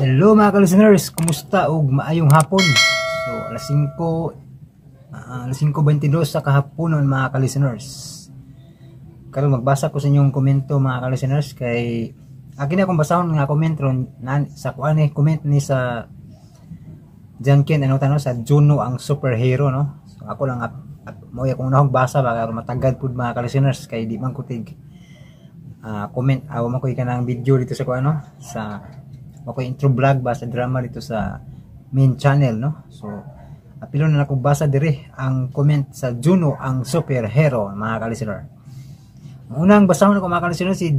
Hello mga ka-listeners, kumusta ug maayong hapon. So alas 5:22 sa kahaponon mga ka-listeners. Karon magbasa ko sa inyong komento mga ka-listeners kay akin akong basahon nga comment ron sa kuan ni comment ni sa Janken ano tanong sa Juno ang superhero no. So ako lang mo akong nahog basa ba karon matagad pud mga ka-listeners kay di man kutig comment aw man ko ikanang video dito sa kuan no sa ako intro vlog ba sa drama dito sa main channel no. So apilo na akong basa dire ang comment sa Juno ang superhero mga ka-listener. Unang basahon ako mga ka-listener si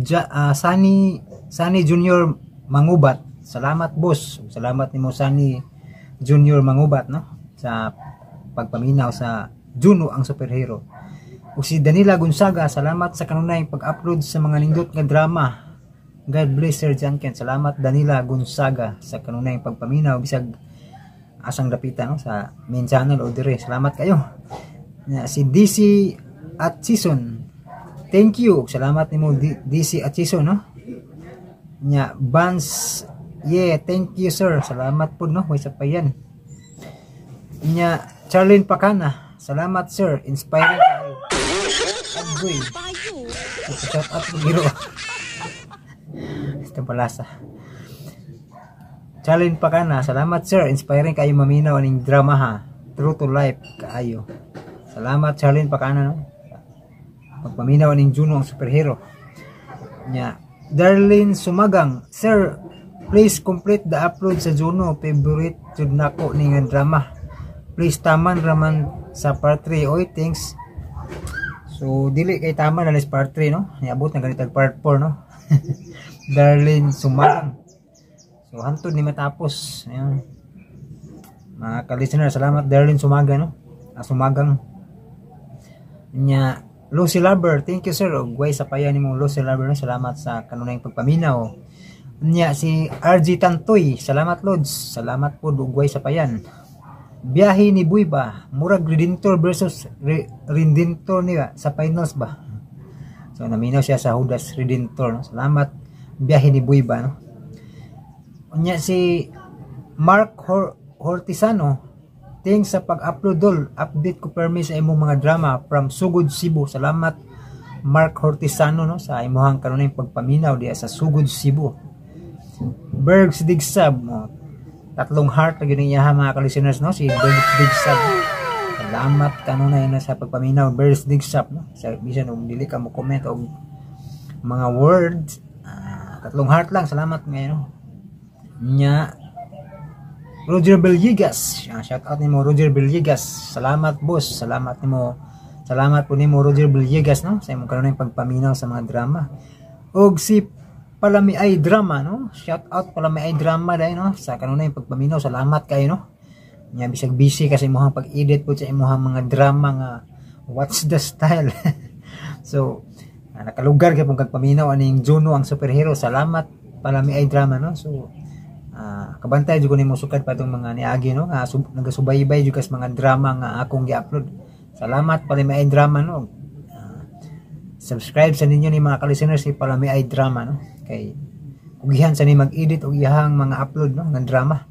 Sunny Junior Mangubat. Salamat boss, salamat nimo Sunny Junior Mangubat no sa pagpaminaw sa Juno ang superhero. Ug si Danila Gonzaga, salamat sa kanunay pag-upload sa mga nindot nga drama. God bless Sir Janken. Salamat Danila Gonzaga sa kanunay pagpaminaw bisag asang dapitan no sa main channel o dire. Salamat kayo. Si DC at Season. Thank you. Salamat nimo DC at Season no. Nya Vance, yeah, thank you sir. Salamat po no. Way sa payan. Nya Charlene Pacana. Salamat sir. Inspiring kayo. Agoy. Shout out to Giro. Ito palasa. Charlene Pacana, salamat sir. Inspiring kayo maminaw aning drama ha. True to life kaayo. Salamat Charlene Pacana no. Pagpaminaw aning Juno ang superhero. Nya Darlene Sumagang, sir, please complete the upload sa Juno. Favorite jud nako ning drama. Please taman raman sa part 3. Oy, thanks. So dili kay taman na part 3 no. Niabot na ganitag part 4 no. Darlene Sumagang. So hantod ni matapos. Ayan. Mga ka-listener, salamat Darlene Sumagang no. Sumagang. Nya Lucy Lover, thank you sir. Ugway sa payan nimo Lucy Lover no. Salamat sa kanunay pagpaminaw. Nya si RG Tantoy, salamat Lods. Salamat po ugway sa payan. Biyahe ni Buiba, murag Redentor versus Redentor niya sa finals ba. So naminaw siya sa Judas Redentor no. Salamat Biyahe ni Buiba no. Unya si Mark Hortisano, thanks sa pag-upload dol. Update ko permi sa imong mga drama from Sugod Cebu. Salamat Mark Hortisano no sa imong kanunay pagpaminaw diya sa Sugod Cebu. Bergs Digsab no. Tatlong heart na giniyaha mga ka-listeners no si Bergs Digsab. Salamat kanunay na sa pagpaminaw Bergs Digsab no. Sa bisan og dili ka mo comment og mga words. Tatlong heart lang, salamat ngayon no. Nya Roger Belligas, shout out nimo Roger Belligas. Salamat boss, salamat po nimo Roger Belligas no sa imong kanunay pagpaminaw sa mga drama. Og si Palamiay Drama no, shout out Palamiay Drama dai no sa kanunay pagpaminaw. Salamat kayo no. Nya bisag busy kasi imong pag-edit po sa imong mga drama nga What's the Style. So nakalugar kay pong kagpaminaw aning Juno ang superhero. Salamat Palamiay Drama no. So kabantay jud ko nimo sukad pa tong mga niagi no nga nagasubaybay jud kas mga drama nga akong gi-upload. Salamat Palamiay Drama no. Subscribe sa ninyo ni mga ka-listeners si Palamiay Drama no kay ugihan sa ni mag-edit og iyang mga upload no nga drama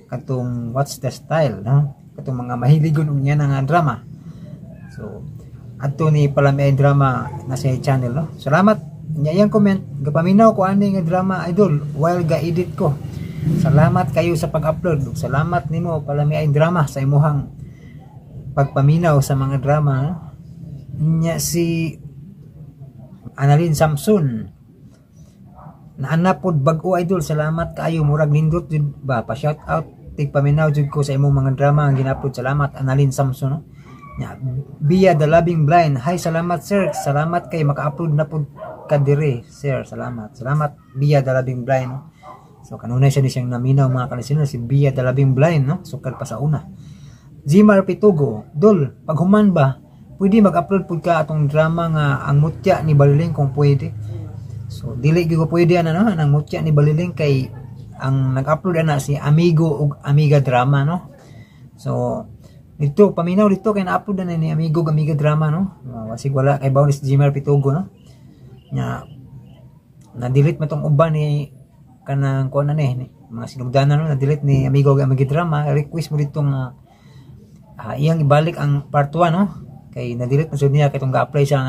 katong What's the Style no katong mga mahiligon og niya nga drama. So adto ni Palamiay Drama na sa channel no. Salamat nya iyang comment gapaminaw ko ani nga drama idol while ga-edit ko. Salamat kayo sa pag-upload. Salamat nimo Palamiay Drama sa imuhang pagpaminaw sa mga drama no? Nya si Annalyn Samson naanapod bag-o idol. Salamat kayo murag nindot jud ba pa shout out tigpaminaw jud ko sa imong mga drama ang gina-upload. Salamat Annalyn Samson no? Nya Bia the Loving Blind, hi salamat sir. Salamat kay maka-upload na pud kadire sir. Salamat Bia the Loving Blind no? So kanunay siya ni siyang naminaw mga ka-listener si Bia the Loving Blind no. Sukad pa sa una. Zimar Pitugo, dol paghuman ba pwede mag-upload pud ka atong drama nga ang mutya ni Baliling kung pwede. So dili gyud ko pwede ana no ang mutya ni Baliling kay ang nag-upload ana si Amigo ug Amiga Drama no. So dito paminaw dito kay na-upload na ni Amigo ug Amiga Drama no. Wasig wala kay bawo ni Zimar Pitugo no. Nya na delete man tong uban ni kanang kuan na ni mga sinugdanan no na delete ni amigo nga magidrama, request mo dito nga iyang ibalik ang part 1 no kay na-delete na niya kay tong ga-apply siya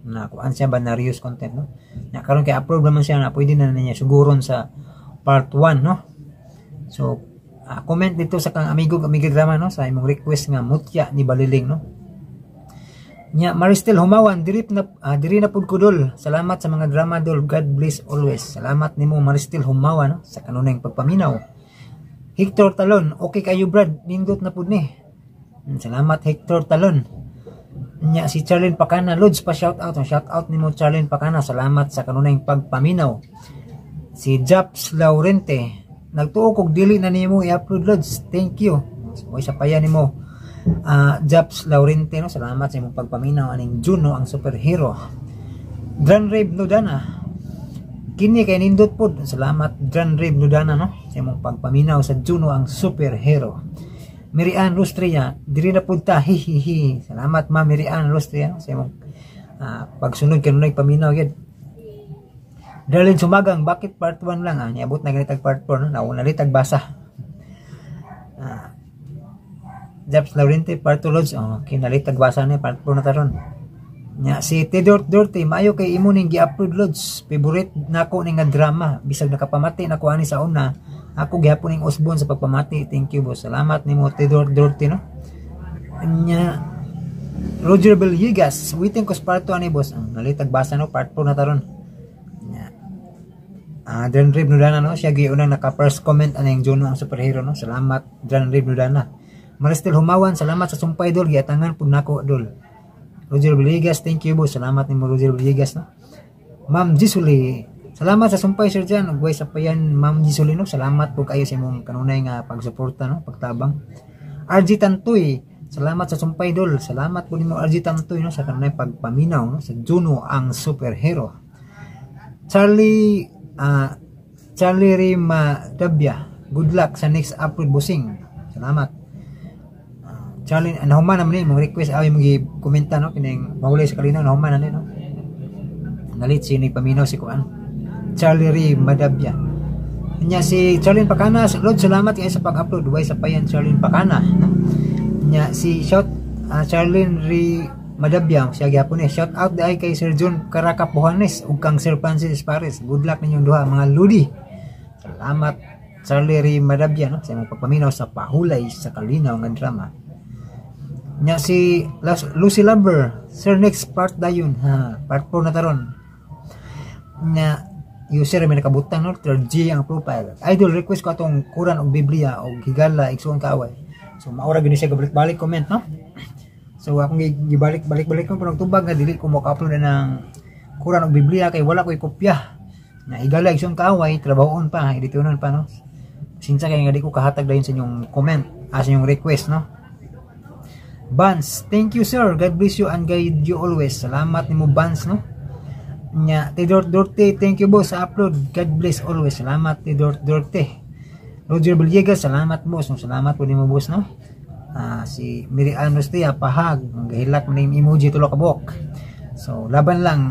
na kuan siya ba na reuse content no na karon kay approve naman siya na pwede na niya suguron sa part 1 no. So comment dito sa kang amigo drama no sa imong request nga mutya ni Baliling no. Nya Maristel Humawan diri na pud ko dol. Salamat sa mga drama dol. God bless always. Salamat nimo Maristel Humawan no sa kanunayng pagpaminaw. Hector Talon, okay kayo Brad, nindot na pud ni. Salamat Hector Talon. Nya si Charlene Pakana, Lods pa shout out nimo Charlene Pakana. Salamat sa kanunayng pagpaminaw. Si Japs Laurente, nagtuo kog dili na nimo i-upload Lods. Thank you. Oy sa paya nimo. Japs Laurente no, salamat sa imong pagpaminaw aning Juno ang superhero. Dran Rave Nudana, kini kay nindot pod. Salamat Dran Rave Nudana no sa imong pagpaminaw sa Juno ang superhero. Mirian Rostria, diri na pud ta hihihi. Salamat ma Mirian Rostria no, sa imong pagsunod kanunay paminaw gid. Darlene Sumagang, bakit part 1 lang niabot na ganitag part 4 no, nauna litag basa. Japs Laurente part 2 Lods, kinalitag basa ni part 4 na taron. Nya si Tedor Dorte, maayo kay imo ning gi-upload Lods. Favorite nako ning nga drama, bisag nakapamati nako ani sa una. Ako gihapon ning usbon sa pagpamati. Thank you boss. Salamat nimo Tedor Dorte no. Nya Roger Belligas, waiting ko sa part 2 ani boss. Nalitag basa no part 4 na taron. Nya Dran Rib Nudana no, siya gyud unang naka first comment aning Juno ang superhero no. Salamat Dran Rib Nudana. Maristel Humawan, salamat sa sumpay dol, giatangan pud nako dol. Roger Villegas, thank you boss. Salamat nimo Roger Villegas no. Ma'am Jisuli, salamat sa sumpay sir diyan. Ugway sa payan Ma'am Jisuli no. Salamat po kayo sa imong kanunay nga pagsuporta no, pagtabang. RG Tantoy, salamat sa sumpay dol. Salamat po nimo RG Tantoy no sa kanunay pagpaminaw no sa Juno ang superhero. Charlie Rima Dabya, good luck sa next upload bossing. Salamat. Charlie, nahuman naman mong request ay mong komenta no kining mahulay sa kalinaw nahuman na no. Nalit si paminaw si kuan. Charlie Ri Madabya. Nya si Charlene Pakana, Lord salamat kay sa pag-upload way sa payan Charlene Pakana no. Nya si Charlene Ri Madabya siya gyapon ni shout out dai kay Sir John Caracap Buhanes ug kang Sir Francis Pares. Good luck ninyong duha mga ludi. Salamat Charlie Ri Madabya no sa imong pagpaminaw sa pahulay sa kalinaw nga drama. Nya si Lucy Lumber, sir next part dayon part 4 na taron. Nya user may nakabutang no 3G ang profile. Idol request ko atong Quran og Biblia og higala igsoon kaaway. So maura gini siya gabalik-balik comment no. So akong gibalik-balik ko pero tubag nga dili ko mo-upload ng Quran og Biblia kay wala ko'y kopya. Na higala igsoon kaaway trabahoon pa editonon pa no. Sinsa kay nga di ko kahatag dayon sa inyong comment as inyong request no. Bans, thank you sir. God bless you and guide you always. Salamat nimo Bans no. Nya Tedor Dorte, thank you boss sa upload. God bless always. Salamat Tedor Dorte. Roger Villegas, salamat boss. Salamat po nimo boss no. Si Miriam Rustia pahag, gahilak man ning emoji tulo ka buok. So laban lang.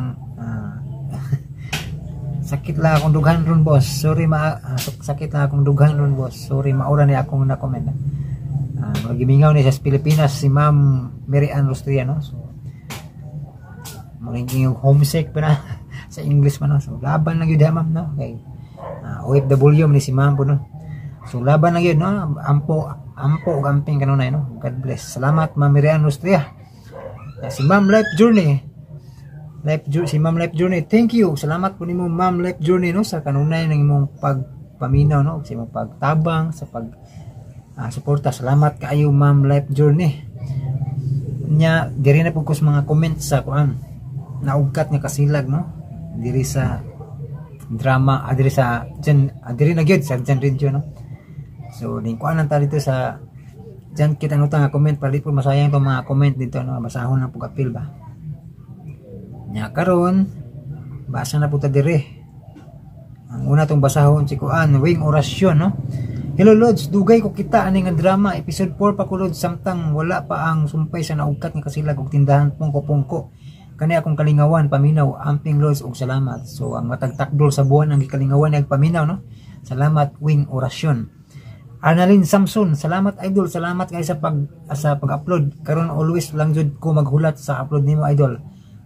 Sakit lang akong dughan ron boss. Sorry sakit lang akong dughan ron boss. Sorry maura ni akong na-comment. Magimingaw ni sa Pilipinas si Ma'am Miriam Rostria no. So maging homesick pa na sa English pa no. So laban lang yun ma'am no. Okay. OFW ni si Ma'am po no. So laban lang yun no. Ampo gamping kanunay no. God bless. Salamat Ma'am Miriam Rostria. Si Ma'am Life Journey. Si Ma'am Life Journey. Thank you. Salamat po nimo Ma'am Life Journey no sa kanunay ng imong pagpaminaw no, sa imong pagtabang sa suporta. Salamat kaayo Ma'am Life Journey. Nya diri na pud ko sa mga comment sa kuan. Naugkat nga kasilag no. Diri sa drama, diri sa diri na gyud sa Jan Radio no. So ning kuan ta dito sa Jan kita nga comment para di po masayang tong mga comment dito no. Basahon na pug apil ba. Nya karon basa na pud ta diri. Ang una tong basahon si kuan wing orasyon no. Hello Lods, dugay ko kita ani nga drama episode 4 pa ko Lods samtang wala pa ang sumpay sa naugkat nga kasilag og tindahan pungko-pungko. kani akong kalingawan paminaw amping lods og salamat. So ang matag takdol sa buwan ang gikalingawan ag paminaw no. Salamat wing orasyon. Arnalyn Samson, salamat idol, salamat kay sa pag-upload. Karon always lang jud ko maghulat sa upload nimo idol.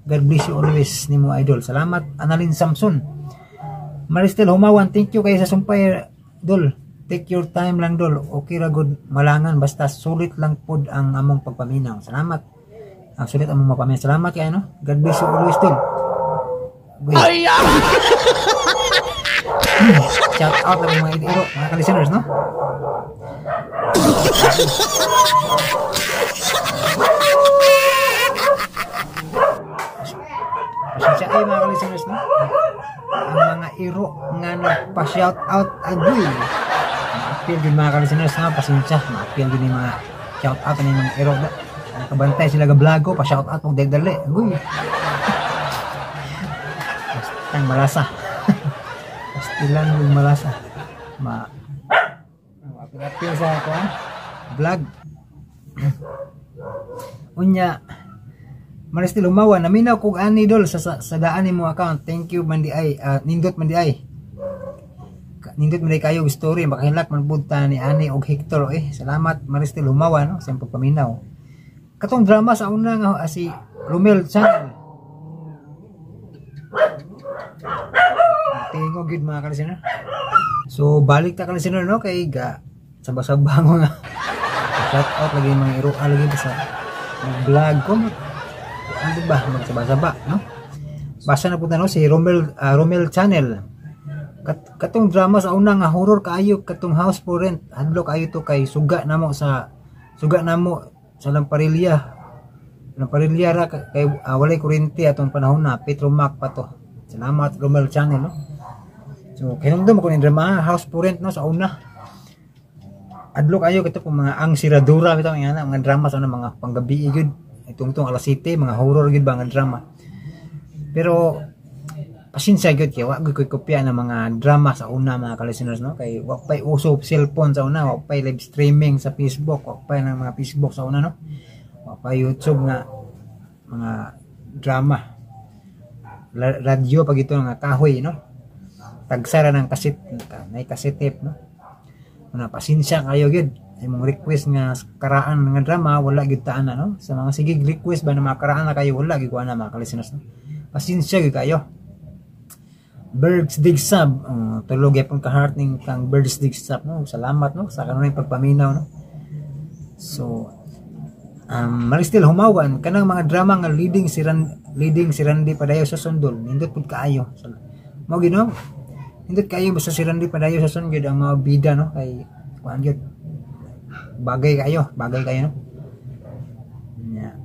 God bless you always nimo idol. Salamat Arnalyn Samson. Maristel Humawan, thank you kay sa sumpay dol. Take your time lang dol. Okay ra good malangan basta sulit lang pod ang among pagpaminaw. Salamat. Ang sulit among mapaminaw. Salamat kay ano. God bless you always dol. Shout out lang mga idiro, mga ka-listeners, no? Pasensya ay mga ka-listeners, no? Ang mga iro nga nagpa-shout out agoy. Ma-appeal din mga ka-listeners, no? Pasensya, ma-appeal din yung mga shout out na yung mga iro. Nakabantay sila ga-vlogo, pa-shout out mong dagdali. Agoy. Basta malasa. Ilan yung malasa apil sa ako vlog unya Maristel Humawan, naminaw kog ani dol sa daan mo account. Thank you mandi ay nindot mandi ay nindot mandi kayo story makahilak man budta ni ani og Hector salamat Maristel Humawan no sa paminaw katong drama sa una nga si Romel Channel. Tingo gid mga ka-listener. So balik ta ka-listener no kay ga sabah-sabah mo nga. Shout out lagi mga iro lagi sa vlog ko. Ano ba magsabah-sabah no? Basa na punta no si Romel Channel. Katong drama sa una nga horror kaayo katong House for Rent. Hadlo kaayo to kay suga namo sa Lamparilya. Lamparilya ra kay walay kuryente atong panahon na Petromac pa to. Salamat Romel Channel no. So kinungdom ko ni drama House for Rent no sa una. Adlo kayo kito kung mga ang siradura bitaw mga drama sa una mga panggabi gyud. Itong alas 7 mga horror gyud ba nga drama. Pero pasensya gyud kay wa gyud koy kopya ng mga drama sa una mga ka-listeners no kay wa pay uso cellphone sa una, wa pay live streaming sa Facebook, wa pay ng mga Facebook sa una no. Wa pay YouTube nga mga drama. Radio pag ito nga kahoy no. Tagsara ng kaset, may cassette tape no. Una pasensya kayo gyud imong request nga karaan nga drama wala gyud taan no. Sa mga sigig request ba na mga karaan na kayo wala gyud ana mga ka-listeners no. Pasensya gyud kayo. Birds Dig Sub tulog yapon ka heart ning kang Birds Dig Sub no. Salamat no sa kanunay pagpaminaw no. So Maristel Humawan kanang mga drama nga leading si Randy padayo sa sundol nindot pud kaayo so, mo gino nindot kaayo basta si Randy padayo sa sundol ang mga bida no kay kuan gyud bagay kayo no yeah.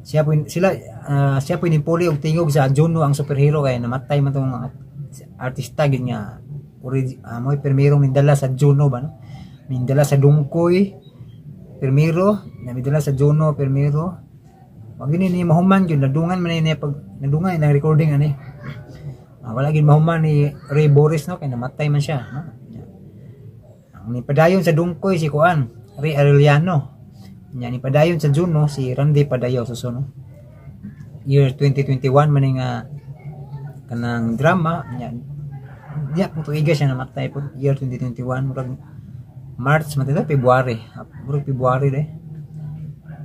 siya po ni Poli og tingog sa Juno ang superhero kay namatay man tong artista gyud nga mo'y permirong mindala sa Juno ba no mindala sa Dungkoy Primero, namidala sa Juno Primero. Wag gini ni mahuman gyud nadungan man ni pag nadungan ang recording ani. Wala gid mahuman ni Ray Boris no kay namatay man siya no. Ang ni padayon sa Dungkoy si Kuan, Ray Arellano. Nya ni padayon sa Juno si Randy Padayo so no. Year 2021 man nga kanang drama nya. Diya kung tuiga siya namatay po year 2021 murag March man ito, February de.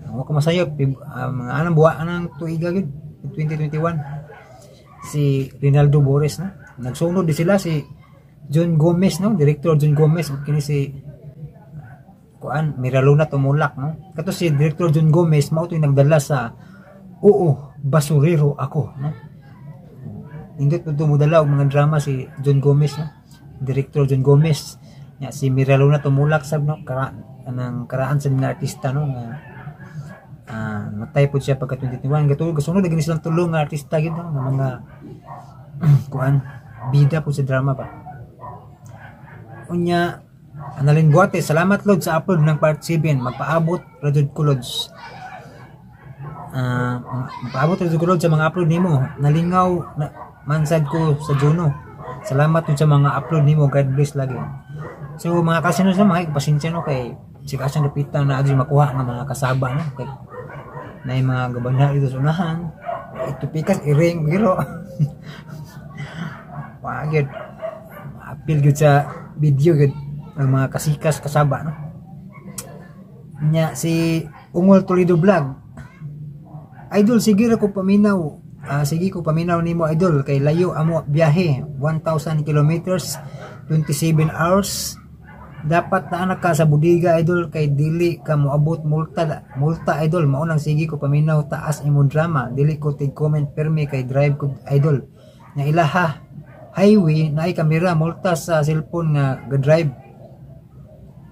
Ako ko masayo mga anang buwan anang tuiga gid 2021. Si Rinaldo Boris na. Nagsunod di sila si John Gomez no, Director John Gomez kini si kuan Miraluna tumulak no. Kato si Director John Gomez mao to nagdala sa basurero ako no. Indot pud tumudala og mga drama si John Gomez no. Director John Gomez. Ya, si Miraluna tumulak sab no kanang karaan sa mga artista no nga natay pud siya pagka 2021 gatulog kasunod gani silang tulong nga artista gid no nga mga kuan bida pud sa drama pa. Unya Analin Buate, salamat Lord sa upload ng part 7 magpaabot radud ko Lods. Magpaabot radud ko Lods sa mga upload nimo nalingaw na mansad ko sa Juno. Salamat sa mga upload nimo, God bless lagi. So mga kasinus na mga pasensya no kay si kasang lupitan na adi makuha ng mga kasaba no kay na yung mga gabanda dito sa unahan ito pikas iring giro. Wagid apil gud sa video gud ang mga kasikas kasaba no. Nya si Ungol Toledo Vlog. Idol, sige ra ko paminaw. Sige ko paminaw nimo idol kay layo amo biyahe 1,000 kilometers 27 hours. Dapat na anak ka sa budiga idol kay dili ka moabot multa idol. Mao nang sige ko paminaw taas imong drama. Dili ko tig comment permi kay drive ko idol. Nya ilaha highway na ay kamera multa sa cellphone nga ga-drive.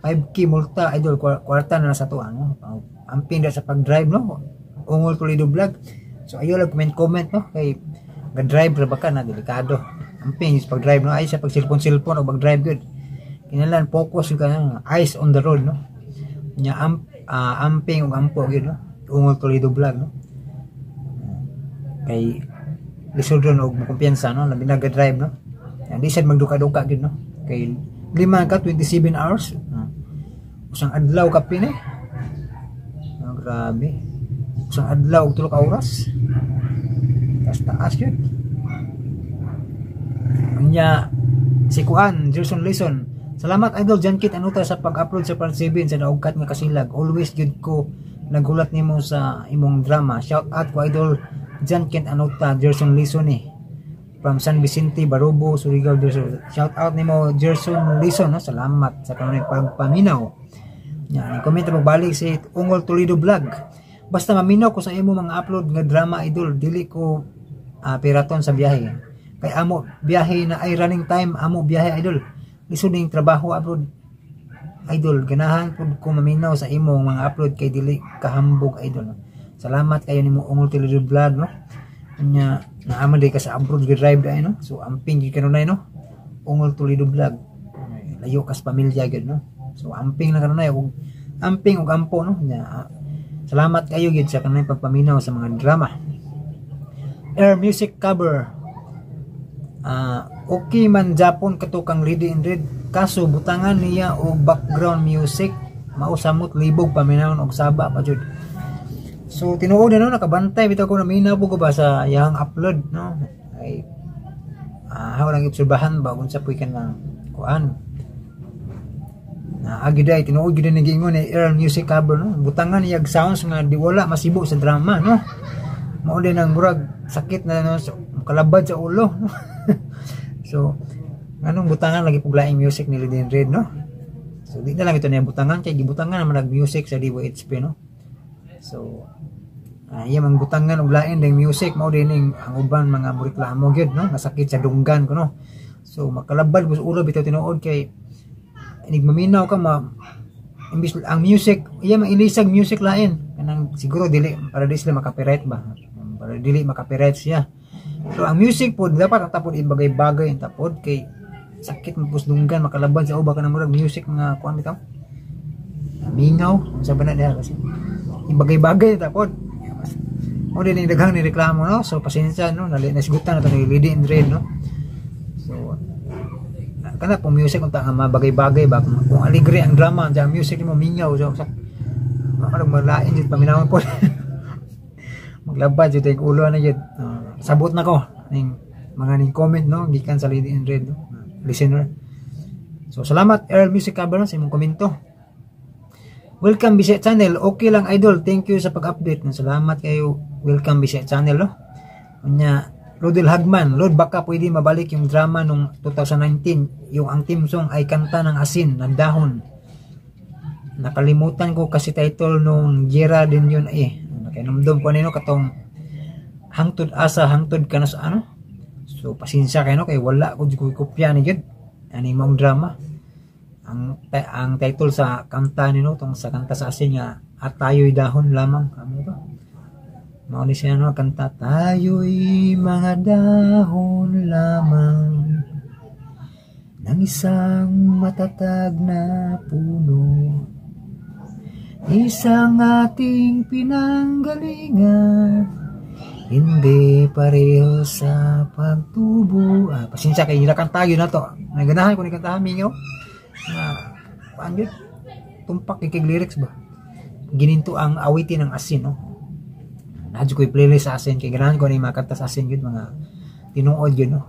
5K multa idol, kwarta na sa to ano. Amping sa pag-drive no. Ungol Toledo Vlog. So ayo lang comment no kay ga-drive ra baka na delikado. Amping sa pag-drive no ay sa pag cellphone o pag-drive good. Kinahanglan focus ka na eyes on the road no. Nya amping ug ampo gyud no. Ungol Toledo Vlog no. Kay lisodron og kumpiyansa no labi na ga-drive no. Di sad magduka-duka gyud no. Kay 5 ka 27 hours. Usang adlaw ka pin eh. Grabe. Usang adlaw og 3 ka oras. Taas yun. Anya si Kuan, Gerson Lison. Salamat idol Jankit Anuta sa pag-upload sa part 7 sa naugkat nga kasilag. Always good ko nagulat nimo sa imong drama. Shout out ko idol Jankit Anuta, Gerson Lison eh. From San Vicente, Barobo, Surigao del Sur. Shout out nimo Gerson Lison no. Salamat sa kanang pagpaminaw. Yan, comment mo balik si Ungol Toledo Vlog. Basta maminaw ko sa imo mga upload nga drama idol, dili ko piraton sa biyahe. Kay amo biyahe na ay running time, amo biyahe idol. Lisod ning trabaho upload idol. Ganahan pud ko maminaw sa imo mga upload kay dili kahambog idol. No? Salamat kayo nimo Ungol Toledo Vlog no. Nya naama di ka sa abroad drive dai no. So amping gyud kanunay no. Ungol Toledo Vlog. Layo kas pamilya gyud no. So amping na kanunay ug amping ug ampo no. Nya salamat kayo gyud sa kanang pagpaminaw sa mga drama. Air music cover. Okay man Japon katukang Ready in Red kaso butangan niya og background music mausamot libog paminawon og saba pa jud. So tinuod na no nakabantay bitaw ko na minaw po ko ba sa yang upload no. Ay haw lang obserbahan ba unsa puy kan na kuan. Agiday tinuod gid ni gingon ni air music cover no. Butangan niya sounds nga di wala masibo sa drama no. Mao din ang murag sakit na no so, kalabad sa ulo no. So anong butangan lagi puglaing music ni Ready in Red no. So di na lang ito na butangan kay gibutangan naman nag-music sa DWHP no. So iya mang butangan og lain ding music mao din ang uban mga reklamo gyud no nasakit sa dunggan ko no. So makalabad ko sa ulo bitaw tinuod kay inig maminaw ka imbis ang music iya mainisag music lain kanang siguro dili para di sila makapiright ba para dili makapiright siya. So ang music po dapat tapod ibagay-bagay tapod kay sakit mo pusdunggan makalabad sa uba kanang murag music nga kuan bitaw mingaw sa bana diha kasi ibagay-bagay tapod mo din yung daghang ni reklamo no. So pasensya no nasigutan na to ni Ready in Red no. So kana po music unta nga mabagay-bagay ba kung aligre ang drama ang music nimo mingaw so marag malain jud paminawon po. Maglabad jud ang ulo na jud. Sabot na ko ning mga ning comment no gikan sa Ready in Red no listener. So salamat Air Music Cover sa imong komento. Welcome Bisaya Channel. Okay lang idol. Thank you sa pag-update. Salamat kayo. Welcome Bisaya Channel no. Unya Rodel Hagman, Lord baka pwede mabalik yung drama nung 2019. Yung ang team song ay kanta ng asin, ng dahon. Nakalimutan ko kasi title nung Jera din yun eh. Nakinumdum ko nino katong hangtod asa, hangtod ka na sa ano. So pasensya kayo no kay wala ko kopya ni jud. Ani mong drama. Ang title sa kanta nino tong sa kanta sa asin nga at tayo'y dahon lamang kamo to. Mao ni siya no kanta tayo'y mga dahon lamang ng isang matatag na puno, isang ating pinanggalingan, hindi pareho sa pagtubo. Pasensya kay hila kanta yun na to. Naganahan ko ni kantahan minyo. Paan yun? Tumpak ikig lyrics ba? Gininto ang awitin ng asin no? Nadyo ko'y playlist sa asin, kay ganahan ko na yung mga kanta sa asin yun, mga tinuod yun, no?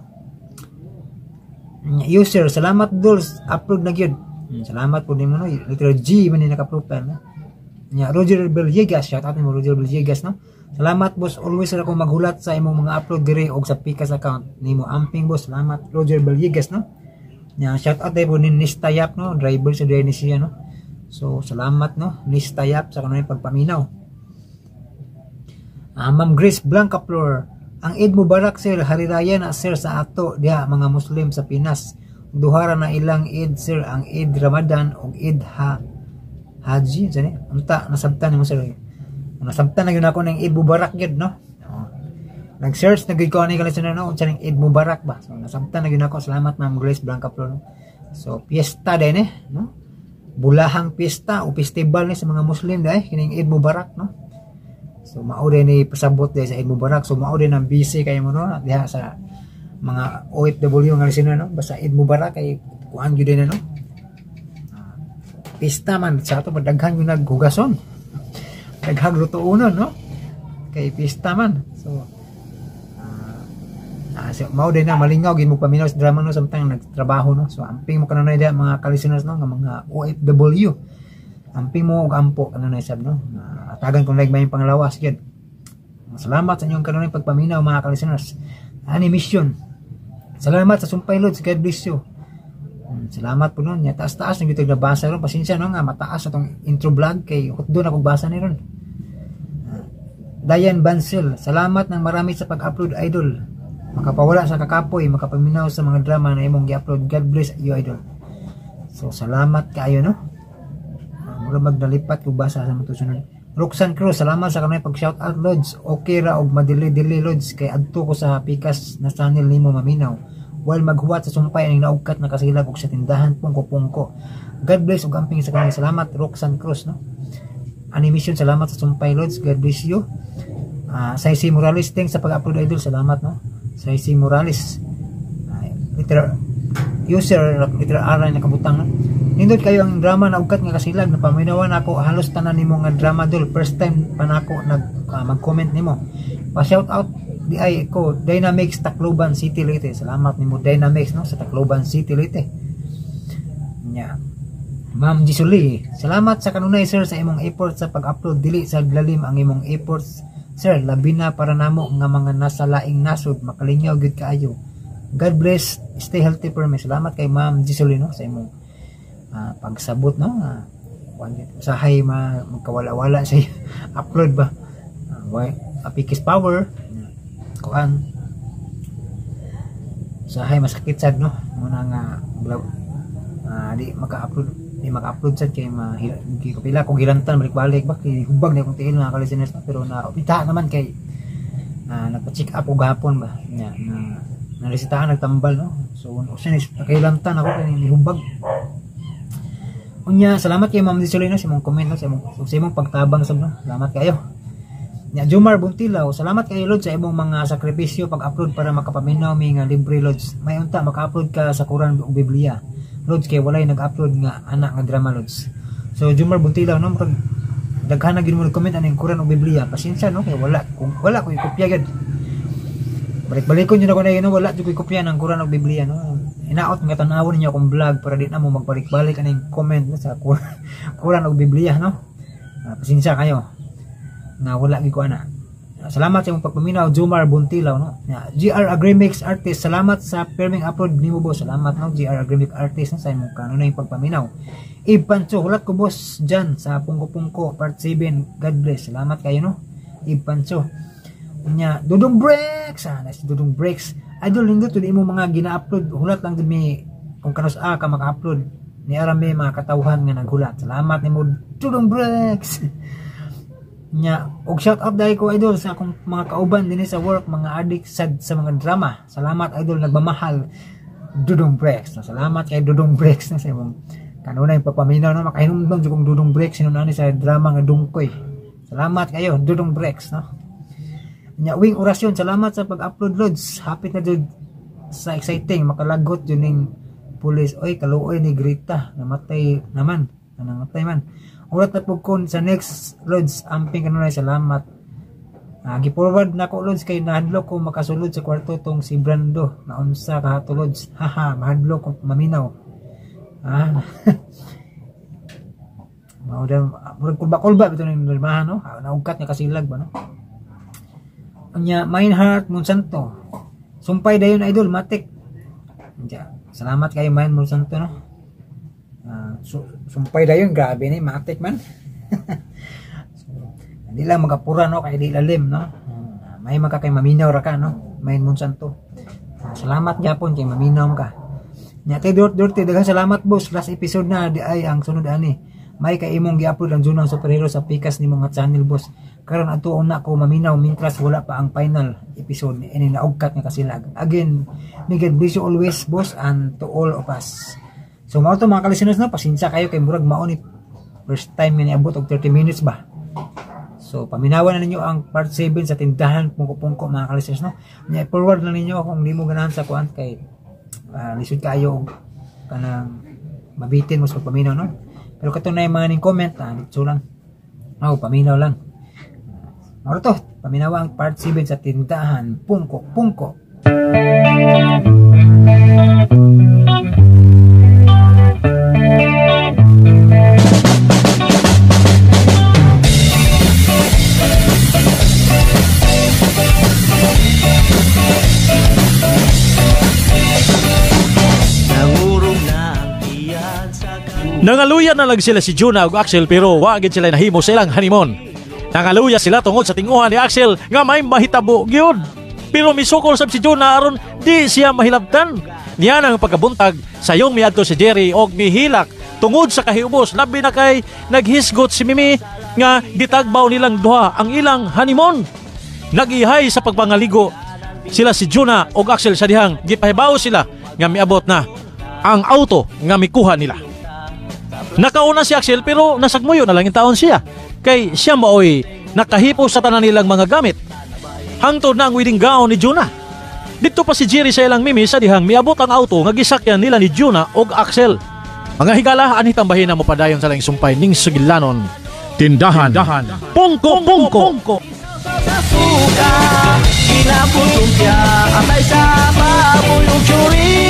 User, salamat Dols, upload na yun. Salamat po din mo, no? Letter G, man yung naka-profile, no? Roger Villegas, shout out mo Roger Villegas, no? Salamat boss, always ako maghulat sa imong mga upload dire og sa Pikas account nimo. Amping boss, salamat Roger Villegas, no? Shout out po ni Nistayap, no? Driver sa Denisia, no? So salamat, no? Nistayap sa kanang pagpaminaw. Ma'am Grace Blanca Flor, ang Eid Mubarak sir, hariraya na sir sa ato diha mga Muslim sa Pinas. Duhara na ilang Eid sir, ang Eid Ramadan ug Eid Haji, jani. Unta nasabtan mo sir. Nasabtan na yun ako ng Eid Mubarak yun, no? Nag-search na gid ko ani kala sino no, unsa ning Eid Mubarak ba. So nasabtan na yun ako. Salamat Ma'am Grace Blanca Flor. No? So fiesta din no? Bulahang fiesta o festival ni sa mga Muslim dai kining Eid Mubarak, no? So mao din ni pasabot dai sa Eid Mubarak. So mao din ang busy kay mo no diha sa mga OFW nga sino no, basta Eid Mubarak kay kuan gyud din no. Pista man sa ato daghan yung naghugason. Daghang lutuunon no. Kay pista man. So so mao din na malingaw gid mo paminaw sa drama no samtang nagtrabaho no. So amping mo kanunay diha mga listeners no nga mga OFW. Amping mo og ampo kanunay sab no. Atagan kung may panglawas gid. Salamat sa inyong kanunay pagpaminaw mga listeners. Ani mission. Salamat sa sumpay Lods, God bless you. Salamat po nun. Taas-taas nang yung nabasa ron. Pasensya no nga mataas atong intro vlog kay doon ako basa ni ron. Diane Bansel, salamat ng marami sa pag-upload idol. Makapawala sa kakapoy, makapaminaw sa mga drama na imong gi-upload. God bless you idol. So salamat kaayo no. Mura magdalipat ko basa sa matusunod. Roxanne Cruz, salamat sa kanay pag shout out Lods. Okay ra og madili-dili Lods kay adto ko sa Pikas na channel nimo maminaw. While maghuwat sa sumpay ang naugkat na kasilag og sa tindahan pungko-pungko. God bless ug amping sa kanay. Salamat Roxanne Cruz no. Animation, salamat sa sumpay Lods. God bless you. Saisi Morales, thanks sa pag-upload idol. Salamat no. Saisi Morales. User literal R na kabutang no. Nindot kayo ang drama na ugkat nga kasilag na paminawan ako halos tanan nimo nga drama dol. First time pa nako mag-comment nimo. Pa-shout out di ay ko Dynamics Tacloban City Leyte. Salamat nimo Dynamics no sa Tacloban City Leyte. Ma'am Jisuli, salamat sa kanunay sir sa imong effort sa pag-upload. Dili sa lalim ang imong efforts sir, labi na para namo nga mga nasa laing nasod makalingaw gud kaayo. God bless, stay healthy for me. Salamat kay Ma'am Jisuli no sa imong pagsabot no. Usahay magkawala-wala sa upload ba. Apikis power kuan usahay masakit sad no muna nga di maka-upload sad kay kapila kung gilantan balik-balik ba kay hubag na kung tiin mga kalisteners pero naopita naman kay nagpa-check up og gahapon ba na resitahan nagtambal no. So sinis nakailantan ako kay nihubag. Unya salamat kay Ma'am Disolino sa imong comment no sa imong pagtabang sab no. Salamat kayo. Jomar Buntilaw, salamat kay Lord sa imong mga sakripisyo pag-upload para makapaminaw mi nga libre Lods. May unta maka-upload ka sa Quran ug Biblia. Lods kay walay nag-upload nga anak nga drama Lods. So Jomar Buntilaw no daghan na gid mo comment aning Quran ug Biblia. Pasensya no kay wala ko ikopya gid. Balik-balikon niyo na ko na no wala jud ko ikopya ng Quran ug Biblia no. Inaot nga tan-awon niyo akong vlog para di na mo magbalik-balik aning comment no, sa Quran ug Biblia no. Pasensya kayo. Na wala gid ko ana. Salamat sa imong pagpaminaw Jomar Buntilaw no. GR Agrimix Artist, salamat sa perming upload nimo boss. Salamat no GR Agrimix Artist no, sa imong kanunay pagpaminaw. Ipancho, hulat ko boss dyan sa Pungko-Pungko part 7. God bless. Salamat kayo no. Ipancho. Dudong Breaks. Nice Dudong Breaks. Idol nindot to imo mga gina-upload. Hulat lang mi kung kanus ka maka-upload. Ni arame mga katawhan nga naghulat. Salamat nimo Dudong Breaks. Og shout out dahil ko idol sa akong mga kauban din sa work, mga addict sad sa mga drama. Salamat idol, nagmamahal Dudong Breaks. Salamat kay Dudong Breaks na sa imong kanunay papaminaw no, makahinumdom jud kong Dudong Breaks sinunani sa drama nga Dungkoy. Salamat kayo Dudong Breaks no. Wing Orasyon, salamat sa pag-upload Lods. Hapit na jud sa exciting makalagot jud ning pulis. Oy kaluoy ni Grita, namatay naman. Nangamatay man. Ulat na po kon sa next Lods, amping kanunay salamat. Gi-forward na ko Lods kay nahadlok ko makasulod sa kwarto tong si Brando na unsa kahato Lods. Haha, mahadlok ko maminaw. Murag kulba-kulba bito ng nirmahan no. Naugkat nga kasilag ba no. Anya Mainheart Monsanto. Sumpay dayon idol matik. Salamat kayo Main Monsanto no. Sumpay dayon grabe ni matik man. Hindi lang magapura no kay di lalim no. May kay maminaw ra ka no. Main Monsanto. Salamat gyapon kay maminaw ka. Nya kay Dorte daghang salamat boss. Last episode na di ay ang sunod ani. May kay imong gi-upload ang Junang Superhero sa Pikas nimo nga channel boss. Karon adto na ko maminaw mintras wala pa ang final episode ini naugkat nga kasilag. Again, may God bless you always boss and to all of us. So mao to mga ka-listeners no, pasensya kayo kay murag maunit. First time ni abot og 30 minutes ba. So, paminawan na ninyo ang part 7 sa tindahan pungko-pungko mga ka-listeners, no? I-forward na ninyo kung hindi mo ganahan sa kuan kay lisod kayo kanang mabitin mo sa paminaw, no? Pero kato na yung mga ning comment, dito lang. Paminaw lang. Maro to, paminawa ang part 7 sa tindahan pungko-pungko. Nangaluya na lang sila si Jonah ug Axel pero wa gid sila nahimo sa ilang honeymoon. Nangaluya sila tungod sa tinguhan ni Axel nga may mahitabo gyud. Pero misukol sab si Jonah aron di siya mahilabtan. Niya nang pagkabuntag sayong miadto si Jerry og mihilak tungod sa kahiubos labi na kay naghisgot si Mimi nga gitagbaw nilang duha ang ilang honeymoon. Nagihay sa pagpangaligo sila si Jonah og Axel sa dihang gipahibaw sila nga miabot na ang auto nga mikuha nila. Nakauna si Axel pero nasagmuyo na lang yung taon siya. Kay siya maoy nakahipo sa tanan nilang mga gamit. Hangtod na ang wedding gown ni Jonah. Dito pa si Jerry sa ilang Mimi sa dihang miabot ang auto nga gisakyan nila ni Jonah og Axel. Mga higala ani tambahin na mo padayon sa lang sumpay ning sugilanon. Tindahan. Pungko. Kinaputungkya atay sa mabuyong chorizo.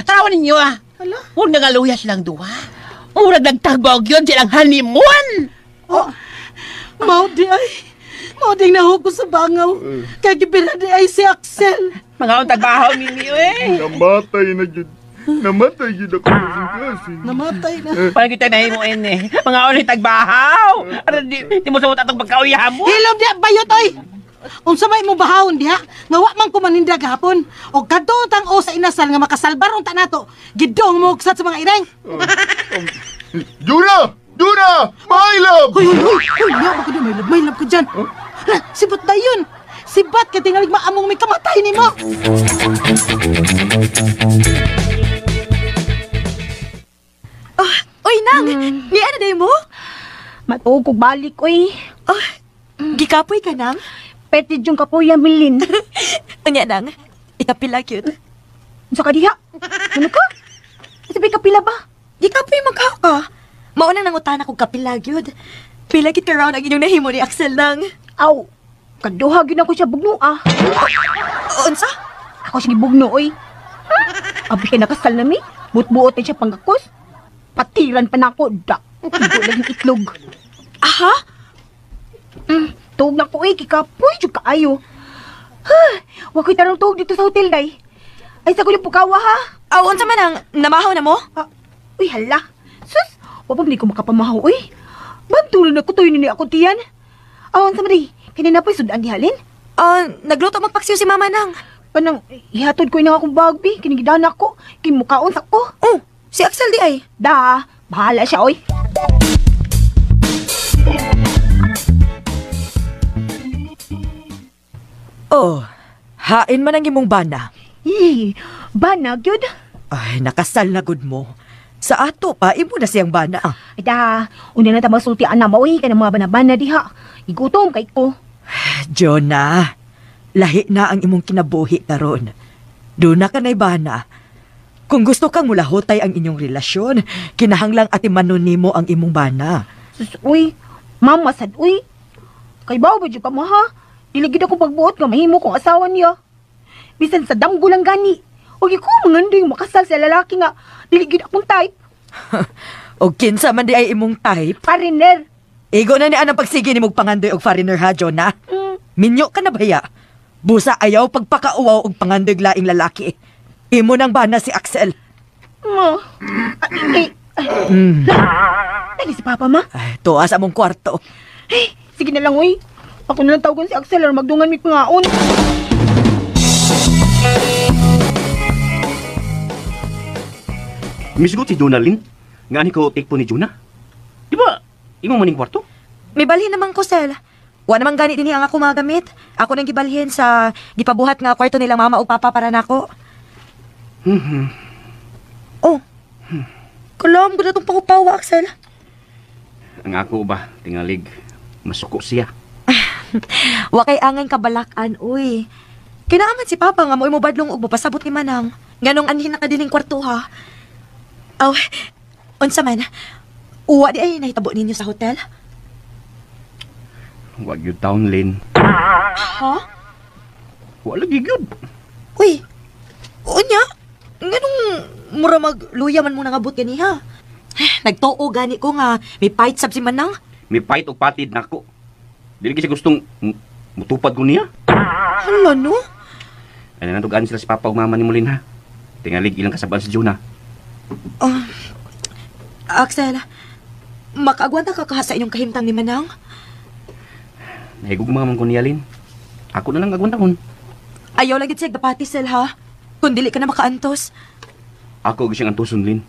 Tarawa ninyo Hala? Huwag nangaluyas lang duha. Murag nagtagbog yun silang honeymoon. Mao di nahog ko sa bangaw. Kaya gibira di ay si Axel. Mga tagbahaw ninyo Namatay yun ako kasi. Namatay na. Parang kita nahimuin Mga ulit tagbahaw. Di mo sa mutatang pagkauyahan mo. Hilom di bayot oy. Unsa may mo bahawon diha? Nga wa man ko manindag hapon. O kadtong o sa inasal nga makasalbar unta nato. Gidong mo sa mga ireng. Juna! My love! Hoy, yawa ka doon. May love ka dyan. Sibat na yun. Sibat ka tingalig maamong may kamatay ni mo. Oy, Nang! Ni ano day mo? Matuog kog balik, oy. Gikapoy ka, Nang? Petid yung kapoy, Milin. Unya, Nang. Ikapila cute. Sa kadiha. Ano ka? Sabi kapila ba? Gikapoy magkaw ka. Mauna nang utana kong kapila cute. Pila kita round ang inyong nahimo ni Axel, Nang. Aw, kaduha yun ako siya bugno, Unsa? Ako siya gibugno, oy. Abi ka nakasal na mi. Buot-buot na siya panggakos. Patiran pa na ako. Igo lang yung itlog. Aha? Tuog na ko, kikapoy, yung kaayo. Wag ko'y tarong tuog dito sa hotel, day. Ay, sa kuling pukawa, ha? Unsa man ang namahaw na mo? Uy, hala. Sus, wabag di ko makapamahaw, uy. Bantulan ako to, yun ako tiyan. Unsa man, day. Kanina po'y sudaan gihalin? Nagluto magpaksiw si Mama, Nang. Panang, ihatod ko yung akong bagbi. Kinigidan ako. Kimukaon sa ko. Si Axel di ay. Da, bahala siya, oy. Hain man ang imong bana. Banag yun? Ay, nakasal na gud mo. Sa ato pa, imo na siyang bana. Ay da, una na tamang sultian na mo, ka ng mga banabana diha. Igutom kay ko. Jonah, lahi na ang imong kinabuhi karon. Doon na ka na'y bana. Kung gusto kang mulahotay ang inyong relasyon, kinahanglang atimanon nimo ang imong bana. Uy, Mama sad, uy. Kay bawo ba dyan ka mo, ha? Diligid ako pagbuot nga mahimo kong asawa niya. Bisan sa damgo lang gani. Huwag ko mangandoy makasal sa lalaki nga. Diligid akong type. O kinsa man di ay imong type. Foreigner. Igo na ni anang pagsige ni mong pangandoy og foreigner ha, Jonah. Mm. Minyo ka na baya. Busa ayaw pagpakauwaw og pangandoy laing lalaki. Imo nang bana si Axel. Ma. Lagi si Papa, ma. Ay, tuwa sa mong kwarto. Hey, sige na lang, uy. Ako na lang tawagan si Axel or magdungan mi pangaon. Misgot si Jonalyn. Nga ni ko take po ni Jonah. Di ba, imo maning kwarto? May balhin naman ko, Sel. Wa naman gani din ang ako magamit. Ako nang gibalhin sa gipabuhat nga kwarto nila mama o papa para nako. Oh. Kalam ko na itong pangupawa, Axel. Ang ako ba, tingalig, masuko siya. Wa kay angay kabalakan, uy. Kinaaman si Papa nga mo badlong og mapasabot ni Manang. Nganong anhin na kadining kwarto, ha? Aw, unsa man? Uwa di ay nahitabo ninyo sa hotel? Wag yun taon, Lynn. Ha? Wala gigod. Uy, unya? Nganong mura magluya man muna nga but gani, ha? Nagtuo gani ko nga may fight sab si Manang. May fight o patid na ako. Dili kasi gustong mutupad ko niya. Hala, no? Ay nandugaan sila si Papa o Mama ni Molin, ha? Tingalig ilang kasabaan si Jonah. Axel, makaagwanta ka kaha sa inyong kahimtang ni Manang? Nahigog mga man ko niya, Lynn. Ako na lang agwantakon. Ayaw lagi siya gapati, Sel, ha? Kung dili ka na makaantos. Ako og siyang antuson, Lynn.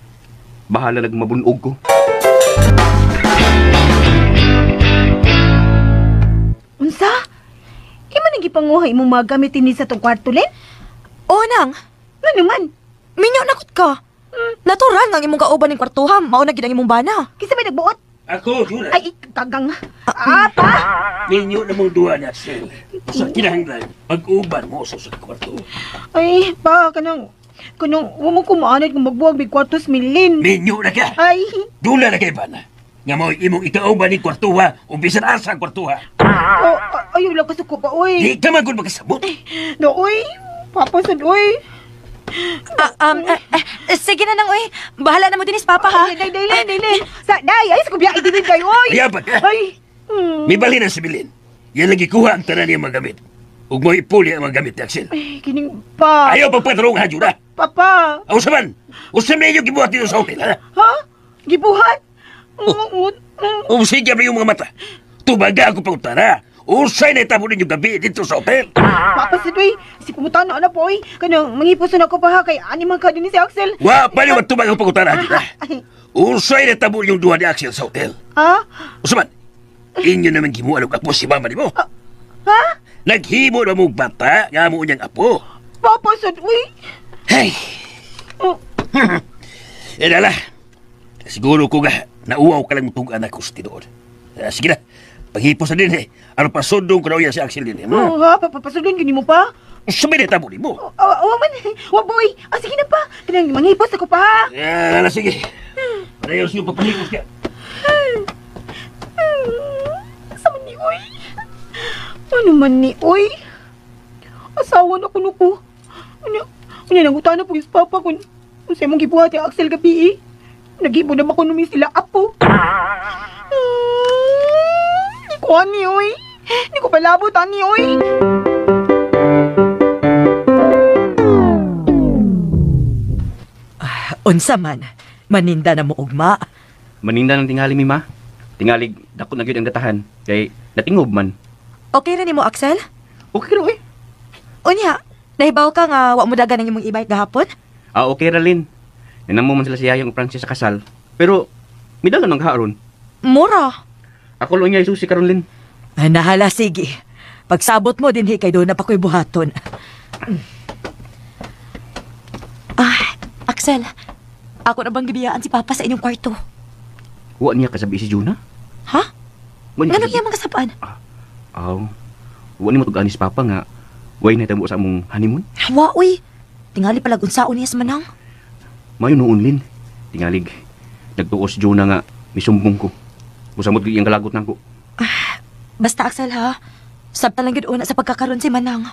Bahala nagmabunog ko. Unsa? Imo nang gipanguhay mo magamitin ni sa tong kwarto, Len? Oo, Nang. Nga naman. Minyo nakot ka. Natural nga imong kauban ng kwartuha. Mauna gid ang imong bana. Kisa may nagbuot? Ako, Juna. Ay, kagang. Pa! Ninyo na mong duwa na, Sel. Sa kinahanglan, mag-uban mo sa kwarto. Ay, pa, kanang, huwag mo kumaanad kung magbuwag may kwartos milin. Ninyo na ka. Ay, Dula na kay Bana. Nga mo imong ikauban ni kwartuha o bisan asa ang kwartuha. ayaw lang kasuko pa, uy. Di ka man kung makasabot. No, uy. Papasad, uy. Sige na nang, uy. Bahala na mo din is Papa, ha? Day. Ay, sa kubiya, idinid kayo, uy. Ayapan ka. Ay. May balhin ang sibilin. Yan lagi kuha ang tanan niya magamit. Ug mo ipuli ang magamit ni Axel. Ay, kining pa. Ayaw pagpatarong ha, Juna. Papa. Aw saman, usa medyo gibuhat dito sa hotel, ha? Ha? Gibuhat? O sige ba yung mga mata? Tubaga ako pangutara. Usay na itabo ninyo gabi dito sa hotel. Papasid, uy. Si pumunta na po, uy. Kanang mangipuson ako pa, ha? Kay animang ka din si Axel. Wa, pali wa tubaga ako pangutara, Juna. Usay na itabo yung duha ni Axel sa hotel. Ha? Usaman, inyo naman gimuan og apo si mama ni mo. Ha? Naghimo na mong bata nga mo niyang apo. Papasid, uy. Hey! Edala, siguro ko nga nauwaw ka lang itong anak ko sa tinood. Sige na, paghipos na din eh. Ano pa sundong ko na uyan si Axel din eh. Ha? Papasudon, gini mo pa? Sabi na tabo ni mo. Man. Boy. Sige na pa. Kanang manghipos ako pa, ha? Sige. Parehos yung papahipos ka. Asa man ni, uy? Ano man ni, uy? Asawa na ko nuko. Unya nangutan na po yung papa kung sa'yo mong gibuhat yung Axel gabi, eh. Nag-ibo naman ko nung sila apo. Di ko ani, uy. Di ko palabot, ani, uy. Unsa man, maninda na mo ugma. Maninda ng tingali, Mima. Tingalig, dako na gyud ang datahan. Kay, natingob man. Okay rin mo, Axel? Okay ro eh. Unya, nahibaw ka nga wa mo dagan ang imong ibay gahapon? Okay ra, Lynn. Nanamo man sila si Yayang Francis sa kasal. Pero, midagan ng haron. Mura. Ako lang niya isusi karon, Lynn. Ay, nahala, sige. Pagsabot mo, dinhi kay doon na pa ko'y buhaton. Axel, ako na bang gibiyaan si Papa sa inyong kwarto? Wa niya kasabi si Juna? Ha? Wa niya Ano kasabi- niya mga sapaan? Wa ni mo tugaan ni si Papa nga way na tamo sa among honeymoon. Wa, uy. Tingali pala unsaon niya sa Manang. Mayo noon, Lynn. Tingalig. Nagtuos Juna nga misumbong ko. Musamot gyud iyang kalagot nako. Basta Axel ha, sabta lang gid una sa pagkakaroon si Manang.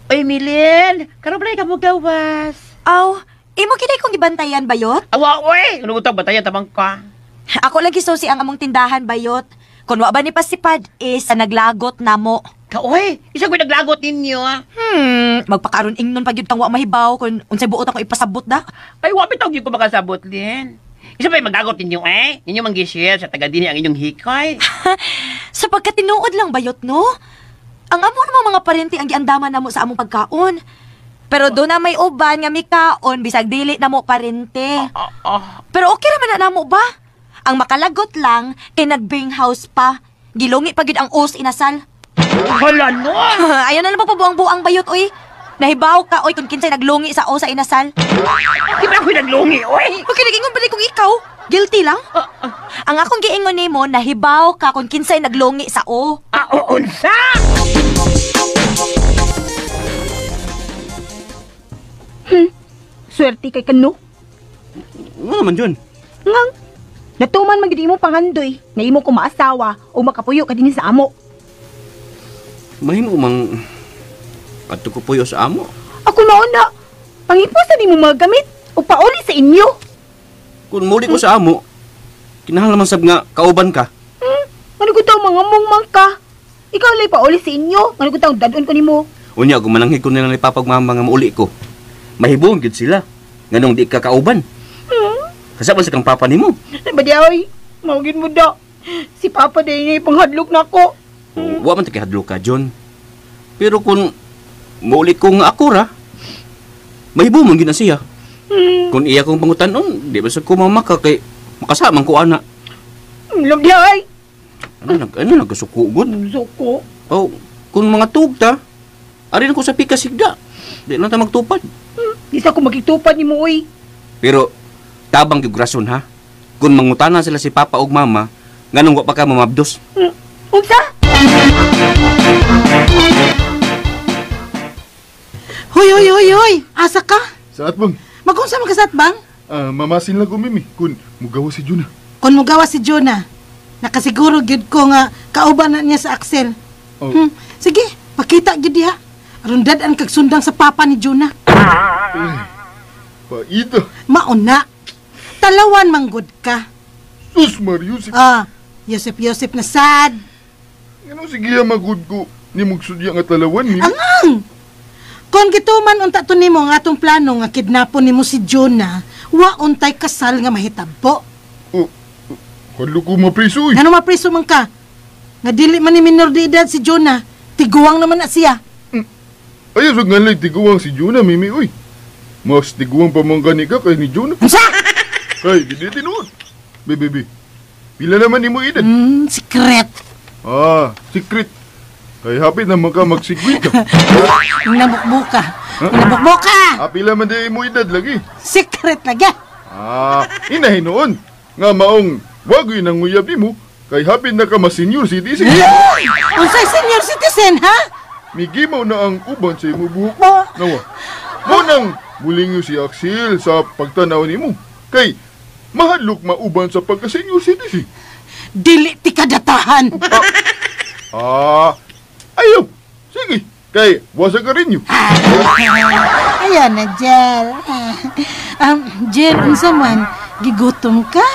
Oy, Milin, karon pala ka mo gawas. Aw, imo kinay kong gibantayan bayot? Awa, oy, ano utang batayan tabang ka? Ako lagi susi ang among tindahan bayot. Kung wa ba ni pasipad is naglagot namo. Kaoy, isa ko naglagot ninyo. Magpakaroon ingnon pag yun tang wa mahibaw kung unsay buot ako ipasabot da. Ay, wapit tawag ko makasabot, Lin. Isa pa yung maglagot ninyo Ninyo mang-share sa taga-dini ang inyong hikay. Sa pagkatinuod lang bayot no? Ang amo namang mga parente ang giandaman namo sa among pagkaon. Pero do na may uban nga mikaon bisag dili namo parente. Pero okay ra man na namo ba? Ang makalagot lang kay nag-bring house pa. Gilungi pa gid ang os inasal. Hala no! Ayaw na lang pabuang-buang bayot oy. Nahibaw ka oy kung kinsay naglungi sa os sa inasal. Di ba ako naglungi oy? Okay, nagingon balik kung ikaw. Guilty lang? Ang akong giingon nimo nahibaw ka kung kinsay naglungi sa o. Unsa? Swerte kay kano. Ano naman yun? Ngang, natuman man gid imo pangandoy na imo ko maasawa o makapuyo ka dinhi sa amo. Mahimo mang patukupuyo sa amo. Ako nauna, pangipusan nimo mga gamit o pauli sa inyo. Kung muli ko sa amo, kinahanglan man sab nga kauban ka. Ano ko taw mga mungmang ka? Ikaw lay pauli sa inyo. Ano ko taw dadon ko nimo. Unya, kung mananghid ko nila ni papagmama nga mauli ko, mahibong gid sila. Nganong di ka kauban. Kasama sa kang papa nimo. Badiaoy, maugin mo da. Si Papa day niya ipanghadlok na ako. Wa man takihadlok ka, John. Pero kung mauli ko nga ako ra, mahibong man gid na siya. Kung iya kong pangutanon, di ba sa ko mamaka kay makasamang ko ana. Lagday. Ano nagkasuko gud? Suko. Oh, kung mga tugta, ari na ko sa pikasigda. Di na ta magtupad. Di sa ko magitupad ni mo, oy. Pero tabang gyud rason ha. Kung mangutana sila si Papa ug Mama, nganong wa pa ka mamabdos? Unsa? Hoy, asa ka? Saat bang? Magunsa man ka sa atbang? Mamasin lang ko, Mimi. Kun mugawa si Juna. Kung mugawa si Jonah, nakasiguro gyud ko nga kauban na niya sa Axel. Oh. Sige, pakita gyud diha. Aron dad-an kag sundang sa papa ni Jonah. Paita. Mauna. Talawan manggod ka. Sus, Marius. Yosep na sad. Ano sige magud ko ni magsudya nga talawan, Mimi? Angang! Kung gituman unta to nimo nga atong plano nga kidnapon nimo si Jonah, wa untay kasal nga mahitabo. Hadlo ko mapriso, eh. Ngano mapriso man ka? Nga dili man ni minor de edad si Jonah, tiguang naman na siya. Ayaw sa ngalay tiguang si Juna, Mimi, uy. Mas tiguang pamangkani ka kay ni Juna. Unsa? Kay, hindi tinuod. Bebe, pila naman ni mo edad? Secret. Secret. Kay hapit naman ka magsigwit ka. Nabukbuka. Nabukbuka! Pila man di mo edad lagi. Secret lagi. Inahin noon. Nga maong wagoy nang nguyab ni mo, kay hapit na ka mas senior citizen. Unsay senior citizen, ha? Migimaw na ang uban sa imo buhok. Nawa. Mo nang muling si Axel sa pagtanaw ni mo. Kay mahadlok mauban sa pagka-senior citizen. Dili ti kadatahan. Ayaw. Sige. Kay wasa ka rin yun. Ayan na, Jel. Jel, unsa man, gigutom ka?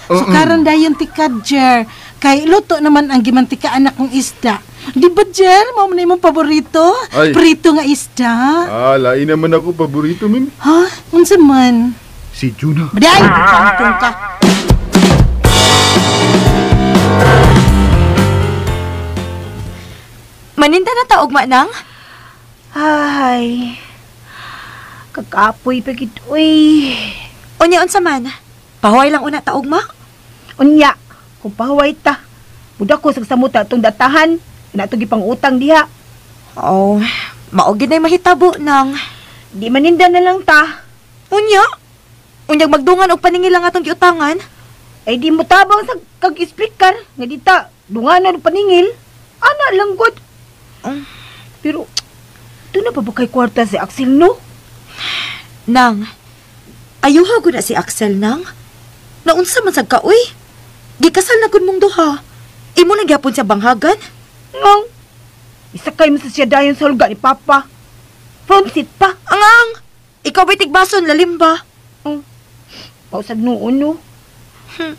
Sukaran dayon ti Kadjer. Kay luto naman ang gimantika anak ng isda. Di ba, Jel? Mao man imong paborito? Ay. Prito nga isda. Lain naman ako paborito, Mimi. Ha? Unsa man? Si Juna. Baday! Kantong ka. Maninda na taog manang? Ay, kakapoy pa gid, uy. Unya unsa man? Pahuway lang una taog ma? Unya, kung pahuway ta, budak ko sa samuta itong datahan, na itong ipang-utang diha. Oh, maugid na'y mahitabo nang. Di maninda na lang ta. Unya? Unyag magdungan og paningil lang atong giutangan? Ay di mo tabang sa kag-speaker, nga dita, dunganan og paningil. Ana lang god. Pero, ito na pa ba kay kwarta si Axel, no? Nang, Ayuha gud na si Axel nang. Naunsa man sad ka, uy? Gikasal na gud mong duha. Imo na gyapon sa banghagan? Nang, isakay mo sa siya dayon sa hulga ni Papa. Front seat pa. Angang! Ikaw ba'y tigbason, lalim ba? Pausag noon, no?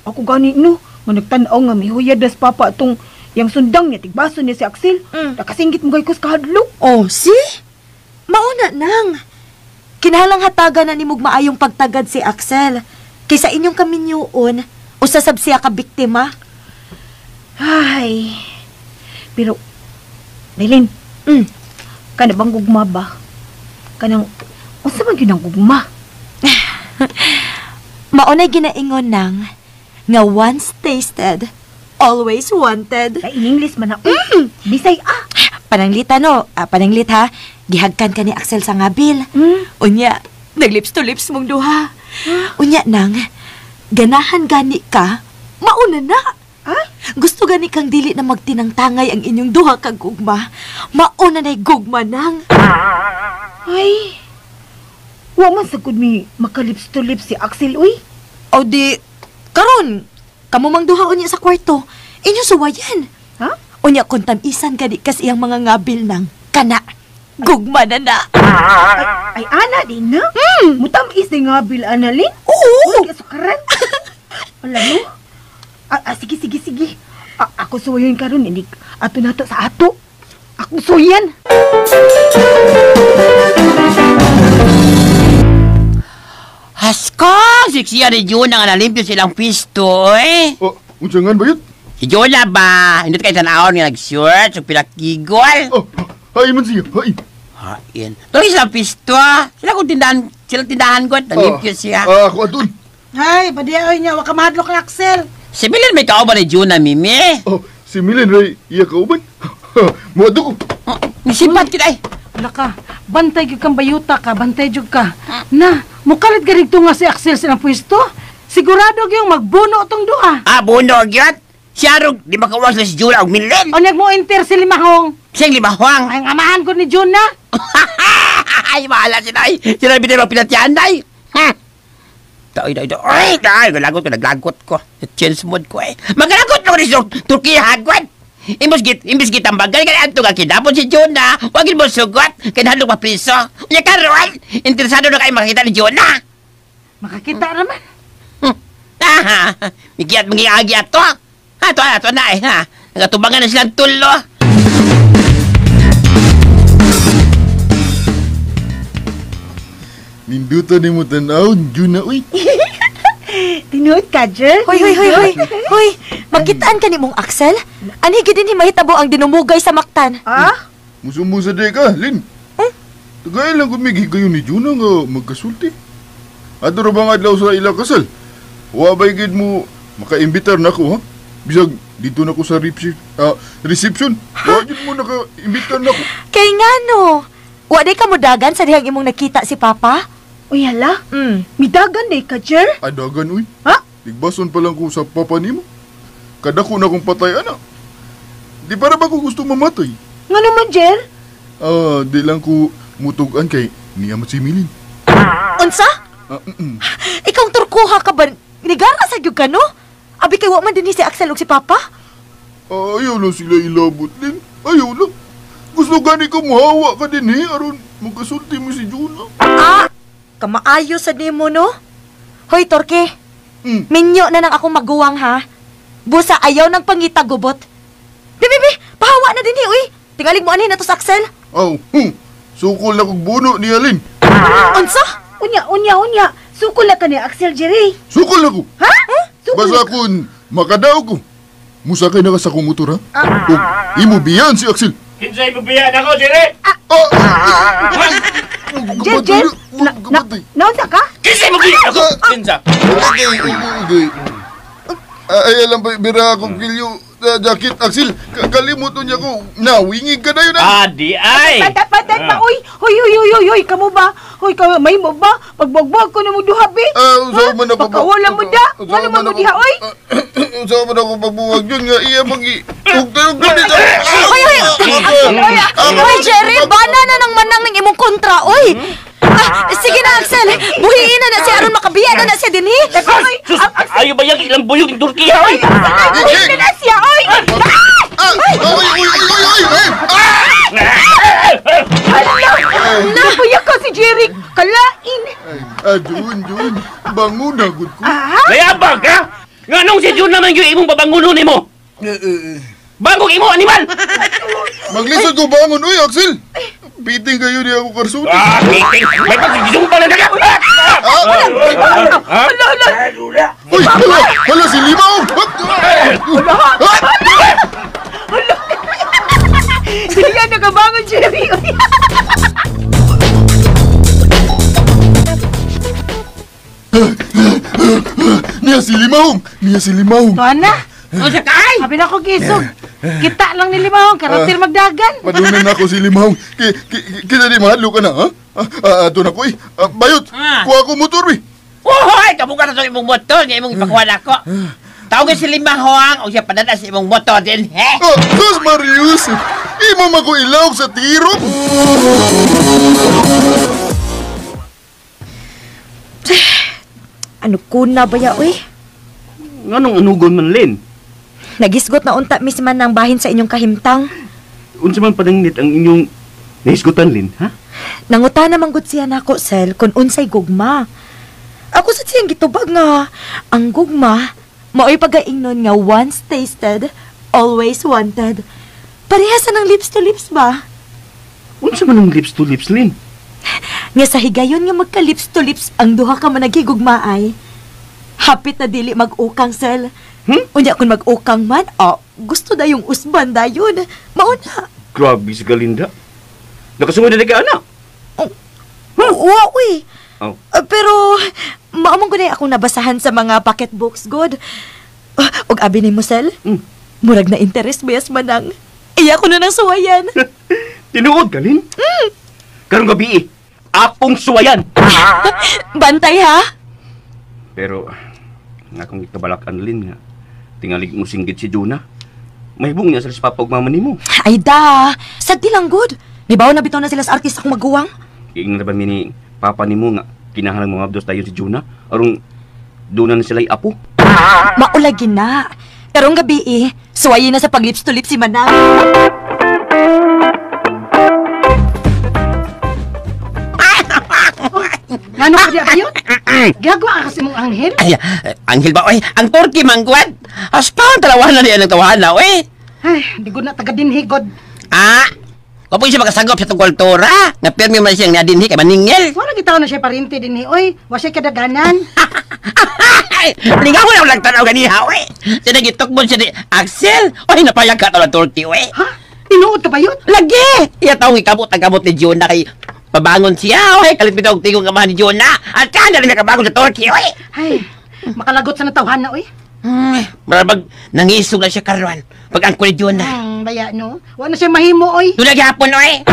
Ako gani, no? Nga nagtanaw nga may huyad na sa Papa atong yang sundang niya, tigbason niya si Axel. Nakasinggit mo gay ko sa kahadlok. Oh, see? Mauna nang. Kinahanglang hatagan na ni mong maayong pagtagad si Axel. Kaysa inyong kaminyoon, usasab siya ka biktima. Ay. Pero, Dailin, kana bang gugma ba? Kanang, unsa man yun ang gugma? Maunay ginaingon nang, nga once tasted, always wanted. Ay, in English man na. Bisay, Pananglit pananglit ha. Gihagkan ka ni Axel sa ngabil. Unya, naglips to lips mong duha. Unya nang, ganahan gani ka, mauna na. Gusto gani kang dili na magtinangtangay ang inyong duha kag gugma. Mauna na'y gugma nang. Ay, wa man sagud mi makalips to lips si Axel, uy. O di, karon, kamo mang duha unya sa kwarto. Inyo suwayan. Ha? Unya kung tamisan gani kas iyang mga ngabil nang, kana, gugma na na. Ay ana din na? Mutamis din nga bil, Annalyn? Oo. Sukaran. Alam mo? Sige. Ako suwayan karon ini. Ato nato sa ato. Ako suwayan. Hasko! Siksiya ni Juna nga nalimpyo silang pisto, eh. Oh, unsangan ba yun? Si Juna ba? Hindi kayo tanawon nga nag-shirt, so pinakigol. Oh, hay man siya, hay. Hain. Tuloy silang pisto, Silang tindahan ko, nalimpyo siya. Ako adun. Ay, badiyaw niya, waka mahadlok ni Axel. Si Milen may kauban ni Juna, Mimi. Oh, si Milen ray, iya kauban. Muado ko. Nisipat kita, eh. Wala ka, bantay gyud kang bayuta ka, bantay gyud ka. Na, mukalit garigto nga si Axel sa pwesto. Sigurado gyung magbuno tong duha. Buno, gyot. Siya rin, di makawas na si Juna o Milen. O nagmo-enter si Limahong. Siyang limahwang. Ay, ang amahan ko ni Juna. Ay, mahala sila, eh. Sila bitero pinatyan, ay. Ay, galagot ko, naglagot ko. Change mood ko, eh. Maglagot ko rin sa Turkiya, hagwan. Imbis git ang bagay, kaya anto nga kinapon si Juna. Wagin mo sugot, kaya nalong papriso. Unya karon, interesado na kayo makakita ni Juna. Makakita naman. Migiat mangiagi ato. Ato na, eh, ha. Nagatubangan na silang tulo. Ninduta ni mo tanaw, Juna, uy. Tinuod ka, Jer? Hoy, magkitaan ka ni mong Axel? Ani gid din mahitabo ang dinumugay sa maktan. Musumusa de ka, Lin. Tagay lang kumigi kayo ni Juna nga magkasulti. Ato ra bang adlaw sa ila kasal? Wabay gid mo makaimbitar nako, ha? Bisag dito na ko sa reception. Wa gid mo naka-imbitar nako. Kay ngano? Wa day ka modagan sa dihang imong nakita si Papa? Uy, hala? Midagan day ka, Jer? Adagan, uy. Ha? Tigbason pa lang ko sa papa nimo. Kadako na kong patay, ana. Di para ba ko gusto mamatay? Nga naman, Jer? Di lang ko mutugan kay niya matsimilin. Unsa? Ikaw turkuha ka ba? Nigara sa gyud ka, no? Abi kay wa man din si Axel ug si Papa? Ayaw lang sila ilabot, Lin. Ayaw lang. Gusto gani ko muhawa ka din, aron magkasulti mo si Juna. Kamaayo sa nimo, no? Hoy, Torque. Minyo na nang akong maguwang, ha? Busa ayaw ng pangitagubot. Bibi, pahawa na din, uy. Tingalig mo anin na to sa Axel. Sukol na kong buno ni Alin. Unsa? Unya. Sukol na ka ni Axel, Jerry. Sukol na ko. Ha? Basta kung makadaw ko. Musakay na ka sa kong motor, ha? Imo biyan si Axel. Kinsay mo biyan ako, Jerry? Jer, naunsa ka? Kinsay mo biyan ako? Kinsa? Ay, alam ba, bira akong kilyo jacket, Axel. Kalimutan niya ko. Nawingig ka na yun, ha? Di ay! Patay pa, uy! Hoy, kamo ba? Hoy, may mo ba? Pagbagbag ko na mo duha, be? Usaw man ako. Pagkawala mo da? Wala man mo diha, oy? Usaw man ako pagbuwag yun nga. Iya mag-tugtulog na dito. Hoy, Jerry, bana na nang manang ng imong kontra, oy! Sige na, Axel. Buhiin na siya aron makabiya na siya dinhi. Sus, ayaw ba yung ilang buyog ng Turkiya, oy? Buhiin na siya, oy! Nakuya ko si Jerry. Kalain. Jun. Bangun na, good ko. Layabang ka? Nga nung si Jun naman yung imong babangunon mo. Bangog imo, animal! Maglisod ko bangon, uy, Axel. Biting kayo di ako karsuti. Biting! May pagkikisumpa na dagat! Uy, hala si Limaw! Sige nga, nakabangon, Jerry. Niya si Limahong! Tuan na. O sa kay! Sabi na ko gisog. Kita lang ni Limahong, karatir magdagan. Padunan ako si Limahong. Kita di mahadlo ka na, ha? Ato na ko, eh. Bayot, kuha ko motor, eh. Uhoy! Kabuka na sa imong motor, nga imong ipakuha na ako. Tawagin si Limahong, o siya padala sa imong motor din, he? Sus Marius! Imo mag-ilawag sa tiro! Ano kuna ba ya, uy? Nganong anugon man, Lin? Nagisgot na unta mis man ng bahin sa inyong kahimtang. Unsa man pananglit ang inyong nahisgutan, Lin, ha? Nanguta naman gud siya nako, Sel, kung unsay gugma. Ako sa siyang gitubag nga, ang gugma, mao'y pagaingnon nga once tasted, always wanted. Parehas ng lips to lips ba? Unsa man ang lips to lips, Lin? Nga sa higayon nga magka-lips to lips ang duha ka man nagigugmaay. Hapit na dili mag-ukang, Sel. Unya kung mag-ukang man, gusto na yung usban da yun. Mauna. Grabe si Galinda. Nakasungod na ka, anak. Uy. Pero, maamong ko na akong nabasahan sa mga pocketbooks, God. Og abi ni mo, Sel? Murag na interest bayas manang. Iya ko na ng suwayan. Tinuod ka, Lin? Karong gabi, akong suwayan. Bantay, ha? Pero, nga kong ikabalak-an, Lin, nga tingalig mo singgit si Juna. Mahibong niya sa papa ug mama nimo. Ay da, sad lang, good. Nibaw na bitaw na sila sa artist akong maguwang. Iing na ba ni papa nimo nga kinahanglan mga abdos tayo si Juna? Arong doon na sila'y apo? Maulagin na. Karong gabi, suwayin na sa pag-lips to lips si Manang. Ano ka diya kayo? Gagawa ka kasi mong anghel? Ay, anghel ba, oy? Ang turkey, mangguad. Aspahan, talawahan na niya ng tawahan na, oy. Ay, di ko na taga-dinhigod. Kapoy siya makasagop sa tungkol tora. Nga pirmi man siyang nadinhi kay maningil. Wala kita na siya parinti dinhi. Oy, wa siya kadaganan. Lingaw na lang tanaw ganiha, oy. Siya nagitukbon siya ni Axel. Oy, napayag ka tawag turkey, oy. Ha? Tinuod ka ba yun? Lagi! Iya taong ikabot ang kabot ni Jonah kay pabangon siya, oy. Kalit bitawag tingong kamahan ni Jonah. At kanya rin nakabangon sa turkey, oy. Ay, makalagot sa natawhan na, oy. Marabag nangisog na siya karuan. Pag angko ni Jonah. Baya, no? Wala na siya mahimo, oy. Doon hapon, oy.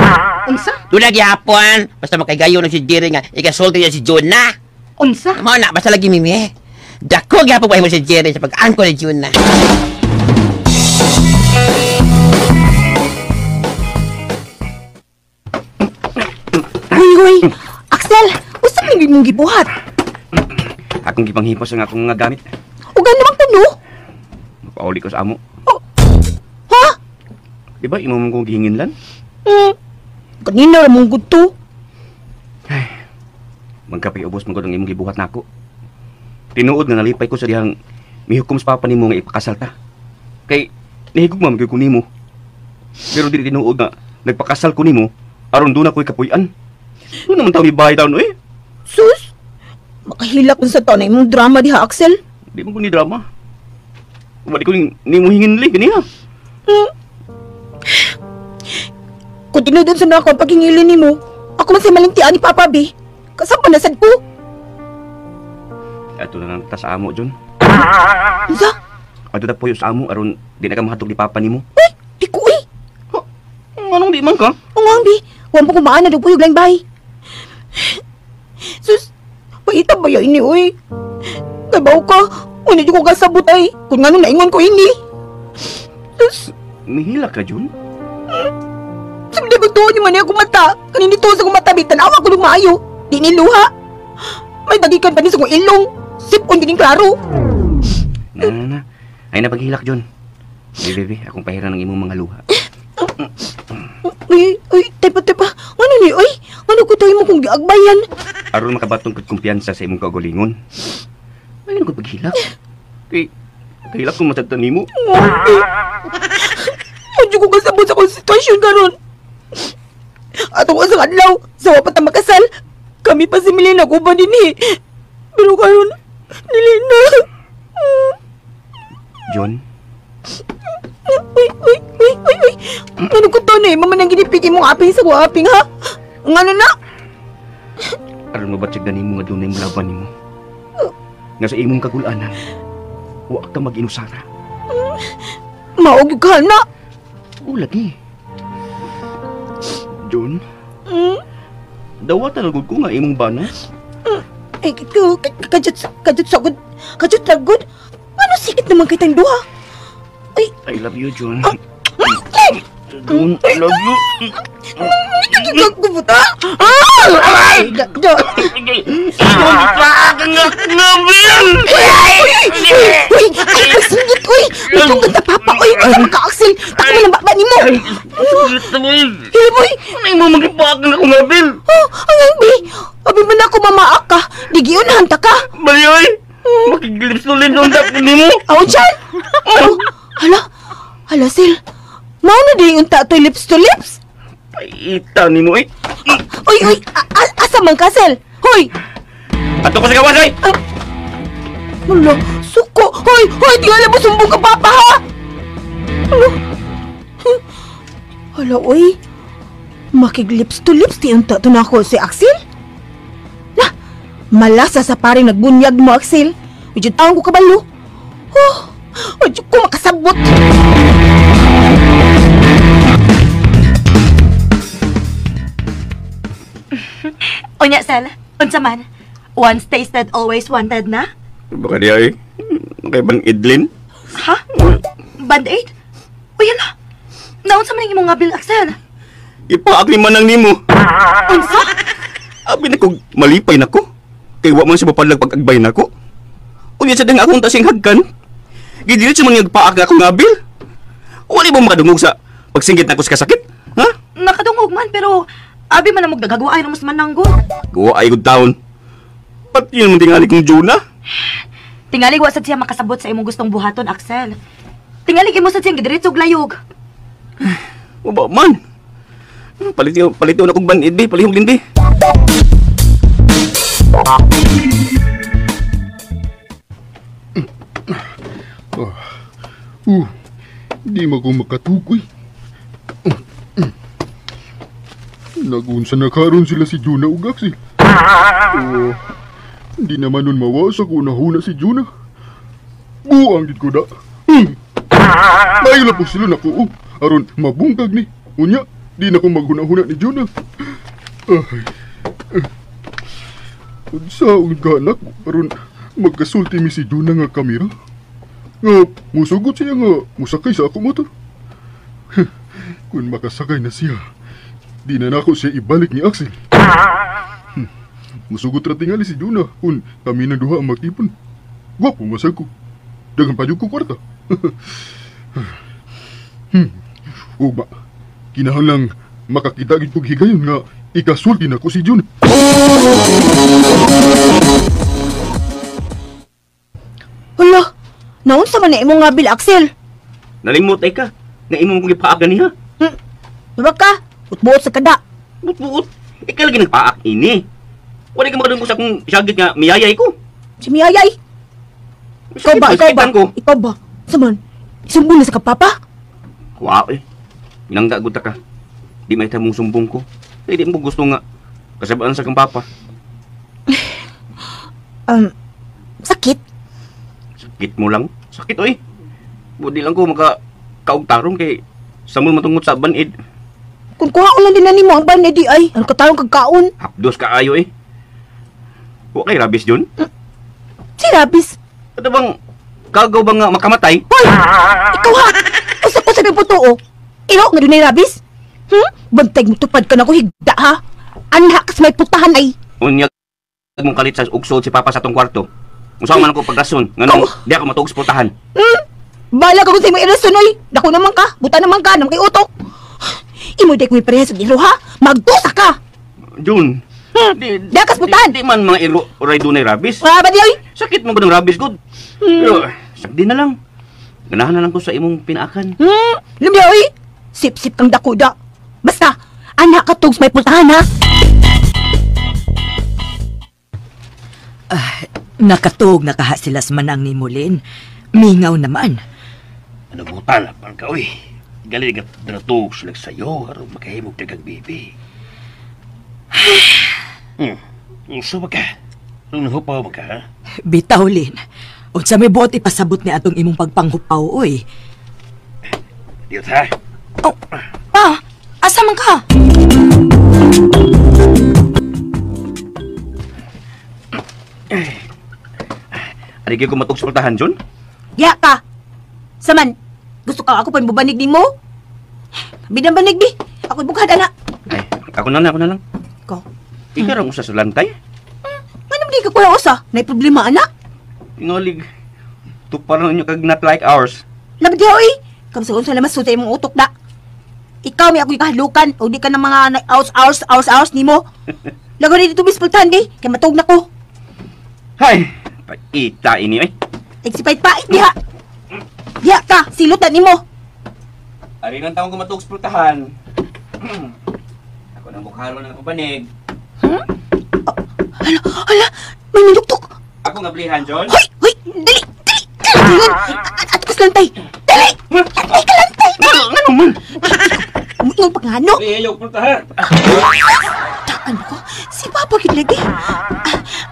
Unsa? Doon hapon. Basta makagayo na si Jerry nga. Ikasulti niya si Jonah. Unsa? Mao na, basta lagi mimi. Dako gyapon pa mo si Jerry sa pag-angko ni Jonah. Uy, Axel, usa man mong gibuhat. Akong gipanghipos ang akong nga gamit. O gano man kuno? Mapauli ko sa amo. Ha? Di ba imo man kong gihinginlan? Kanina ra mong gusto. Magkapay ubos man ko ng imong gibuhat nako. Tinuod nga nalipay ko sa dihang mihukom sa papa nimo nga ipakasal ta. Kay nahigugma man ko nimo. Pero dili tinuod nga nagpakasal ko nimo aron doon ako'y kapuy-an. Doon naman tayo ibahay taon, eh. Sus, makahilak sa taon na imong drama diha, Axel. Di mo ko ni drama. Balik ko ni mo hinginli, kaniya. Kung tinudod sa nako ang paghingili ni mo, ako man sa malintian ni Papa B. Kasama na sad ko. Ato na lang ta sa amo, John. Isa? Ato na po yung sa amo, aron di na ka mahatog ni Papa ni mo. Uy, di ko eh. Anong di man ka? O nga, Bi. Huwag mo kumaan na puyog lang bahay. Sus, paita ba yan ini, uy? Tabaw ka, hindi ko kasabot ay. Kung nga nung naingon ko ini. Sus, Mihila ka, John? sabi na ba ito, di man niya kumata. Kaninito sa kumata, Bi, tanawa ko nung maayo. Di ni luha. May dagikan pa ni sa kong ilong. Sipon gining klaro. Na. Ay napaghilak, John. Bebe, akong pahiran ng imong mga luha. Uy, tepa. Ano ni, uy? Ano ko tayo mo kong giagbayan? Aron makabatong kod kumpiyansa sa imong kaugalingon. Ay, ko paghilak. Kahilak kung masagtan nimo. Medyo ko kasabot sa kong sitwasyon karon. Ato ko sa adlaw, sa wapat na makasal. Kami pa si Milena ko ba din Pero karon, dili na. John? Uy. Ano ko to na mamanang ginipigin mong aping sa kuaping ha? Ngano na? Aron mabatsig na nimo nga dunay mulaban nimo. Nga sa imong kagulanan, huwag ka mag-inusara. Maog ka na. Oo, lagi. John? Dawatan agad ko nga imong bana. Ay, kajut sagod. Kajut lagod. Ano sikit naman kitang duha? I love you, John. John, I love you. Nagagubot ha? Ay! Uy! Ay, ang singit, uy! Itong ganda papa, uy! Ang ka-Axel! Tako mo ng baba ni mo! Boy! Ano mo magipakan ako nga, Bill? Oh, ang bi! Abi man ako mamaak ka! Digiunahan ta ka! Balyoy! Makiglips ulit ng dapin mo! Awan dyan! Oh, hala, Sil! Mauna din yung to'y lips to lips? Paita ni mo eh! Uy! Asa man ka, Sil? Hoy! Ato ko sa gawas, ay! Hala, suko! Hoy! Di alam mo sumbong ka, papa, ha? Hala, uy! Makiglips to lips di yung to na ako si Axel? Na! Malasa sa paring nagbunyag mo, Axel! Medyo taong ko kabalo! Oh! Medyo ko makasabot! Unya, Sel. Unsa man? Once tasted, always wanted na? Baka di ay, kay Bang Idlin? Ha? Band-aid? Uy, ala. Naunsa man yung imong ngabil, Axel? Ipaak ni manang nimo. Unsa? Abi na kong malipay na ko. Kay wa man siya mapalag pag-agbay na ko. Unya sa dang akong tasing hagkan. Gidilit siya mga nagpaak na akong ngabil. Wala mo makadungog sa pagsinggit na ko sa kasakit? Ha? Nakadungog man, pero abi man na magdagagawa ay mas mananggo. Guwa ay good town. Ba't yun naman tingali kong Jonah? Tingali wa sad siya makasabot sa imong gustong buhaton, Axel. Tingali mo sad siyang gidiretsog layog. Waba man. Palito na kong banid, be. Palihog din, be. Di mo ko makatukoy. Nagunsa na karon sila si Jonah ug Axel. Di naman nun mawas ako nahuna si Jonah. Buang gid ko da. Maila po sila nako. Aron mabungkag ni. Unya, di na ko maghuna-huna ni Jonah. Unsa ug ganak aron magkasulti mi si Jonah nga kamera. Nga musugot siya nga musakay sa ako motor. Kung makasakay na siya, di na nako siya ibalik ni Axel. Musugot ra tingali si Jonah kung kami na duha ang magtipon. Gwapo masag ko. Dagan pa ko kwarta. Ugma, kinahanglang makakita gid kog higayon nga ikasulti na ko si Jonah. Hala, naunsa man na imong ngabil, Axel? Nalimutay ka. Na imong kong ipaak niya. Diba ka? Utbuot sa kada. Buot. Ikaw lagi nagpaak ini. Wala ka makadungog sa akong syagit nga miyayay ko. Si Miyayay? Ikaw ba? Saman, isumbong na sa kapapa? Wow eh. Inangga gud ta ka. Di may tamong sumbong ko. Di mo gusto nga kasabaan sa kang papa. Sakit? Sakit mo lang. Sakit oy. Budi lang ko kaugtarong kay samol matungot sa banid. Kung kuha ko lang din na nimo ang ban di ay, ang katawang kagkaon. Hapdos ka ayo eh. Wa kay rabis yun? Si Rabis? Ano bang kagaw ba nga makamatay? Hoy! Ikaw ha! Usa ko sabi po to o. Iro nga doon ay Rabis? Bantay mo tupad ka na ko higda ha? Anha kas may putahan ay. Unyag mong kalit sa ugsod si Papa sa tong kwarto. Usaw man ako paglason, nganong di ako matugos pultahan. Bala ka kung sa'yo irason, oy. Dako naman ka, buta naman ka, naman kay utok. Imo di ko may parehas ng ilo, ha? Magdusa ka! Jun, Dakas butan! di man mga iro oray dunay rabis. Ba di, oy? Sakit mo ng rabis, good. Pero, sakdi na lang. Ganahan na lang ko sa imong pinaakan. Lumya, oy. Sip-sip kang dakuda. Basta, anak ka tugs may pultahan, ha? Nakatog nakahasilas manang ni Mulin. Mingaw naman. Ano buta na man ka, uy. Galing ka dratog sila sa'yo, harap makahimog dagang bibi. Uso ba ka? Nung nahupaw ba ka, ha? Bitaw, Lin. Unsa may buot ipasabot ni atong imong pagpanghupaw, oy. Diyot, ha? Oh, pa, asa man ka? Arigi ko matug sa pultahan, Jun? Ya ka! Saman, gusto ka ako panbubanig ni mo? Bidang banig di. Ako'y bukad, anak. Ay, ako na lang. Ko. Ikaw ang usa sa lantay. Manam di ka kulang usa. Nay problema, anak. Tingolig. Tuparan ninyo kag not like ours. Labi di, oy. Kamsa unsa naman sutay mong utok da. Ikaw may ako'y kahadlukan. O di ka ng mga hours ni mo. Lago na dito bispultan di. Kaya matug na ko. Hay! Paita ini, eh. Nagsipait-pait diha. Diha ka, silutan ni mo. Ari ng taong kumatug sa pultahan. Ako nang bukharo ng kupanig. Hala, may ninduktok. Ako nga blihan, John. Hoy, dali. At kas lantay. Dali ka lantay. Ano man? Umuingon pa nga, no? Ayaw pultahan. Taan ko, si Papa Gilagi.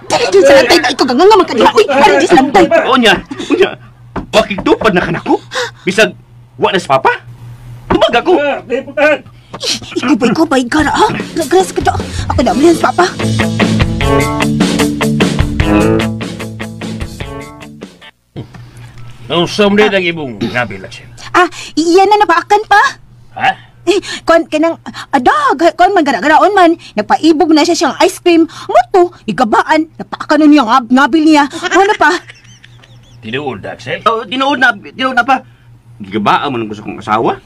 Dali dyan sa lantay na ito gangangaman ka diha. Uy, dali dyan sa lantay. Unya. Pakigtupad na kanako. Bisag, wa na si Papa. Tumag ako. Pultahan. Ikubay, gara, ha? Nagras ka dyan. Ako na ulihan sa Papa. Nausam din ang ibong ngabil, Axel. Iyan na napaakan pa. Ha? Kon kanang kon man gara-garaon man nagpaibog na siya siyang ice cream moto igabaan napaakan niya ngabil niya ano pa Tinuod, Axel. Tinuod na pa. Gigabaan mo ng gusto kong asawa?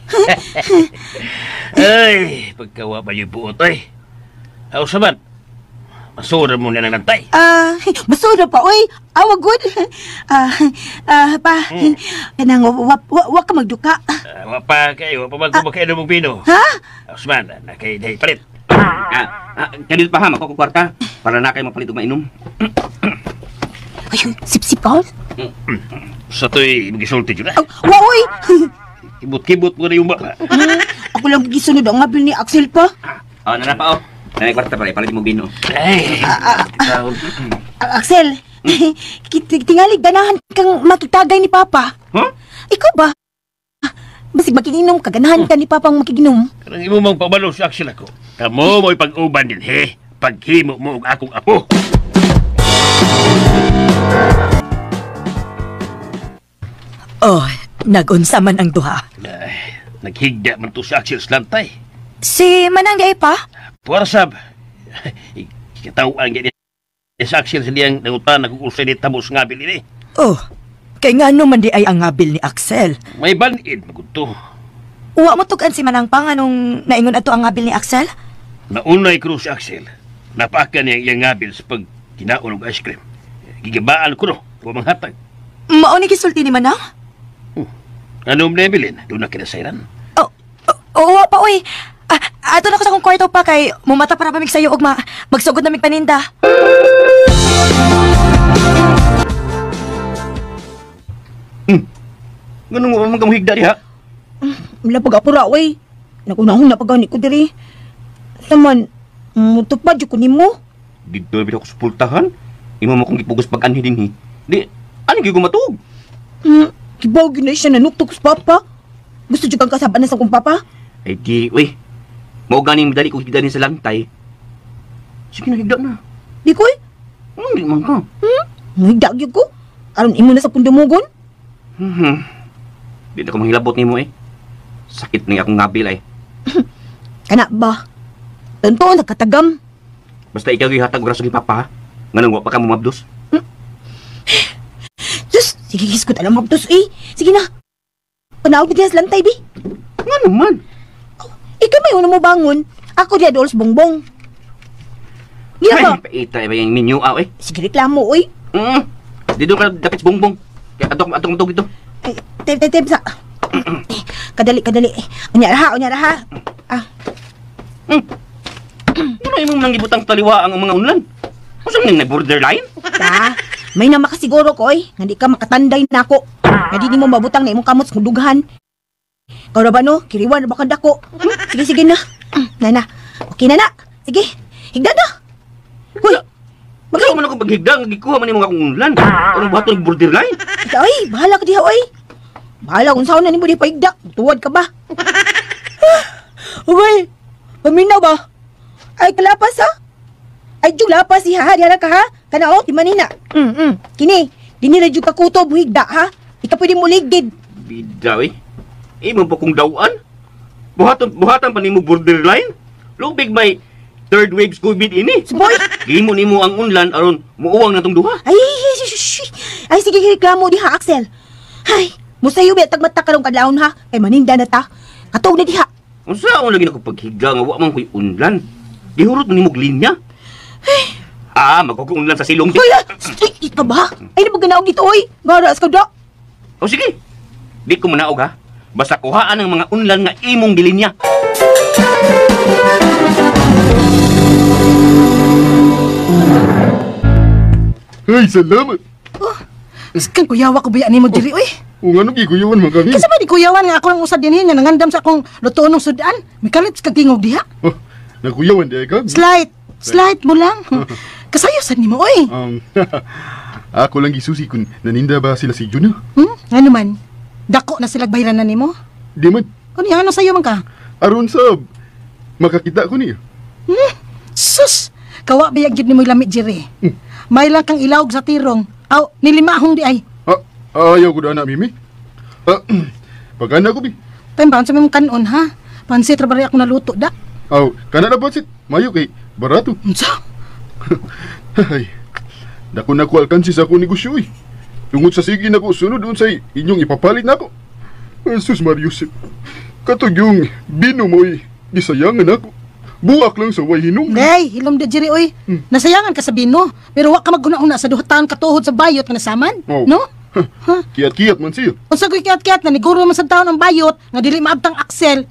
Ay, pagkawa pa yung buot, ay. Aw, sabat. Masura mo na ng lantay. masura pa oy awa good pa kanang wa ka magduka Wapa bago kayo mong pino. ha Aw, sabat, nakay dahi palit. Kanil pa ha, makukwarta. Para na kayo mapalit o mainom. ay sip-sip ka Sa to'y magisulti dyan, wa oy Kibot-kibot mo na yung baka. ako lang gisunod ang ngabil ni Axel pa Na pa, oh. Nanay kwarta pala, palit mo bino. Ay, Axel tingali ganahan kang makitagay ni Papa Huh? ikaw ba basig makiginom kaganahan ka ni Papang makiginom Karang imo mang pabalo si Axel ako. Kamo mo'y pag-uban din, he. Paghimo mo og akong apo. Oh, nagunsa man ang duha. Ay, naghigda man to si Axel sa lantay. Si Manang di ay pa? Puwarsab. Ikatawaan ganyan. Sa Axel siliyang nangutan nagkukulsay ni Tamos ngabil ini. Oh, kay nga man di ay ang ngabil ni Axel. May banid magudto. Uwa mo tugan si Manang pa nga nung naingon ato ang ngabil ni Axel? Naunay kro si Axel. Napaka niya iyang ngabil sa pag kinaon og ice cream. Gigabaan ko no. Huwag manghatag. Mao ni gisulti ni Manang? Ano mo na bilin? Doon na kinasairan. Oo pa oy. Ato na ko sa kong kwarto pa kay mumata para pamig sayo og magsugod na mig paninda. Ganun mo ba magamuhigda diha? Wala pag-apura, way. Nagunahon na pagani ko diri. Saman, mutupad yung kunin mo. Dito na ako sa pultahan. Imo mo kong gipugos pag-anhi din, Di, ano yung gumatog? Kibaw ginay siya nanuktok sa Papa. Gusto dyan kang kasaba na sa kong Papa? Ay di, wey. Mao ganing madali kong higda din sa lantay. Sige na, higda na. Di ko eh. Hindi man ka. Nahigdag yun ko. Aron imo na sa pundamugon. Di na ko manghilabot ni mo Sakit na akong ngabil ay. Kana ba? Tanto, nagkatagam. Basta ikaw gihatag og rason ni Papa, ha? Nganong wa pa ka mumabdos? Sus, sige hiskot alam mo tos eh. Sige na. Panaog na sa lantay, bi. Nga naman. Ikaw may una mo bangon. Ako diya dool sa bongbong. Gila ba? Ay, paita ba yung menu eh. Sige reklamo, oy. Dito ka dapit sa bongbong. Kaya atong dito. Ay, tep sa. Kadali. Unya raha. Ah. Ano yung mga ibutang taliwa ang mga unlan? Masang nang borderline? Ta, may na makasiguro ko, oy. Hindi ka makatanday na ako. Nga di mo mabutang na imong kamot sa dughan. Kau na ba no? Kiriwan na ba kanda ko? Sige na. Nana. Okay na. Sige. Higda na. Hoy. Magawa man ako paghigdang, gikuha man yung mga unlan. Anong buhaton ng borderline? Ika, oy. Bahala ka diha, oy. Bahala kung saan na ni mo di paigda. Tuwad ka ba? Okay. Paminaw ba? Ay, kalapas ha? Ay, jug lapas iha. Dihala ka ha? Kanao, di manina. Kini, dinira jug ka kuto, buhigda ha? Ika pwede mo ligdid. Bida eh. Imo po kong dawaan. Buhatan pa ni mo borderline. Lubig may third wave COVID ini. Boy! Gimo ni mo ang unlan aron muuwang na tong duha. Ay, sige, reklamo diha, Axel. Ay, musayo ba tagmata karong kadlawon ha? Kay maninda na ta. Katog na diha. Unsa ako lagi nako paghiga nga wa man ko'y unlan. Gihurot mo ni mo linya. Magkukunlan sa silong. Hoy, ika ba? Ay, nabaganaog dito, oy. Garas ka da. O sige. Di ko manaog ha. Basta kuhaan ang mga unlan nga imong gilinya. Ay, salamat. Iskan kuyawa ko ba yan mo diri, oy? O nga nung ikuyawan mga kami. Kasi ba di kuyawan nga ako lang usad din nga nangandam sa akong lutoon ng sudan. May kalit ka tingog diha. Oh, nakuyawan di ka? Slight mo lang. Kasayosan ni mo, oy. Ako lang gisusi kung naninda ba sila si Juna? Ano man? Dako na sila bayran na ni mo? Di man. Kung ano sa'yo man ka? Aron sa makakita ko niya. Sus! Kawa bayag yun ni mo lamit, Jerry. May lang kang ilawag sa tirong. Aw, nilimahong di ay. Ayaw ko na anak, Mimi. Pagana ko, Bi. Tayo sa mong kanon, ha? Pansit, rabari ako naluto, da. Aw, kana na pansit. Mayo kay barato. Unsa? Ay, dako na ko alkansi sa akong negosyo, eh. Tungod sa sige na ko, sunod doon sa inyong ipapalit na ako. Jesus Marius, katog yung bino mo, eh. Gisayangan ako. Buwak lang sa way hinom. Hey, hilom da, Jerry, oy. Nasayangan ka sa bino, pero wak ka maguna-una sa duhatan katuhod sa bayot nga nasaman. Oh. No? Kiyat-kiyat man siya. Unsa ko'y kiyat-kiyat na niguro man sa taon ang bayot nga dili maabtang Axel.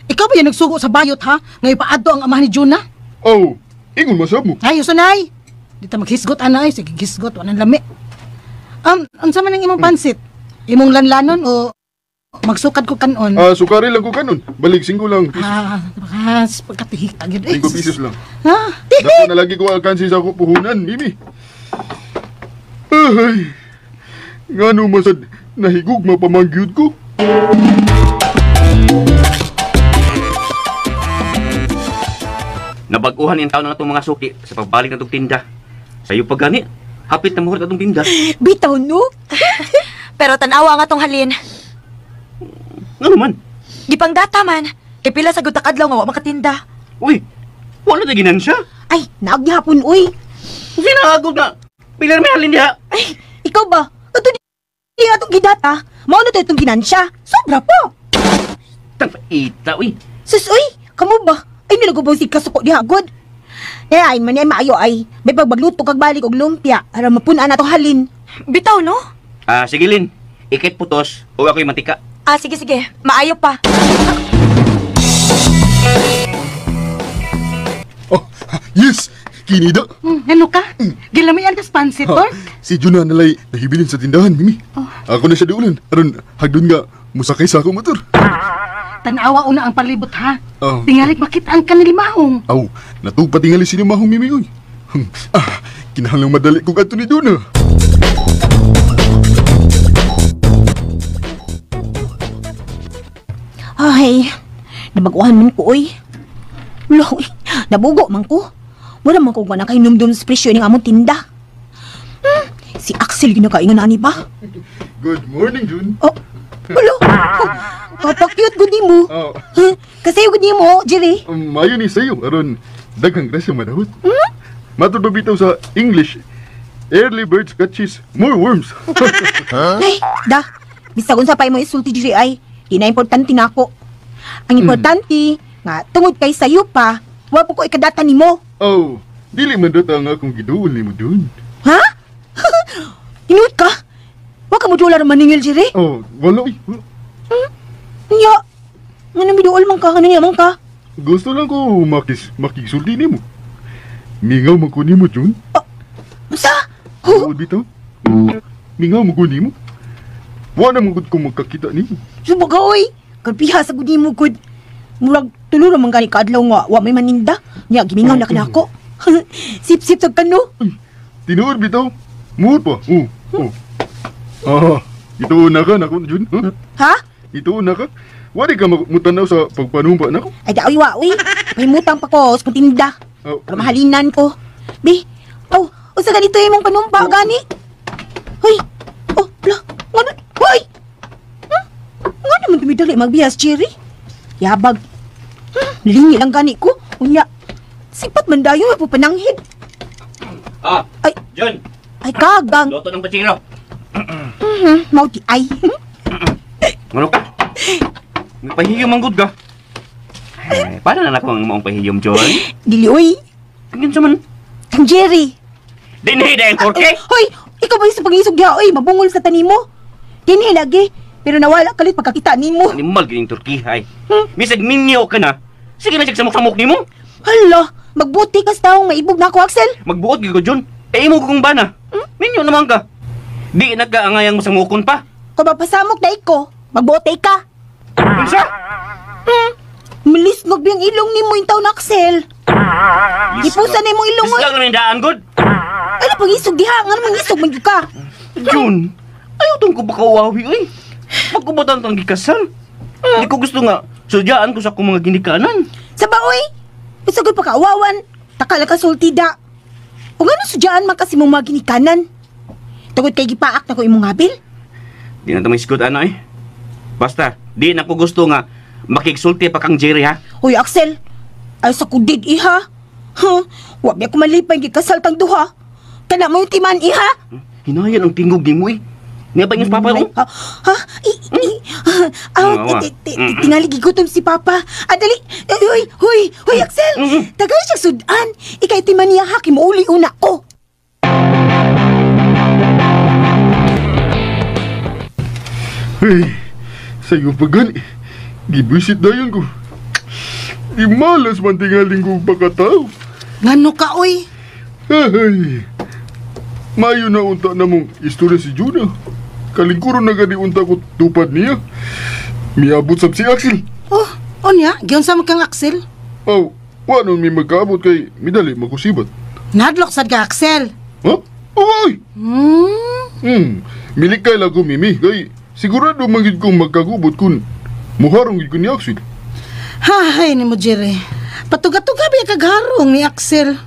Ikaw ba yung nagsugo sa bayot ha? Nga ipaadto ang amahan ni Juna? Oh, ingon masab mo. Ay, usanay. Di ta maghisgot anay, sige hisgot wanan lami. Unsa man ang imong pansit? Imong lanlanon o magsukad ko kanon? Sukari lang ko kanon. Balik 5 lang. Bakas pagkatihik agad. 5 pesos lang. Ha? Dako na lagi ko alkansi sa akong puhunan, Mimi. Ay, ngano masad nahigog mapamangyud ko. Nabaguhan yung taon na itong mga suki sa pagbalik na itong tinda. Sa'yo pa gani, hapit na muhurt na itong tinda. Bitaw, no? Pero tanawa nga tong halin. Nga naman. Gipang data man. Ipila sa gutakadlaw nga wa makatinda. Uy, wala na ginansya. Ay, naagyapon, uy. Sinagod na. Pilar may halin diha. Ay, ikaw ba? Ito di atong gidata. Mao na itong ginansya. Sobra po. Tangpaita, uy. Sus, uy, kamo ba? Ay, nilagubong si kasuko di hagod. Ay, man ay maayo ay. May pagbagluto kag balik og lumpia. Para mapunan na itong halin. Bitaw, no? Sige, Lin. Ikit putos o ako'y mantika. Sige. Maayo pa. Oh, yes! Kinida! Ano ka? Gilamian ka sa pansit, or? Si Juna nalay nahibilin sa tindahan, Mimi. Ako na siya duulan. Aron, hagdun nga, musakay sa akong motor. Tanawa una ang palibot, ha? Oh. Tingalit makita ang kanilimahong. Aw, natug patingali sinimahong, Mimi, oy. Kinahanglang madali kong ato ni Juna. Ay, nabaguhan man ko, oy. Uy, nabugo man ko. Wala man ko na kay numdum sa presyo ng among tinda. Si Axel ginakaingan na ni ba? Good morning, Jun. Oh, wala. Papakyut gud mo. Kasi gud mo, Jerry. Mayo ni sa'yo, aron, daghang grasya manahot. Matod ba bitaw sa English, early birds catches more worms. Ay, da. Bisag unsa pay mo isulti diri ay, di na importante nako. Ang importante nga tungod kay sayo pa, wa po ko ikadata nimo. Oh, dili man data nga akong giduol nimo dun. Ha? Inuit ka? Wa ka mo dolar maningil diri? Oh, wala eh. Nya. Ngano biduol man ka, ano niya man ka? Gusto lang ko makisulti nimo. Mingaw man ko nimo dun. Sa? Oo, bitaw. Mingaw man ko nimo. Wa na magud ko magkakita nimo. Subag ka, oy. Kalpiha sa gudi mo, gud. Murag tulo naman gani kaadlaw nga, wa may maninda. Nya, gimingaw na kanako. Sip-sip sa kano. Tinuod bitaw. Muot pa. Oh. Ito na ka, nako dun. Ha? Ito na ka. Wari ka mutanaw sa pagpanumpa nako. Ay, daoy wa, oy. May mutang pa ko sa patinda. Oh. Para mahalinan ko. Bi, usa ganito imong panumpa, gani. Hoy, la, ngano, hoy! Nga naman tumidali magbiyas, Cherry. Yabag. Lingi lang gani ko. Unya, sipat man dayo, po pananghid. Ay, John! Ay, kagang. Loto ng bachiro. Mau di ay. Ano ka? May pahiyom ang good ka. Ay, paano na ako ang maong pahiyom, John? Dili, oy. Tingin sa man. Kang Jerry. Dinhi dahil porke? Hoy, ikaw ba yung sa pag-isog diha, oy, mabungol sa tanimo. Dinhi lagi. Pero nawala kalit pagkakita nimo. Animal gining turkihay. Misag minyo ka na. Sige na siya samok-samok ni mo. Hala, magbuti kas taong maibog na ako, Axel. Magbuot gid ko, John. Imo kung bana. Minyo naman ka. Di nagkaangayang masamukon pa. Kung mapasamok na iko, magbuti ka. Unsa? Milisnog biyang ilong ni mo yung taon, Axel. Ipusan na mong ilong, oy. Islang na daan, good. Ano pang isog diha? Nga namang isog, magyo ka. Jun, ayaw tong ko baka uwawi, oy. Magkubatan tang gikasal. Di ko gusto nga, sudyaan ko sa akong mga ginikanan. Saba, oy. Isagod pa kaawawan. Takala ka sultida. O nga na sudyaan man kasi mong mga ginikanan. Tugod kay gipaak na ko imong habil. Di na ito may sigot, ano eh. Basta, di na ko gusto nga makiksulti pa kang Jerry, ha? Hoy, Axel. Ay sa kudid, iha. Wa biya ko malipay gikasal tang duha. Kana mo yung timan, iha. Hinayan ang tingog ni mo, eh. Niya ba yung papa ko? Tingali gigutom si Papa. Dali. Hoy, Axel. Tagal siya sudan. Ikay timan niya, ha. Kimauli una ko. Hey, sa'yo pa gani. Gibisit dayon ko. Di malas man tingaling kong pagkatao. Ngano ka, oy? Ay, mayo na unta na mong istorya si Juna. Kalingkuro na gani unta ko tupad niya. Miabot sab si Axel. Oh, onya, giyon sa kang Axel. Oh, wano mi magkaabot kay midali makusibat. Nadlok sad ka, Axel. Ha? Oy! Milik kay lago mimi. Kay sigurado magid kong magkagubot kun muharong gid ko ni Axel. Hay ni mo, Jerry. Patuga-tuga biya kagharong ni Axel.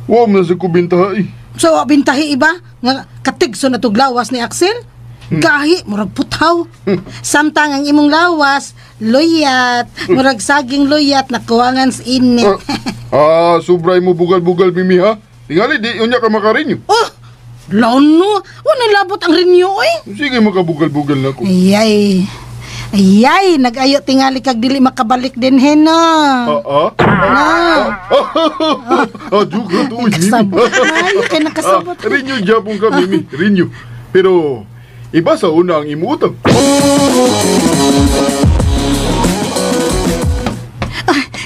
Wa man sa kubintaha eh. So, bintahi iba nga katigso na tuglawas ni Axel? Gahi, murag putaw. Samtang ang imong lawas, luyat, murag saging luyat, nakuwangan sa init. Sobray mo bugal-bugal mimi ha. Tingali di unya ka makarinyo. Oh, launo, wala labot ang renyo, oy. Sige makabugal-bugal na ko. Ayay, nag-ayo tingali kag dili makabalik din hena. Juga to, Mimi. Nakasabot. Ay, kay nakasabot. Rinyo japong ka, Mimi. Rinyo. Pero, iba sa una ang imuutang.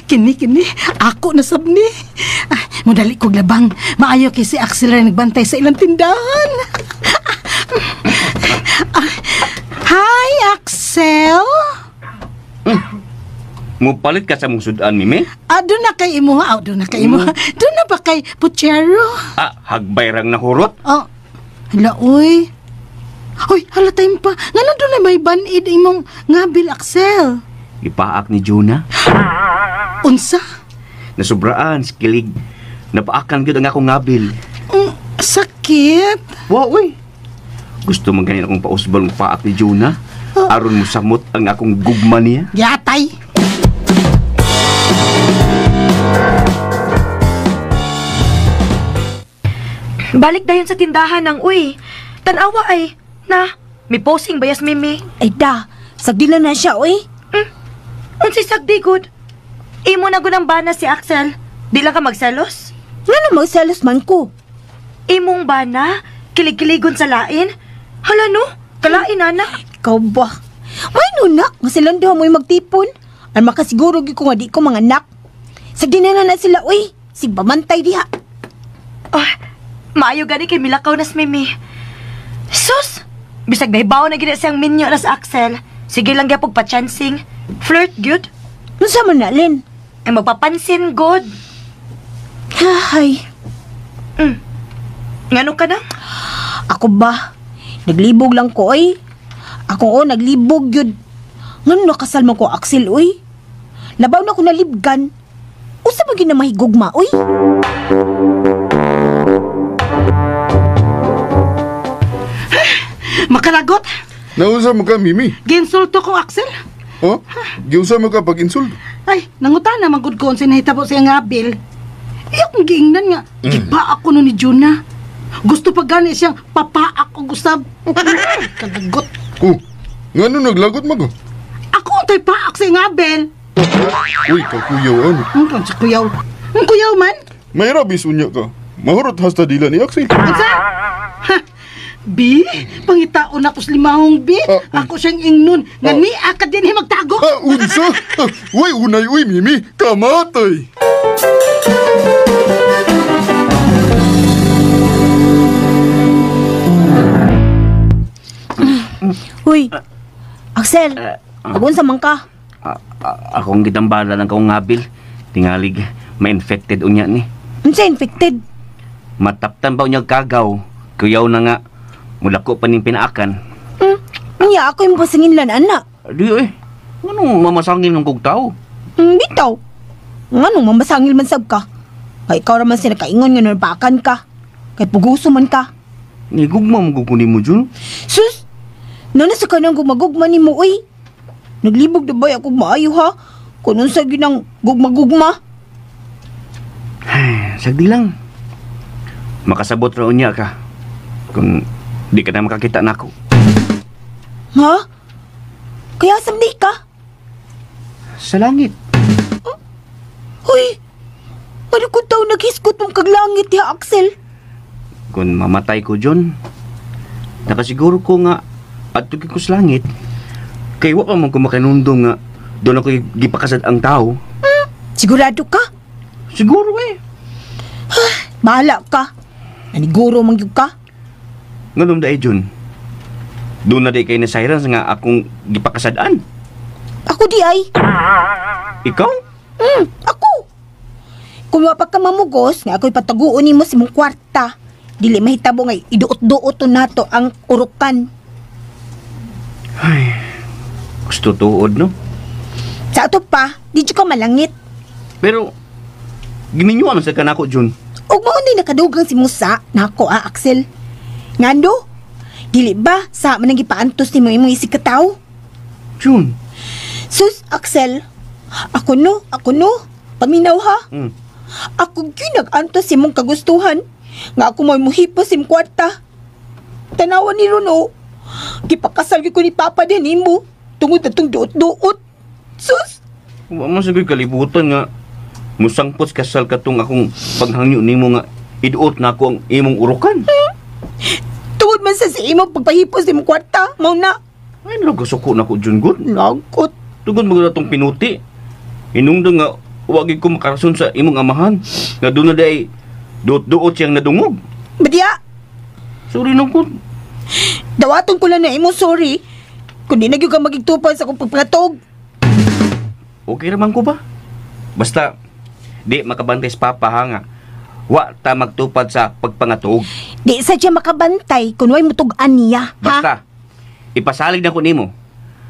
Kini, ako nasabni. Mudali kog labang. Maayo kay si Axel na nagbantay sa ilang tindahan. Hi, Axel. Mupalit ka sa mong sudan, Mimi? Doon na kay imo. Doon na kay imo. Doon na ba kay Puchero? Hagbayrang nahurot? Hala, uy. Uy, hala time pa. Nga na doon na may banid imong ngabil, Axel. Ipaak ni Juna? Unsa? Nasubraan, skilig. Napaakan gyud ang akong ngabil. Sakit. Wa, uy. Gusto man ganin akong pausbal ng paak ni Juna. Aron mo samot ang akong gugma niya. Yatay. Balik dayon sa tindahan ng uy. Tanawa ay, na, may posing bayas Mimi. Ay da, sagdila na siya, oy. Unsay sagdi good? Imo na gud ang bana si Axel. Di lang ka magselos? Nga na magselos man ko. Imong bana? Kilig-kiligon sa lain? Hala no, kalain ana. Ikaw ba? May nunak, nga silang daw mo'y magtipon. Ang makasiguro ko nga di ko mga anak. Sagdila na sila, oy. Si pamantay diha. Maayo gani kay milakaw nas Mimi. Sus! Bisag nahibaw na gina siyang minyo nas Axel. Sige lang gyapog pa-chancing. Flirt good. Nasa man na, Lin? Ay magpapansin good. Ay. Ngano ka na? Ako ba? Naglibog lang ko, oy. Ako naglibog yun. Ngano nakasal man ko, Axel, oy. Labaw na ko nalibgan. Usa ba na mahigugma, oy? Makalagot? Nausa mo ka, Mimi? Ginsulto ko, Axel. Oh? Giusa mo ka pag-insulto? Ay, nangutana magud ko sa nahitabo siya nga Bill. Iyong giingnan nga, gipa ako no ni Juna. Gusto pa gani siyang papa ako gusab. Kagagot. Oh, nga naglagot mo ko? Ako tay paak sa nga Bill. Uy, kakuyaw ano? Ang si kuyaw. Ang kuyaw man? May rabis unya ka. Mahurot hasta dila ni Axel. Ansa? Ha? Bi, pangitaon ako sa limahong Bi. Ako siyang ingnon. Nga ni akad din magtago. Unsa? Uy, unay, uy, Mimi. Kamatay. Uy, Axel, agunsa man ka? Akong gitambala ng kaong ngabil. Tingalig, ma-infected unya ni. Unsa infected? Mataptan ba unya kagaw? Kuyaw na nga. Mula ko pa ning pinaakan. Unya, ako yung pasangin lan, anak. Di eh. Anong mamasangil ng kong tao? Bitaw. Anong mamasangil man sab ka? Ay, ikaw naman sila kaingon nga narpakan ka. Kay puguso man ka. Nigugma mo kukunin mo, Jun? Sus! Nana sa kanang gumagugma ni mo, uy. Naglibog na ba akong maayo, ha? Kung sa ginang gugma-gugma. Sagdi lang. Makasabot ra unya ka. Kung di ka na makakita na ako. Ha? Kaya samdi ka? Sa langit. Uy! Ano kung tao naghiskot mong kaglangit, ha, Axel? Kung mamatay ko, John, nakasiguro ko nga at ko sa langit, kay wa pa man ko makanundong nga doon ako gipakasad ang tao. Sigurado ka? Siguro eh. Bahala ka. Naniguro man yun ka? Nganom da John, doon na di kay na Cyrus nga akong gipakasadaan. Ako di ay. Ikaw? Ako. Kung wapag ka mamugos, nga ako'y pataguon ni mo si mong kwarta. Dili mahitabo nga iduot-duot nato ang urukan. Ay, gusto tuod, no? Sa ato pa, di ka malangit. Pero, giminyuan sa kanako, Jun. Og mo hindi nakadugang si Musa, nako Axel. Ngando, dili ba sa manang gipaantos ni mo imong isig ka tao? Jun. Sus, Axel, ako no, paminaw ha? Ako ginag-antos si mong kagustuhan, nga ako may muhipos sim kwarta. Tanawan ni Runo, gipakasal ko ni Papa din mo, tungod na itong duot-duot. Sus! Wa man sagay kalibutan nga musangpot kasal katong akong paghangyo nimo nga iduot na ako ang imong urukan. Tungod man sa imong pagpahipos sim kwarta, mao na. Ay, nagasuko na ko, Jun, good. Nagkot. Tugod mo na itong pinuti. Inungdang nga, wagig ko makarason sa imong amahan. Nga doon na day, duot-duot siyang nadungog. Badya? Sorry na ko. Dawaton ko lang na imo, sorry. Kung di na gyud ka magigtupad sa akong pagpatog. Okay naman ko ba? Basta, di makabantay sa Papa ha nga. Wa ta magtupad sa pagpangatog. Di sadya makabantay kung way mutugan niya, ha? Basta, ipasalig na ko nimo.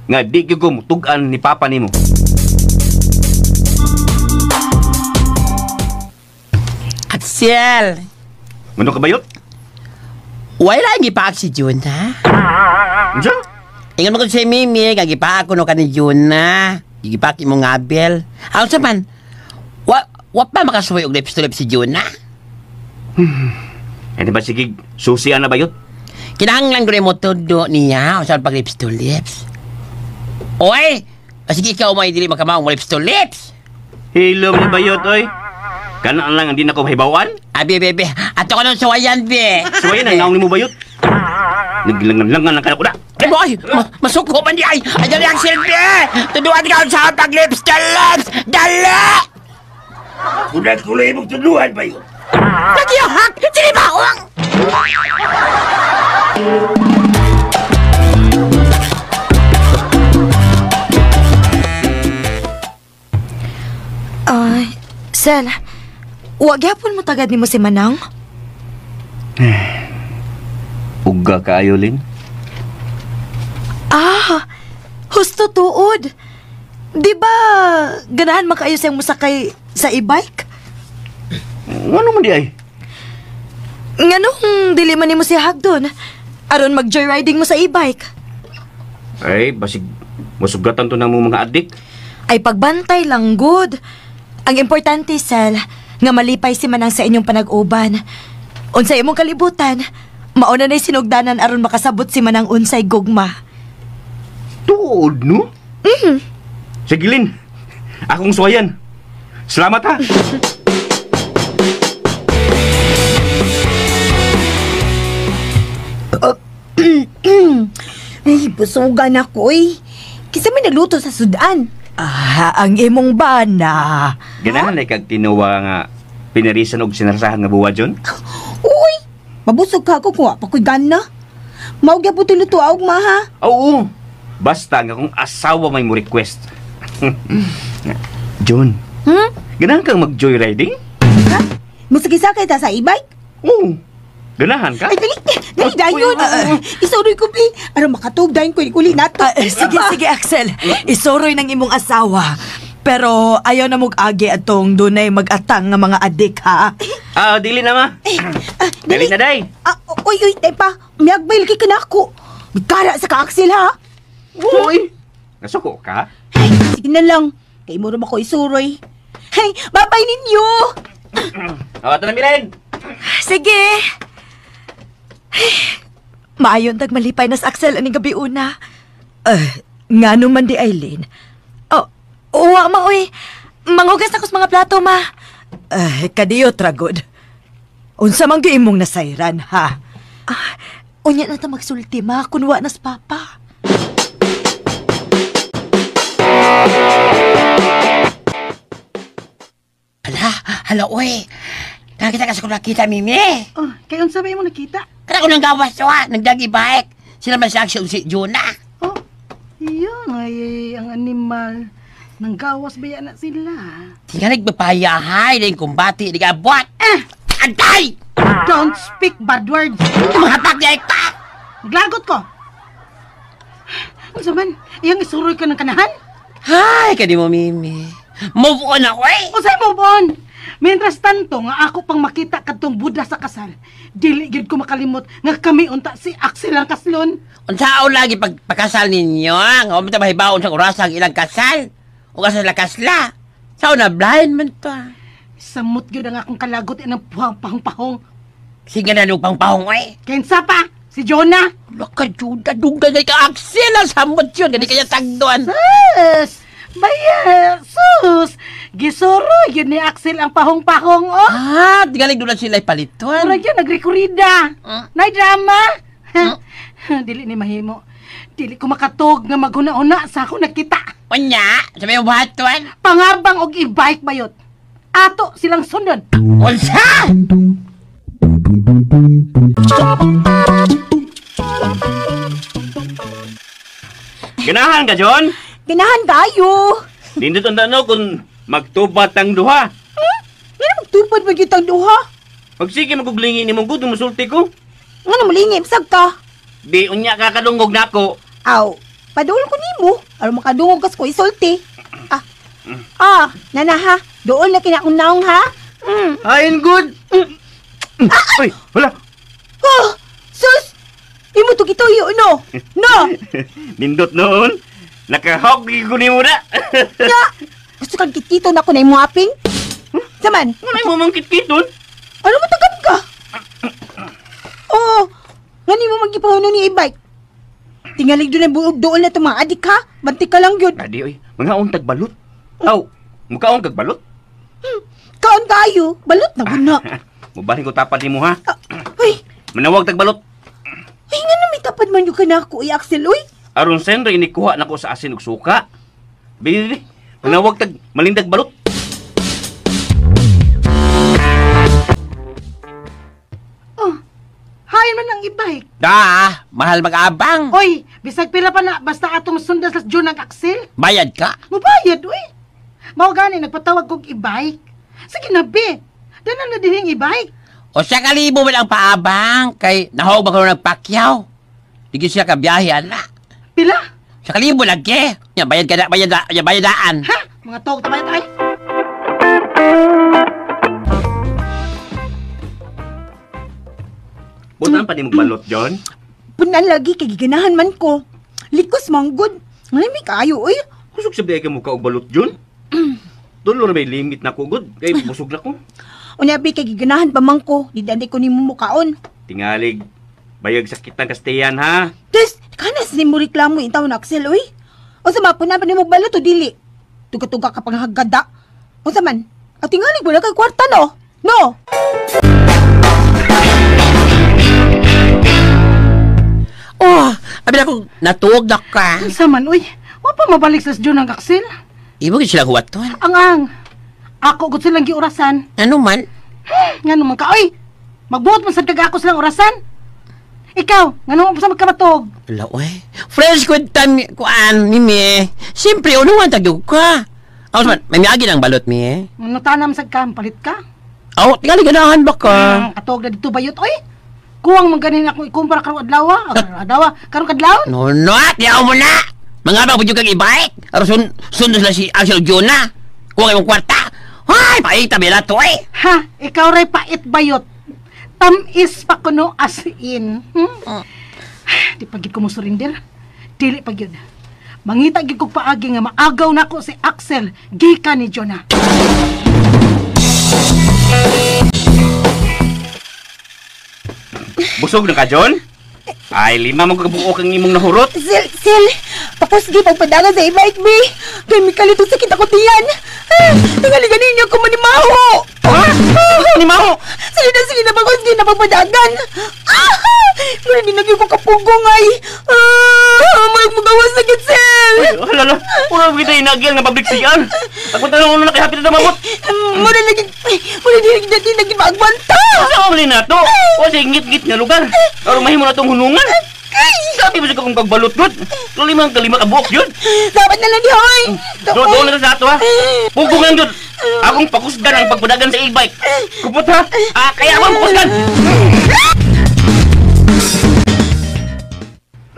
Nga di gyud ko mutugan ni Papa nimo. Axel! Ano ka bayot? Wala ang gipaak si Jun, ha? Diyan? Ingat mo ko si Mimi, gagipaak ko no ka ni Jun, ha? Gigipaak mo nga, Abel. Ako sa man, wa pa makasuway og lips to lips si Jun, ha? Ano ba sige, susian na ba yun? Kinahanglan ko rin mo todo niya o saan pag lips to lips. Oy! Sige ikaw may dili makamaong mo lips to lips. Hilom na ba yun, oy? Kanaan lang hindi na ko mahibawan? Abi, bebe. Ato ka nung suwayan, be. Suwayan ang naong ni mo ba yun? Naglangan-langan lang ka na ko na. Boy! Masuko man di ay! Ayan ang silbi! Tuduan ka sa pag lips to lips! Dali! Kunat ko lang mong tuduhan ba yun? Nagyahak! Sinibawang! Sel, wag yapon mo tagad ni mo si Manang? Uga ka, Ayolin. Husto tuod. Di ba ganahan makaayo siyang musakay sa e-bike? Ano man di ay? Nganong dili man nimo siya hagdon? Aron mag-joyriding mo sa e-bike? Ay, basig masugatan to na mo mga adik. Ay pagbantay lang, good. Ang importante, Sel, nga malipay si Manang sa inyong panag-uban. Unsay imong kalibutan, mauna na'y sinugdanan aron makasabot si Manang unsay gugma. Tuod, no? Sige, Lin. Akong suwayan. Salamat, ha? Ay, busugan ako eh. Kisa may nagluto sa sudan. Ang imong bana. Ganahan ay kag tinuwa nga pinarisan og sinarsahan nga buwa dyon? Uy, mabusog ka ako kung apakoy gana. Maugya po tiluto aog maha. Oo. Basta nga kung asawa may mo request. John, ganahan kang mag-joyriding? Ha? Musakisakay ta sa e-bike? Oo. Ganahan ka? Ay, dali dayon. Isuroy ko, Pi. Aram makatog dayon ko, ikuli nato. Sige, Axel. Isoroy ng imong asawa. Pero ayaw na mog-agi atong dunay mag-atang nga mga adik, ha? Dili na, ma. Dali na, day. Uy, tay pa. Miyagbail kay ka na ako. Magkara sa ka-Axel, ha? Uy. Nasuko ka? Ay, sige na lang. Kay mo rin ako isuroy. Hey, babay ninyo! Ito na, Milen. Sige. Maayon tag malipay na sa Axel aning gabi una. Nga naman di Aileen. Uwa ma, uy. Mangugas na ko sa mga plato, ma. Kadiyo, tragod. Unsa man gyud imong nasayran, ha? Unya na ta magsulti, ma. Kunwa na sa papa. Hala, uy. Nakita ka sa kung nakita, Mimi. Kaya unsa ba mo nakita? Kana ko nang gawas to, ha. Nagdagi-bike. Sila man sa action si Jonah. Iyan ay ang animal. Nang gawas ba yan na sila? Tingnan nagpapayahay na yung kumbati. Hindi ka buat. Antay! Don't speak bad words. Mahatak niya ka! Naglagot ko. Unsa man, iyang isuroy ka ng kanahan? Ay, kadi mo, Mimi. Move on ako, eh! O sa'yo move on? Mientras tanto, nga ako pang makita kadtong Buddha sa kasal, dili gid ko makalimot nga kami unta si Axel ang kaslon. Unsao lagi pagpakasal ninyo, nga umita mahibaon sa oras ang ilang kasal. O kasal la kasla. Sao na blind man to. Samot gyud ang akong kalagot ng pahong-pahong. Sige na nung pang-pahong, eh. Kensa pa? Si Jonah? Laka, Juda, dugay ka Axel ang samot yun. Gani kaya tagdoan. Sus! Baya, sus! Gisoro yun ni Axel ang pahong-pahong, oh! Tingalig doon sila ipalituan. Murag yun, nagrekorida. Nay drama. Dili ni mahimo. Dili ko makatog nga maghuna-una sa ako nakita. Wanya, sabi mo bahatuan? Pangabang og i-bike bayot. Ato silang sundon. Unsa? Ganahan ka, John? Ganahan kayo. Dindot ang tanong kung magtubat ang duha. Nga magtupad ba yung duha? Pag sige maguglingi ni mong gudong masulti ko. Nga na malingip, sag ka. Di unya kakadungog na ako. Aw, padul ko nimo. Aron makadungog kas ko isulti. Nana ha. Doon na kinakunaong ha. Ayon good. Uy, wala. Sus! Imo to gituyo, no? No! Nindot noon. Nakahogi ko ni mo na. Nya! Gusto kang kitkito na ako na imuaping? Saman? Ano mo mang kitkiton? Ano matagan ka? ipahuno ni e-bike. Tingalig doon ang buog doon na itong mga adik ha. Bantik ka lang yun. Adi, oy. Mga untag balot. Aw, mukhaon kag balot. Kaon kayo. Balot na guna. Mubalhin ko tapad ni mo, ha? Uy, Manawag tag balot. ay nga na may tapad man yung kanako, Axel, uy. Aron senre inikuha na ko sa asin ug suka. Bili, manawag tag malindag balot. Hain man ang e-bike. Da, mahal mag-abang. Uy, bisag pila pa na, basta atong sundan sa June ng Axel. Bayad ka. Mabayad, uy. Mao gani, nagpatawag kong e-bike. Sige na, be. Danan na din yung e-bike. O siya kalibo man ang paabang kay nahog ba ko nagpakyaw. Digi siya ka biyahe ana. Pila? Siya kalibo lagi. Ya bayad ka na, bayadaan. Ha? Mga tawag tayo tayo. Butan pa ni mo balot, John. Punan lagi, kay giganahan man ko. Likos manggod. Ngayon kayo, uy. Kusog sa biya ka mukha og balot, John. Tulo na may limit na kugod. Kay busog na ko. Unabi, kay giganahan pa man ko. Didandi ko ni mumukaon. Tingalig. Bayag sakit ng kastayan, ha? Des, kanas ni mo reklamo yung taon, Axel, uy. O sa mapunan pa ni mo balot o dili. Tuga-tuga ka pang hagada. O sa man, at tingalig mo na kay kwarta, no? No! Oh, abi ako natuog na ka. Saman, uy. Wa pa mabalik sa June ng Axel. Ibo gid sila huwaton. Ang. Ako gud silang giurasan. Ano man? Nga naman ka, uy. Magbuot mo sa taga ako silang orasan. Ikaw, nga naman pa sa magkamatog. Wala, uy. Fresh good time, kuan, Mimi. Siyempre, unuan tagdug ka. Ako man, may miagi ng balot, Mi. Ano tanam sa kam, palit ka? Aw, tingali ganahan ba ka? Katog na dito bayot, uy. Kuwang maganin ako ikumpara karong adlaw. Karong kadlaw? No, yaw mo na. Mga ba budyo kang i-bike? Aron sunod sila si Axel Jonah. Kuha kayong kwarta. Ay, paita bila to eh. Ha, ikaw ray pait bayot. Tamis pa kuno as in. Di pagid ko mo surrender. Dili pagid. Mangita gid kog paagi nga maagaw nako si Axel gikan ni Jonah. Busog na ka, John? Ay, 5 magkabuo kang imong nahurot. Sil, pakusgi pagpadagan sa e-bike, be. Kay may kalito sakit ako tiyan. Tingali ninyo ako manimaho. Ha? Manimaho? Sige na pakusgi na pagpadagan. Pero di nagyo ko kapugong ay. May magawas na gitsel. Halala, puro kita inagyan nga pabliksiyan. Ako tanong na nakihapit na mamot. Muna di naging maagbanta. Saan ka na to? O sa ingit-git nga lugar. Pero mahimo na itong hunungan. Sabi mo siya kung kagbalot doon. Kalimang kabuok yun. Dapat na lang di, hoy. Doon na sa ato, ha? Pugungan yun. Akong pakusgan ang pagpadagan sa e-bike. Kupot, ha? Kaya akong pakusgan.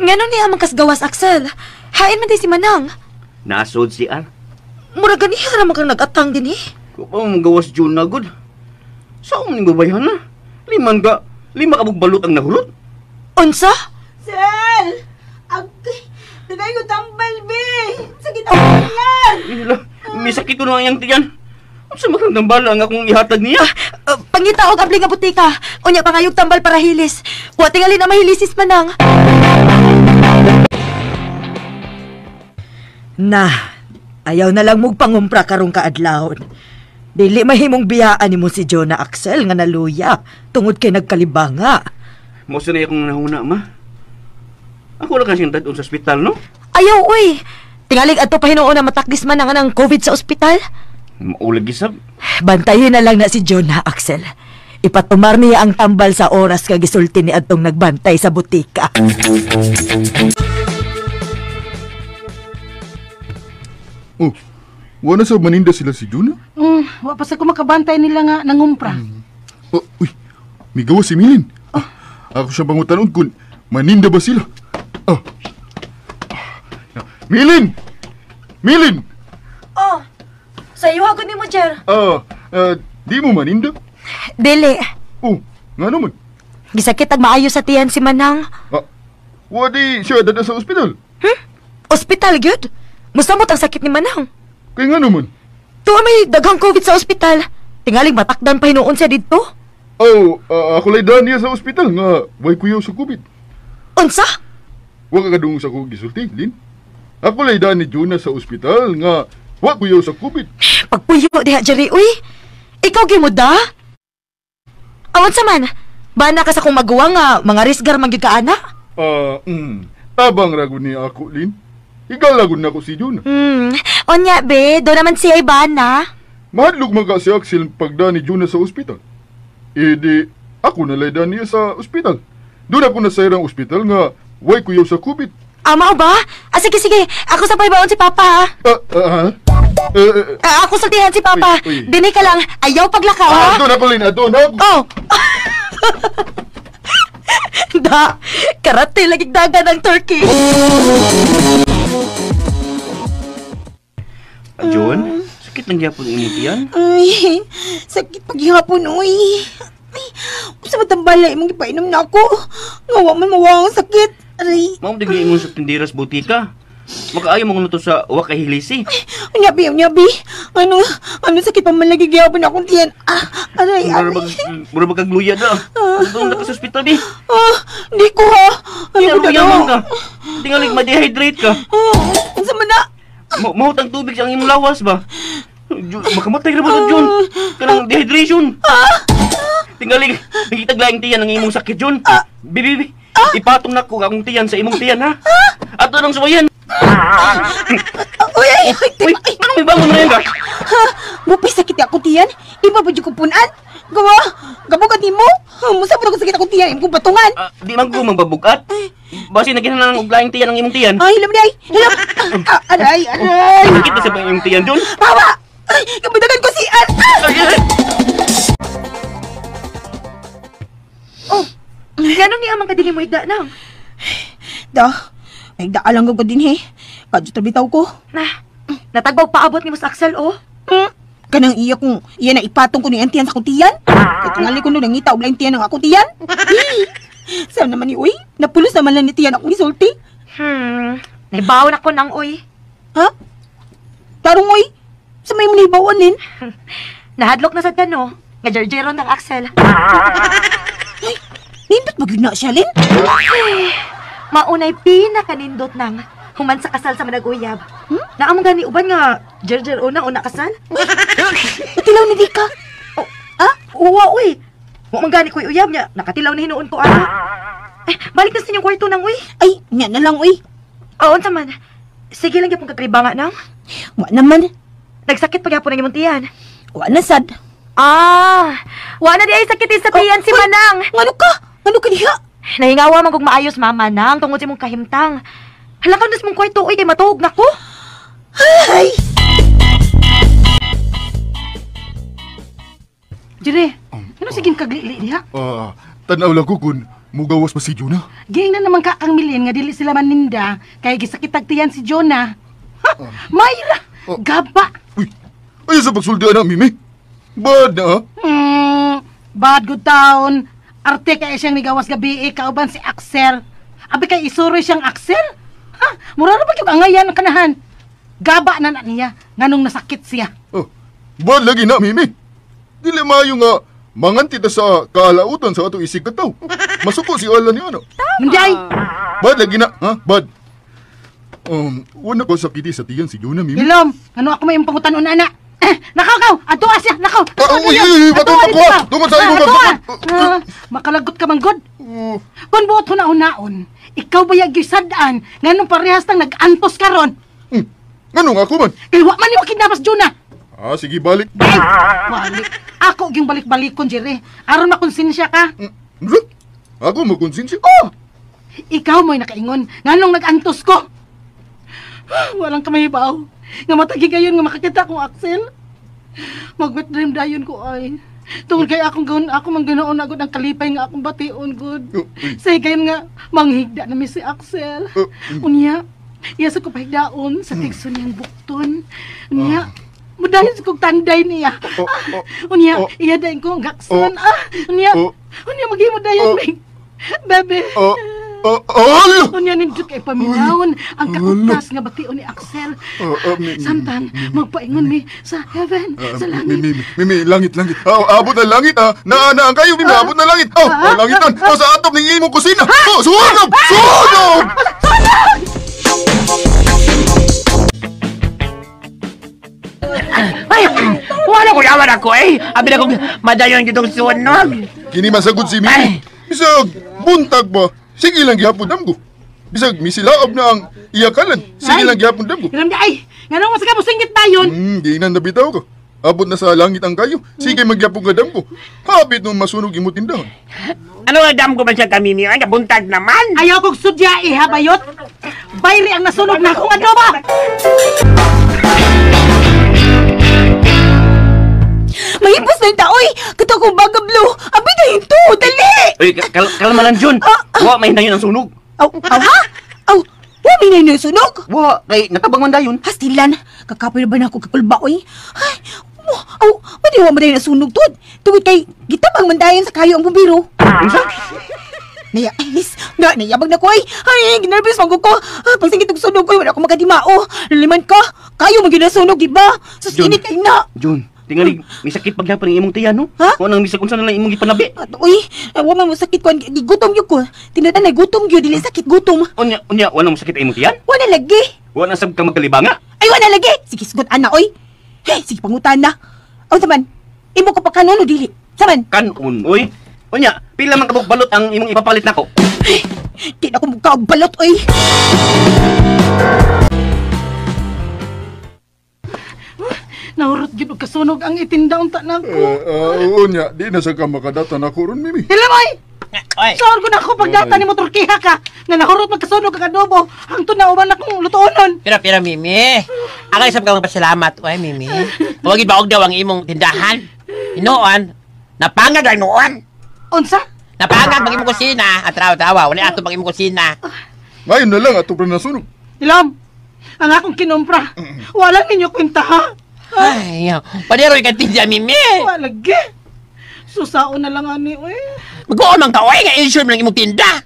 Nganon niya mang kasgawas, Axel. Hain man din si Manang. Nasod si Al. Mura ganiha naman kang nag-atang din eh. Kung pa magawas June na good. Saan mo ning babayan na? 5 kabog balot ang nahulot. Unsa? Sel! Tagay ko tambal, be! Sakit ako yan! May sakit ko na ang tiyan. Sa makang tambala ang akong ihatag niya. Pangita og abli nga butika. Unya pangayog tambal para hilis. Wa tingali na mahilisis Manang. Ayaw na lang mong pangumpra karong kaadlawon. Dili mahimong biyaan nimo si Jonah Axel nga naluya tungod kay nagkalibanga. Mo sa akong nahuna, ma. Ako lang kasing dadon sa ospital, no? Ayaw, uy. Tingalig adto pa hinuon na matakdis man ang COVID sa ospital. Maulag isab. Bantayin na lang na si Jonah Axel. Ipatumar niya ang tambal sa oras kag gisulti ni adtong nagbantay sa butika. Oh, wala sa maninda sila si Juna? Wa pa sa kumakabantay nila nga nangumpra. Oh, uy, may gawa si Milin. Ako siyang pangutanon kung maninda ba sila. Milin! Milin! Oh, sa'yo ako ni mo, Jer. Di mo maninda? Dili. Oh, nga naman. Gisakit ag maayo sa tiyan si Manang. Wadi siya dada sa ospital. Ospital, gyud? Musamot ang sakit ni Manang. Kaya nga naman. Tuwa may daghang COVID sa ospital. Tingaling matakdan pa hinuon siya dito. Ako lay daan niya sa ospital nga way kuyaw sa COVID. Unsa? Wa ka kadung sa ko gisulti, Lin. Ako lay daan ni Jonah sa ospital nga wa kuyaw sa COVID. Pagpuyo diha Jerry, uy. Ikaw gimuda? Awan sa man. Bana ka sa kong magawa nga mga risgar man gyud ka ana? Tabang rago ni ako, Lin. Ikaw lagun na ko si Jonah. Onya be, do naman siya bana. Mahadlok man ka si Axel pagdaan ni Jonah sa ospital. Di ako nalaydan niya sa ospital. Doon ako nasayrang ospital nga way kuyaw sa COVID. Mao ba? Sige. Ako sa baon si Papa, ha? Ako saltihan si Papa. Uy. Dini ka lang. Ayaw paglakaw, ha? Doon ako, Lin. Doon ako. Oh! Da, karate lagi dagan ng turkey. John, sakit lang gyapon ang imong tiyan. Ay, sakit paghihapon, uy. Ay, usa ba tambalay mong ipainom na ako? Ngawa man mawang sakit. Aray. Mao digli ingon sa tindiras butika. Makaayo mo to sa wa kay hilisi. Unyabi. Ano sakit pa man lagi gyapon akong tiyan. Aray. Mura ba kagluya da? Doon na ka sa ospital di. Di ko ha. Luya man ka. Tingalig ma-dehydrate ka. Unsa man na? Mahutang tubig sa imong lawas ba? Makamatay ra ba to, John? Kanang dehydration. Tingalig, nagitaglaing tiyan ang imong sakit, John. Bibi. Ipatong na ko akong tiyan sa imong tiyan, ha? Ato nang suwayan. Uy, ano may bangon na yan, ka? Mupay sakit ako tiyan. Iba ba ko punan? Gabugat mo? Musa pa ko sakit ako tiyan. Imong batungan. Di man ko magbabugat. Basi naginhanan og laing tiyan ang imong tiyan. Ay, hilam day. Aray. Sakit na sa imong tiyan, John. Bawa! Ay, kabudagan ko si An. Oh, ganun niya amang kadili mo igda nang. Ay, daalang ko din he. Kadyo tabitaw ko. Natagbaw paabot ni Mas Axel, oh. Kanang iya na ipatong ko ni Antiyan sa akong tiyan. Katingali ko nung nangita og laing tiyan ng akong tiyan. Saan naman ni uy? Napulos naman lang ni tiyan akong isulti. Naibawon ako nang, uy. Ha? Tarong uy? Sa may mong naibawan, Lin? Nahadlok na sa kano. Nga jarjeron ng Axel. Ay, nindot ba yun na siya, Lin? Maunay pinakanindot nang human sa kasal sa manag-uyab. Naamong gani uban nga jerjer una kasal? Patilaw ni Dika. Uwa, uy. Wa man gani ko'y uyab niya. Nakatilaw na hinuon ko, ano? Balik na sa inyong kwarto nang, uy. Ay, nga na lang, uy. Oo, naman. Sige lang yapong kakribanga nang. Wa naman. Nagsakit pa yapon ang imong tiyan. Wa na sad. Wa na di ay sakit sa tiyan si Manang. Ngano ka diha? Nahingawa man kog maayos mama nang tungod sa imong kahimtang. Halakan nas mong kwarto, uy, kay matuog na ko. Ay! Jire, ano siging kaglili diha? Tanaw lang ko kung mugawas pa si Jonah. Giing na naman ka kang milin nga dili sila maninda kay gisakitag tiyan si Jonah. Mayra, gaba. Uy, ayaw sa pagsuldian na, Mimi. Bad na, ha? Bad good town. Arte kaya siyang nigawas gabi, kauban si Axel. Abi kay isuroy siyang Axel? Mura na ba yung angayan ng kanahan? Gaba na niya, nganong nasakit siya. Bad lagi na, Mimi. Dili mayo nga, manganti ta sa kaalautan sa ato isig kataw. Masuko si Alan ni ano. Munday! Bad lagi na, ha? Bad. Wala ko sakiti sa tiyan si Jonah, Mimi. Ilom, ano ako may impangutan una na? Nakaw! Ato asya! Nakaw! Patungkol ko! Tungkol sa iyo! Makalagot ka man, God. Kung buot ho na unaon, ikaw ba yung gisadaan nga nung parehas nang nag-antos ka ron? Ganun ako man. Wa man yung kidnapas, Jonah! Sige, balik. Balik. Ako yung balik-balikon, Jerry. Aron makonsensya ka. Ako makonsensya? Ikaw mo'y nakaingon nga nung nag-antos ko. Walang kamahibaw. Nga matagi gayon nga makakita kong Axel. Mag-wet dream dayon ko ay. Tungod kay akong gawin, ako mang ganoon agad ang kalipay nga akong bation, good. Say gayon nga, manghigda na mi si Axel. Unya, iya sa ko pahigdaon sa tikson niyang bukton. Unya, mudahin sa kong tanday niya. Unya, iya dahin ko ang gakson. Unya, maging mudahin, bebe. Alo! Unya nindot kay paminawon ang kakutas nga bation ni Axel. Samtang magpaingon mi sa heaven, sa langit. Mimi, langit. Abot na langit, ha? Naanaan kayo, Mimi, abot na langit. Langitan, sa atop ng imong kusina. Sunog! Ay, wala ko yaman ako eh. Abi na kong madayon kitong sunog. Kini masagod si Mimi. Bisag, buntag ba? Sige lang gihapon damgo. Bisag, misilaab na ang iyakalan. Sige lang gihapon damgo. Ilam niya ay, nga nang masaka mo singit dayon. Ginan na bitaw ko. Abot na sa langit ang kayo. Sige magyapon ka damgo. Habit nung masunog imong tindahan. Ano nga dam ko ba siya kami niya? Buntag naman. Ayaw kong sudya ha, bayot. Bayri ang nasunog na akong adoba. Mahipos na yung taoy! Kato kong baga blue! Abi na yun to! Dali! Uy, kalma lang, Jun. Wa, may hindayon ang sunog. Ha? Wa may na yun sunog? Wa, kay natabang man dayon. Hastilan, kakapoy na ba na ako kakulba, oy? Ay, madiwa mo na yun sunog to. Tungod kay, gitabang man dayon sa kayo ang bumbiro. Nayabag na ko, ay! Ay, ginervous man ko. Pagsingit ng sunog ko, wala akong makadimao. Laliman ka, kayo mag sunog, di ba? Sus, Jun. init kayo na. Jun, tingali, may sakit paghapon ng imong tiyan, no? Ha? Kung anong misag unsa na lang imong ipanabi. Uy, wala mo sakit ko. Gutom yun ko. Tinatanay, gutom yun. Dili sakit, gutom. Unya, wala mo sakit ang imong tiyan? Wala lagi. Wala sab ka magkalibanga? Ay, wala lagi. Sige, sugot, ana, oy. Hey, sige, pangutan na. O, saman, imo ko pa kanon o dili? Saman? Kanon, oy. Unya, pila man kabog balot ang imong ipapalit nako? Ay, di na ko magkabalot, oy. Naurot yun og kasunog ang itinda unta na ko. Unya, di na sa ka makadata na ko ron, Mimi. Hilamay! Oy. Saan ko na ako pagdata ni mo Turkiha ka na nahurot magkasunog ang adobo hangtod na uban akong lutuonon. Pero, Mimi. Ang isap ka magpasalamat, oy, Mimi. Huwagin ba og daw ang imong tindahan? Inoon, napangag ang noon. Unsa? Napangag ang imong kusina. At trawa-trawa, wala ato pang imong kusina. Ngayon na lang ato pa nasunog. Ilam, ang akong kinumpra. Walang ninyo kwenta ha. Ay, padiroy ka tinda, Mimi. Walagi. Susao na lang ani, oy. Mag-uon mang ka, oy, nga insure mo lang imong tinda.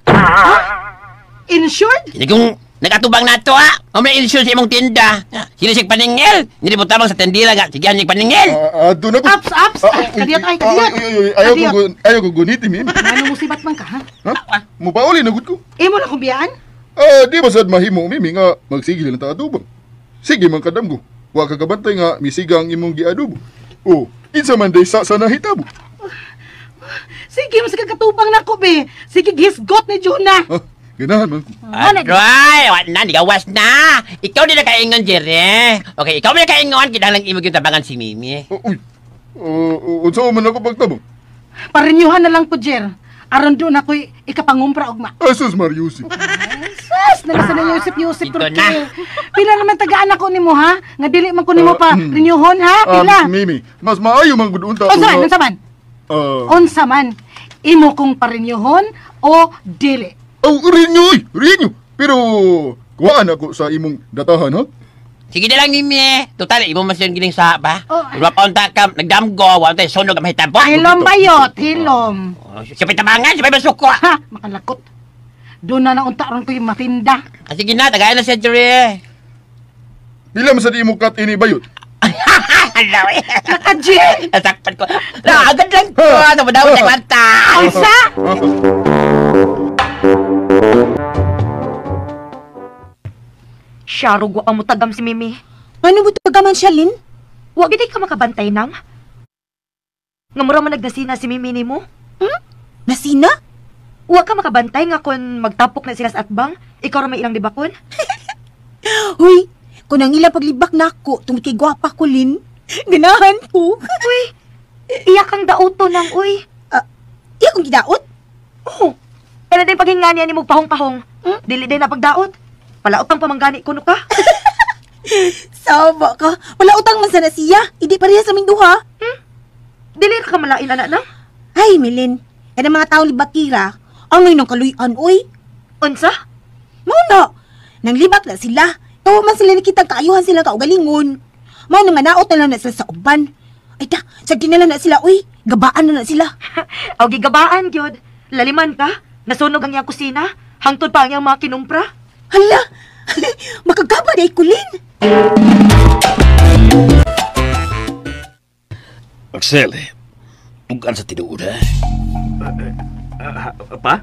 Insured? Hindi kong nagatubang na to, ha? Kung may insure sa imong tinda. Sinisig paningil. Hindi po tamang sa tendila, nga. Sige, hanig paningil. Ato na ko. Ups. Kadiyot ay, kadiyot. Ayaw ko guniti, Mimi. Ano musibat man ka, ha? Ha? Mupauli na gud ko. Imo na kong biyaan? Di ba sad mahimo, Mimi, nga magsigil na taadubang. Sige man kadam ko. Wa ka kabantay nga misiga ang imong giadobo. Oh, insa man day sa nahitabo. Sige, mas kakatubang na ko, be. Sige, gisgot ni Juna. Ganahan man ko. Aroy, wala na, gawas na. Ikaw din na kaingon, Jere. Okay, ikaw din na kaingon, kinahanglang imog yung tabangan si Mimi. Uy, unsa man ako pagtabang? Parinyuhan na lang ko, Jer. Aron doon ako'y ikapangumpra, ogma. Asus Mariusi. Sus, nalasan na Yusip Ito Turki. na. Pila naman tagaan ako ni mo, ha? Nga dili man ko ni mo pa rinyuhon, ha? Pila. Mimi, mas maayo man gud unta. Unsa man? Unsa man? Imo kong parinyuhon o dili? Oh, rinyo. Pero kuhaan ako sa imong datahan, ha? Sige na lang, Mimi. Total, imo mas yung giling sa ba? Oh. Wala pa unta ka, nagdamgo, wala tayo sunog ang mahitabo. Hilom bayot, hilom. Siya pa'y tabangan, siya pa'y masuko. Ha, makalakot. Doon na naunta ron ko yung matinda. Sige na, tagayan na siya, Jere. Pila man sa di mo kat ini bayot? Ano eh? Nakajin! Nasakpan ko. Agad lang ko. Ano ba daw sa kwanta? Alsa! Syarog wa mo tagam si Mimi. Ano mo tagaman siya, Lin? Wa gid ka makabantay nang. Nga mura man nagdasina si Mimi nimo. Nasina? Wa ka makabantay nga kon magtapok na sila sa atbang, ikaw ra may ilang libakon. Huy, kung ang ilang paglibak na ako, tungkol kay gwapa ko, Lin. Ganahan ko. Uy, iya kang dauto nang uy. Iya kong gidaot? Oo. Kaya din paghinga niya ni mo pahong-pahong. Dili din na pagdaot. Palaot ang pamanggani kuno ka. Sawa ka. Wala utang man sana siya. Hindi pareha sa aming duha. Dili ka malain anak na. Ay, Milin. Yan ang mga tao libakira. Ang ngayon ng kaluyan, oy. Unsa? Muna. Nang libak na sila. Tawa man sila nakitang kaayuhan sila kaugalingon. Mao nga naot na lang na sila sa uban. Ay da, sagdi na lang na sila, uy. Gabaan na sila. Aw gigabaan gyud. Laliman ka. Nasunog ang iyang kusina. Hangtod pa ang mga kinumpra. Hala! Makagaba na ikulin! Axel, tugan sa tinuod, ha? Pa?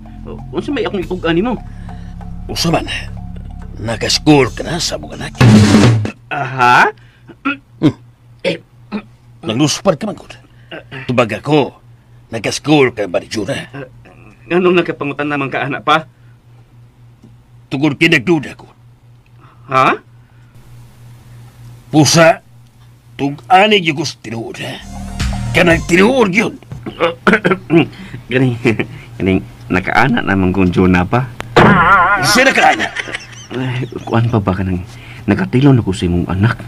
Unsa may akong itugan nimo? Usa man, nag-score ka na sa mga anak. Ha? Nagluspar ka man ko. Tubag ako, nag-score ka ba ni Juna? Anong nakapangutan naman ka, anak pa? Tugod kinagduda ko. Ha? Pusa, tug-anig yung gusto tinuod, ha? Kanang tinuod yun. Ganing, nakaanak naman kong Jonah pa. Sino ka anak? Kuan pa ba ka nang nakatilon ako sa imong anak?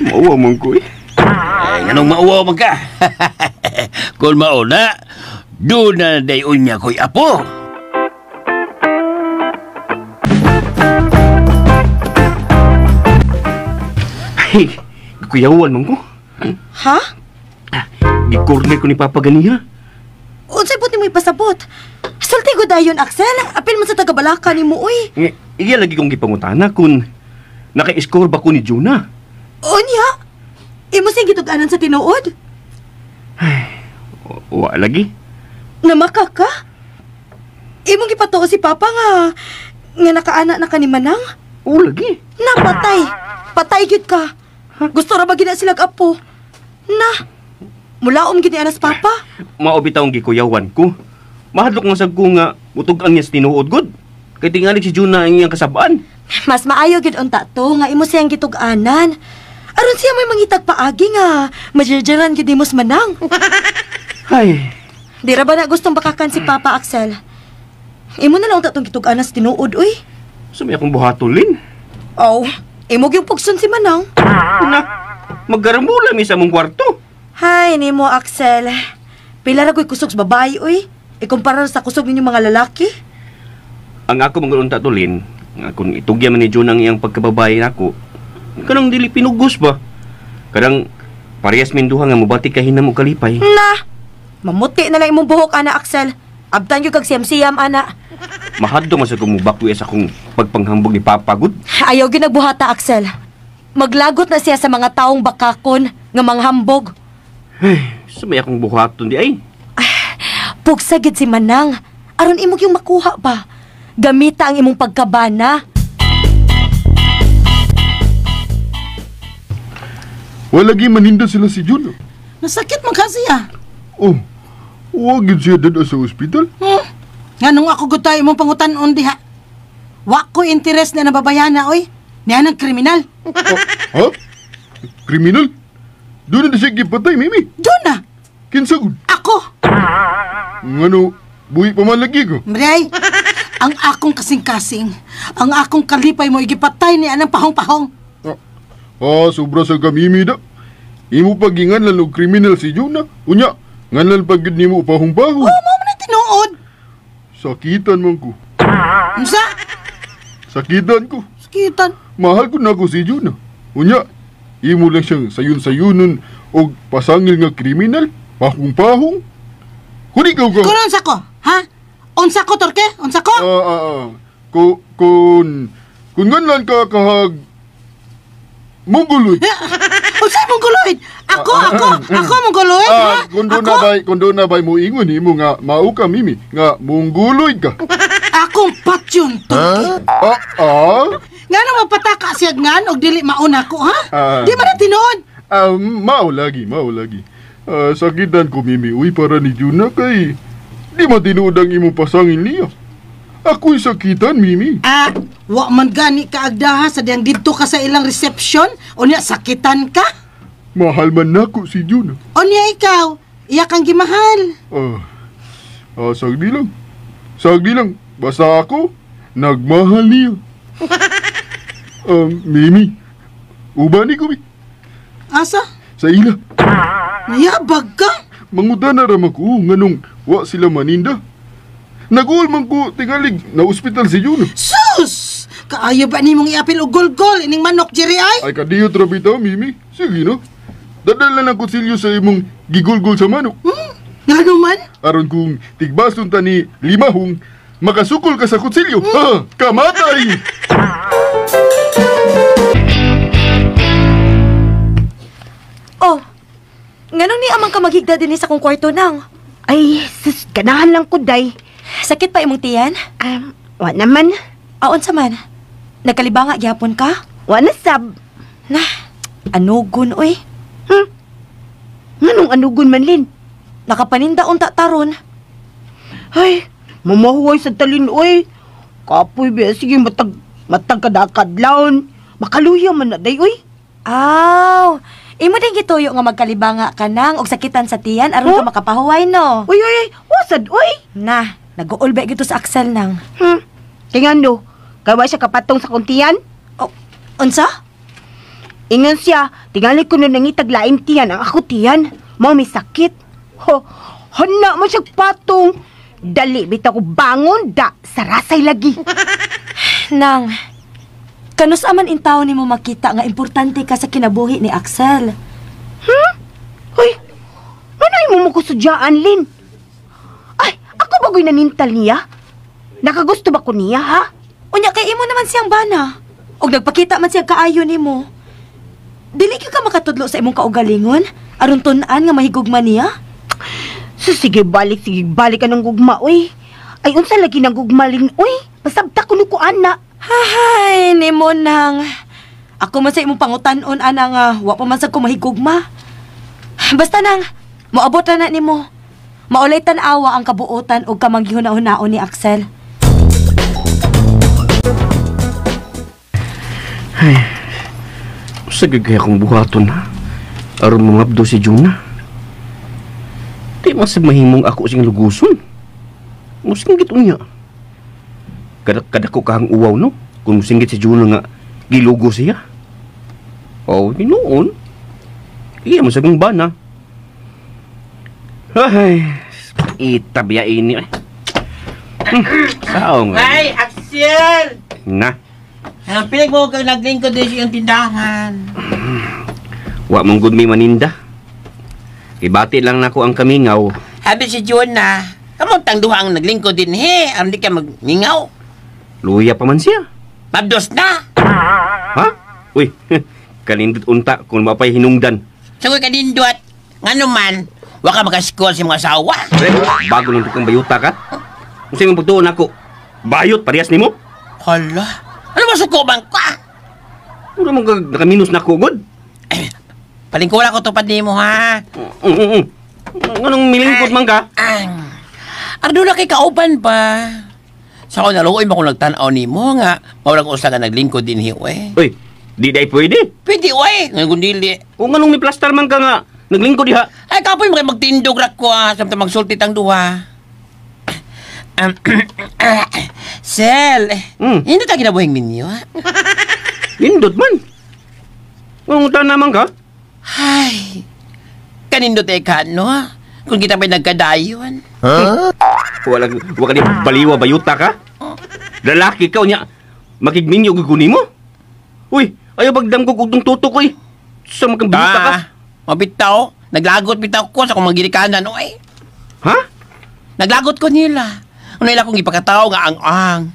Maawa man ko eh. Ay, anong mauwaw man ka? Kung mauna, doon na dayon niya ko'y apo. Ay, kuyawan man ko. Ha? Gikorner ko ni Papa ganiha. Unsay puti mo ipasabot? Sulti ko dayon, Axel. Apil mo sa taga-Balaka ni mo, uy. Iya lagi kong gipangutana kung naka-score ba ko ni Jonah. Unya? Imo sing gituganan sa tinuod? Wa lagi. Namaka ka? Imong gipatuo si Papa nga nakaanak na ka ni Manang? O lagi. Napatay. Patay gyud ka. Gusto ra ba gina sila apo? Na. Mulaom gid ni anas Papa. Mao bitaw ang gikuyawan ko. Mahadlok nga sad ko nga mutugan niya sa tinuod gud. Kay tingali si Jonah ang iyang kasabaan. Mas maayo gid unta to nga imo siyang gituganan. Aron siya may mangitag paagi nga majerjeran gid imos Manang. Ay, di ra ba na gustong bakakan si Papa, Axel? Imo na lang tatong gituganan sa tinuod, uy. sumay akong buhatulin. Oh, imo gyud pugson si Manang. Na, maggaramula mi sa mong kwarto. Hay, nimo Axel. Pila ra ko'y kusog sa babae, uy. Ikumpara sa kusog ninyo mga lalaki. Ang ako mga tulin, nga kung itugya man ni John ang iyang pagkababae nako, kanang dili pinugos ba? Kadang parehas minduha nga mubati kahinam og kalipay. Na, mamuti na lang imong buhok, ana Axel. Abtan yung kag siyam-siyam, ana. Mahadto man sa kumubakwi sa akong pagpanghambog ni Papa Gud. Ayaw ginagbuhata, Axel. Maglagot na siya sa mga taong bakakon nga manghambog. Ay, sumay akong buhaton di ay. Pugsagid si Manang. Aron imog yung makuha pa. Gamita ang imong pagkabana. Walagi maninda sila si Juno. Nasakit man kasi Oh, huwag yun siya dada sa ospital. Nganong ako gutay imong pangutan-on diha. Wa ko interes na nababayana, oy. Niya ng kriminal. Ha? Kriminal? Doon na siya gipatay, Mimi. Doon na. Kinsagod. Ako. Ngano, buhi pa man lagi ko. Mray, ang akong kasing-kasing, ang akong kalipay mo igipatay ni anang pahong-pahong. Sobra sa kamimi da. Imo pagingan lang og kriminal si Juna. Unya, nganlan pagid nimo pahong-pahong. Oh, mo man tinuod. Sakitan man ko. Unsa? Sakitan ko. Sakitan. Mahal ko na ko si Juna. Unya, imo lang siyang sayon-sayonon og pasangil nga kriminal. Pahong-pahong. Kung ikaw ka... Kung unsa ko, ha? Unsa ko, Torke? Unsa ko? Kung nganlan ka kahag... Mongoloid. Unsay mongoloid? Ako mongoloid, ha? Kung doon na ba'y mo ingon mo nga mao ka, Mimi, nga mongoloid ka. Akong patyon, Torke. Nga naman pataka siya ngan og dili mauna ko, ha? Di man na tinuod. Mao lagi. Sakitan ko, Mimi. Uy, para ni Juna kay... Di matinuod ang imong pasangin niya. Ako'y sakitan, Mimi. Wa man gani ka agdaha sa diyang dito ka sa ilang reception, o niya sakitan ka? Mahal man nako si Juna. O niya ikaw, iya kang gimahal. Sagdi lang. Basta ako, nagmahal niya. Mimi, ubani ko, Asa? Sa ila. Nayabag ka? Mangutan na ramang ko, nganong wa sila maninda. Nag-uol man ko, tingalig, na ospital si Juno. Sus! Kaayo ba ni mong iapil o gol-gol, ining manok, Jerry ay? Ay, kadiyot rabi tao, Mimi. Sige, no? Dadala ng kutsilyo sa imong gigol-gol sa manok. Nga naman? Aron kung tigbason ta ni limahong, makasukol ka sa kutsilyo. Ha, kamatay! Oh, nganong ni amang ka maghigda din sa kong kwarto nang? Ay, sus, ganahan lang ko, day. Sakit pa imong tiyan? Wa naman. Aon sa man? Nagkalibanga gyapon ka? Wa na sab. Nah, anugon oy. Nganong anugon man, Lin? Nakapaninda unta taron. Ay, mamahuway sa talin, oy. Kapoy, be, sige, matag kadakadlaon. Makaluya man na, day, oy. Aw, imo din gituyo nga magkalibanga ka nang og sakitan sa tiyan aron ka makapahuway no. Uy, wasad, oy. Nah, nag-uulbe gito sa Axel nang. Tingando, gawa siya kapatong sa kuntiyan? Oh, unsa? Ingan siya, tingali ko nun nangitag laing tiyan ang ako tiyan. Mau may sakit. Hana mo siya patong. Dali, bitaw ko bangon, sarasay lagi. Nang, kanus aman intaw ni mo makita nga importante ka sa kinabuhi ni Axel. Hoy, manay mo kusudyaan, Lin? Ay, ako bagoy nanintal niya? Nakagusto ba ko niya, ha? Unya, kay imo naman siyang bana. Og nagpakita man siya kaayo ni mo. Dili ka makatudlo sa imong kaugalingon? Aron tun-an nga mahigugma niya? So, sige balik anong gugma, uy. Ay, unsa lagi ng gugmalin, uy. Pasabta ko ko, ana. Hay, ni mo nang. Ako man sa imong pangutan-on, ana nga, wa pa man sa kumahigugma. Basta nang, moabot na ni mo. Maulay tan-awa ang kabuotan o kamanghihuna-hunaon ni Axel. Ay, sagagay akong buhaton, ha? Aron mangabdo si Juna. Di masag mahimong ako sing luguson. Musinggit unya. Kada ko kahang uwaw, no? Kung musinggit si Juna nga, gilugo siya. Oh, noon. Iya, masagong bana. Ay, itabiya ini. Sao nga? Ay, Axel! Na? Ang pinig mo kang naglingkod din siyang tindahan. Wa mong gud mi maninda. Ibati lang nako ang kamingaw. Habi si Jonah, kamuntang duha ang naglingkod din he, aron di ka magmingaw. Luya pa man siya. Mabdos na! Ha? Uy, kanindot unta kung mapay hinungdan. Sagoy ka dindot, nga naman, wa ka makaskol sa mga asawa. Bago nindot kang bayuta ka? Kung sa'yo mong pagtuon ako, bayot parehas ni mo? Hala, ano ba sukubang ka? Puro mong nakaminus na kugod. Palingkula ko tupad ni mo, ha? Anong milingkod man ka? Ardo na kay kauban pa. Sa ako naluoy mo kung nagtanaw ni mo nga, mawalang usa ka naglingkod din hiwe. Uy, di day pwede. Pwede, we. Ngayon kundili. Kung anong may plaster man ka nga, naglingkod diha. Ay, kapoy mo kayo magtindog rak ko, ha? Samtang magsultit ang duha. Sel, hindi tayo kinabuhing minyo, ha? Lindot man. Kung utan naman ka? Ay, kanindot ka, no? Kung kita ba'y nagkadayon. Wala ka di baliwa bayuta ka? Lalaki ka, niya. Makigminyo gugunin mo? Uy, ayaw bagdamgog utong tutok, uy. Sa makang bayuta ka? Mabitaw. Naglagot bitaw ko sa kung magirikanan, oy. Ha? Naglagot ko nila. Ano nila kung ipakatao nga ang-ang.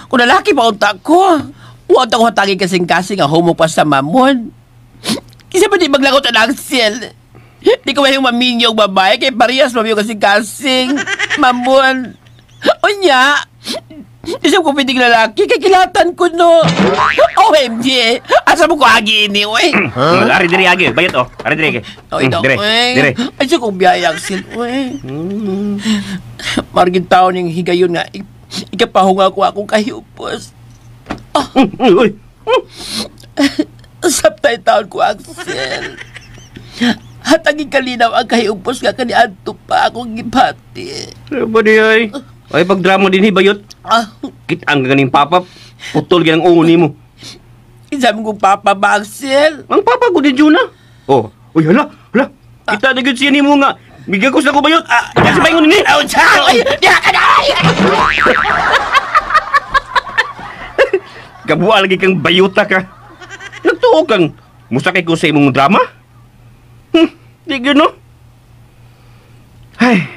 Kung lalaki pa unta ko, huwag ako hatagi kasing-kasing ang homo pa sa mamon. Kasi pa di maglagot ang Axel. Di ko mayroong maminyong babae, kaya parehas maminyong kasing-kasing. Mamon. O niya, isang ko piting lalaki, kaya kilatan ko, no. OMG, asa mo ko agi ini, wey. Ari diri agi, bayot, oh. Ari diri agi. Dire. Ay, siya kong biyaya, Axel, wey. Margin taon yung higayon nga, ikapahunga ko akong kahiupos. Uy. Saptay taon ko, Axel. Hataging kalinaw ang kahiupos nga kaniadto pa akong gipati. Ba di ay? Ay, pagdrama din hibayot. Kitang ganing papap. Putol ganang uni mo. Isabi kong papa ba, Axel? Ang papa ko din, Juna. Oh, uy, hala. Kita na gud siya ni mo nga. Bigyan ko sa ko bayot. Kasi ba yung nini? Oh, ciao! Di ka na! Kabuha lagi kang bayuta ka. Nagtuo kang musakay ko sa imong drama? Di gano? Ay.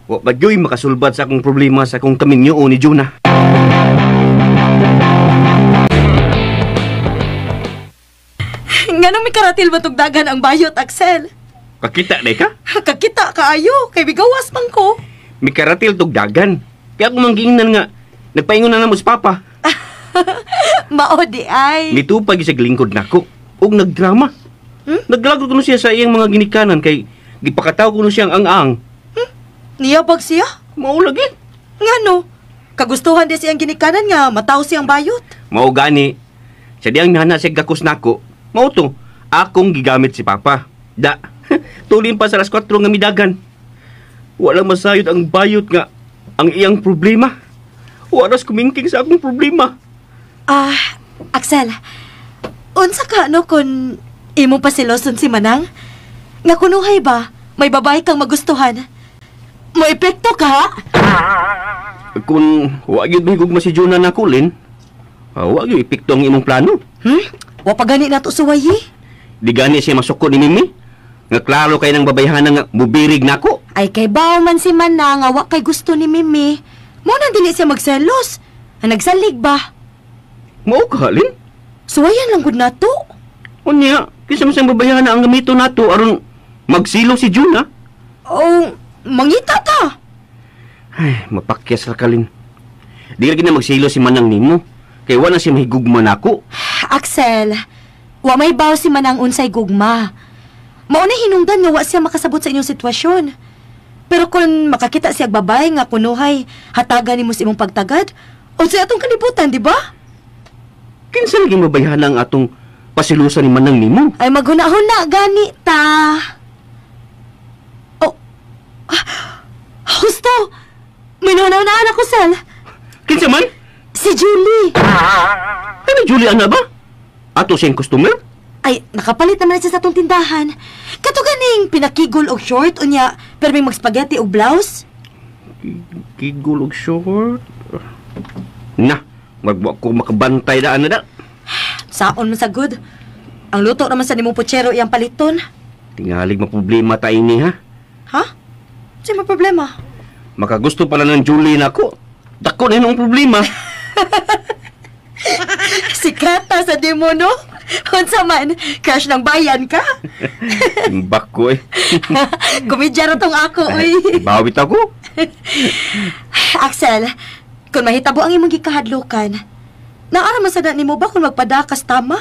Wa ba joy makasulbad sa akong problema sa akong kaminyo ni Juna. Nganong may karatil matugdagan ang bayot, Axel? Kakita day ka? Kakita kaayo, kay bigawas man ko. May karatil tog dagan. Kaya ako manggiingnan nga. Nagpaingon na mo si Papa. Mao di ay. Nitupag sa lingkod nako. Og nagdrama. Naglagot ko siya sa iyang mga ginikanan kay gipakataw ko siyang ang-ang. Niyabag siya? Mao lagi. Ngano? Kagustuhan din siyang ginikanan nga mataw siyang bayot. Mao gani. Sa diyang nana siya gakos nako. Mao to, akong gigamit si Papa. Da, tulin pa sa alas 4 nga midagan. Wala masayod ang bayot nga ang iyang problema. Waras kumingking sa akong problema. Axel, unsa ka no kung imo pa siloson si Manang? Nga kunuhay ba? May babae kang magustuhan? Mo epekto ka? Kung wag yun mahigugma si Juna na kulin, wag yun epekto ang imong plano. Wa pa gani nato suwayi? Di gani siya masuko ni Mimi. Nga klaro kay nang babayhanan nga mubirig nako. Ay kay baw man si Manang nga wa kay gusto ni Mimi. Mo nang dili siya magselos. Ang nagsalig ba? Mao ka halin? Suwayan lang gud nato. Unya, kinsa man siyang babayhanan ang gamito nato aron magsilo si Juna? Oh, mangita ta. Ay, mapakyas ra kalin. Di lagi na magsilo si Manang nimo. Kay wala siya mahigugma nako. Axel, wa may baw si Manang unsay gugma. Mauna hinungdan nga wa siya makasabot sa inyong sitwasyon. Pero kung makakita siya babae nga kunuhay, hatagan nimo sa imong pagtagad, unsay atong kalibutan, di ba? Kinsa lagi mabayhanan ang atong pasilusan ni Manang nimo? Ay maghuna-huna gani ta. Oh. Husto. Minuna-unaan ako, Sal. Kinsa man? Si Julie. Ano Julie ana ba? Ato siyang customer? Ay, nakapalit naman siya sa atong tindahan. Kato ganing pinakigol og short unya, pero may mag-spaghetti og blouse. Kigul og short? Na, magwa ko makabantay daan na da. Saon man sa good. Ang luto naman sa nimong putsero iyang paliton. Tingalig maproblema ta ini ha. Ha? Sino may problema? Makagusto pala ng Julie nako. Dako na yung problema. Sikata sa demono. Unsa man, crush ng bayan ka? Imbak ko eh. Kumidya ra tong ako, uy. Bawit ako. Axel, kung mahitabo ang imong gikahadlukan, naara man sada nimo ba kung magpadakas tama?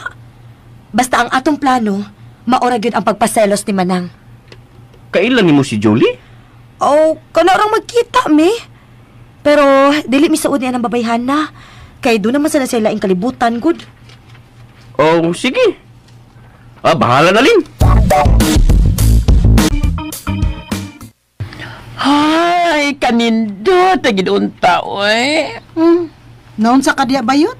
Basta ang atong plano, maura gyud ang pagpaselos ni Manang. Kailan nimo si Julie? Oh, kana orang magkita mi. Pero dili mi suod niya ng babayhan na. Kay doon naman sana sila ing kalibutan, good. Oh, sige. Bahala na Lin. Hay, kanindot, tagidunta, oy. Noon sa kadya bayot?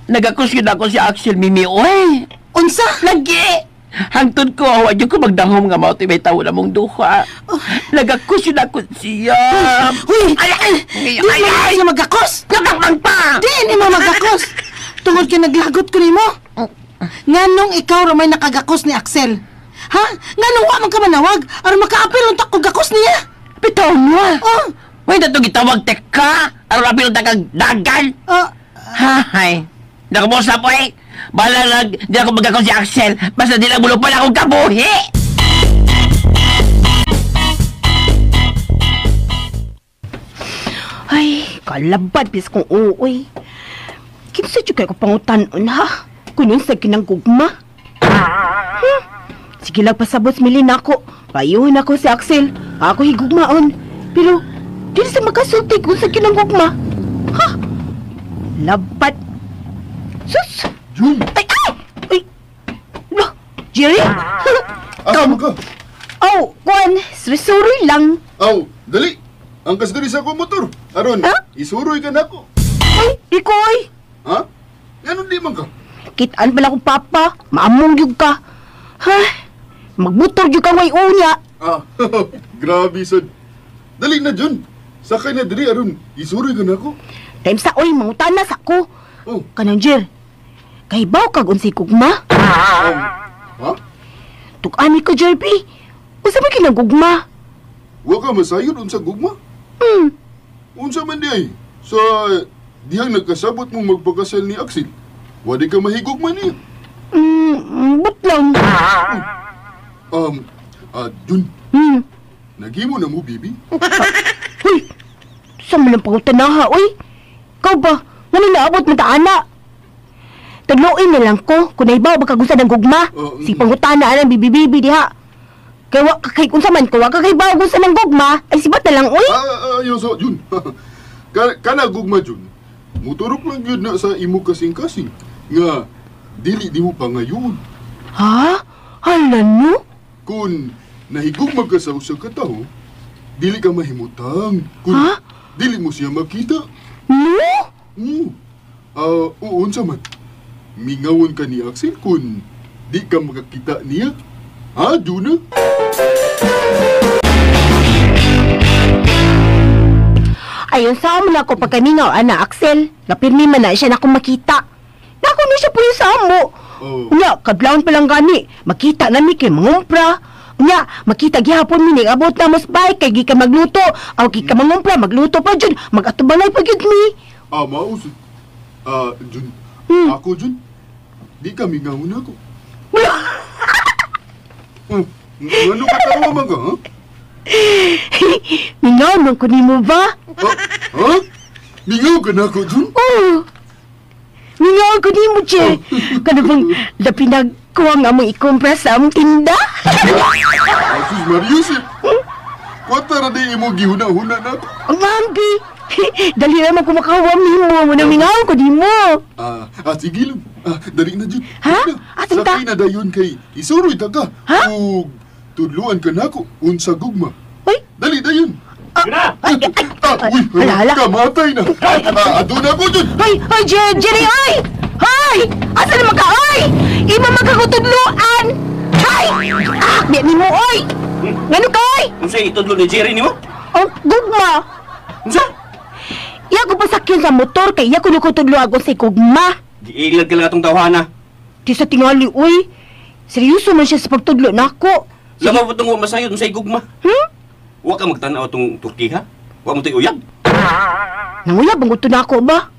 Nagakus yun ako si Axel Mimi, oy. Unsa? Lagi! Hangtod ko, awa dyan ko magdahom nga mauti may tawo na mong duha. Nagakus yun ako siya. Uy! Di man siya magakos! Nagakang pa! Di ni mo magakos! Tungod ka naglagot ko ni mo. Nganong ikaw ramay nakagakos ni Axel? Ha? Nganong wa man ka manawag? Aron makaapil unta ko gakos niya? Bitaw mo. Oh! May nato gitawag teka. Aron apil na kang dagan. Hay. Nakamusta po eh. Bahala lang, di ako magkakaw si Axel. Basta di lang mulo pala akong kabuhi. Ay, kalabad bis kong uuy. Kinsa dyan kayo pangutan-on ha? Kunyon sa kinang gugma. Sige lang pasabot milin ako. Payuhin ako si Axel. Ako higugmaon. Pero, di sa makasulti kung sa kinang gugma. Ha? Labat. Sus! Jun! Ay! Ay! Lo! Jerry? Asa mo ka? Oh, Juan, suri lang. Aw, dali! Ang kasdari sa akong motor. Aron, isuroy ka na ako. Ay, ikoy! Ha? Ganon di man ka? Kitaan pala kong papa. Maamong yun ka. Ha? Magbutor yun ka may unya. Grabe, son. Dali na, Jun. Sakay na diri, aron. Isuroy ka na ako. Time sa oy, mangutanas ako. Oh. Kanang Jer, kahibaw kag unsay kugma? Ha? Tukani ko, Jerby. Unsa ba kinagugma? wa ka masayod unsa gugma? Unsa man di ay? Sa dihang nagkasabot mong magpakasal ni Axel, wa di ka mahigugma niya. But lang. Jun, naghimo na mo, bibi? Uy, saan mo lang pangutanaha, uy? Ikaw ba? Nga naabot mo taana? Tudloin na lang ko kung naibaw ba kagusta ng gugma. Si pangutana ang bibi-bibi diha. Kaya kay kung saman ko, wag kay baw gusto ng gugma, ay sibat na lang, uy. So, Jun. Kana gugma, Jun. Muturok lang yun na sa imo kasing-kasing. Nga, dili di mo pa ngayon. Ha? Halan mo? Kung nahigugma ka sa usa ka tao, dili ka mahimutang. Kung dili mo siya makita. No? Unsa man. Mingawon ka ni Axel kung di ka makakita niya. Ha, Juna? Ayon sa amo na ako pagkamingaw, ana, Axel. Napirmi man na siya na akong makita. Nako na siya po yung sa amo. Unya, kadlawon pa lang gani. Makita na mi kay mangumpra. Unya, makita gihapon mi abot na mos bay kay gi ka magluto. Aw gi ka mangumpra, magluto pa jud. Magatubalay pa gyud mi. Maus. Jun. Ako, Jun. Di ka mingawon ako. Ano ka tawa man ka, ha? Mingaw man ko nimo ba? Ha? Mingaw ka na ako, Jun? Oo. Mingaw ko nimo, che. Kano bang lapinagkuha nga mo ikumpra sa among tinda? Sus Marius, Kwata ra di imo gihuna-huna na ako. Ang mambi. Dali naman ko makahawa mo. Muna mingaw ko nimo. Sige lang. Dali na, Jun. Ha? Ating ta? Sakay na dayon kay isuroy ta ka. Ha? Tudluan ka na ako. Unsa gugma. Uy. Dali dayon. Uy, Hala. kamatay na. Adun ako, Jun. Hoy, Jerry, oy! Hoy! Asa naman ka, oy! Ima magkakutudluan! Hoy! Di ni mo, oy! Ngano ka, oy? Unsay itudlo ni Jerry nimo? Oh, gugma! Unsa? Iya ko pasakyan sa motor kay iya ko nakutudlo ako sa gugma. Giilag ka lang atong tawhana. Di sa tingali, oy! Seryoso man siya sa pagtudlo nako. Sama po itong masayod unsay gugma. Wa ka magtanaw itong Turkiha? Wa mo tayo uyag? Nanguyab ang gusto na ako ba?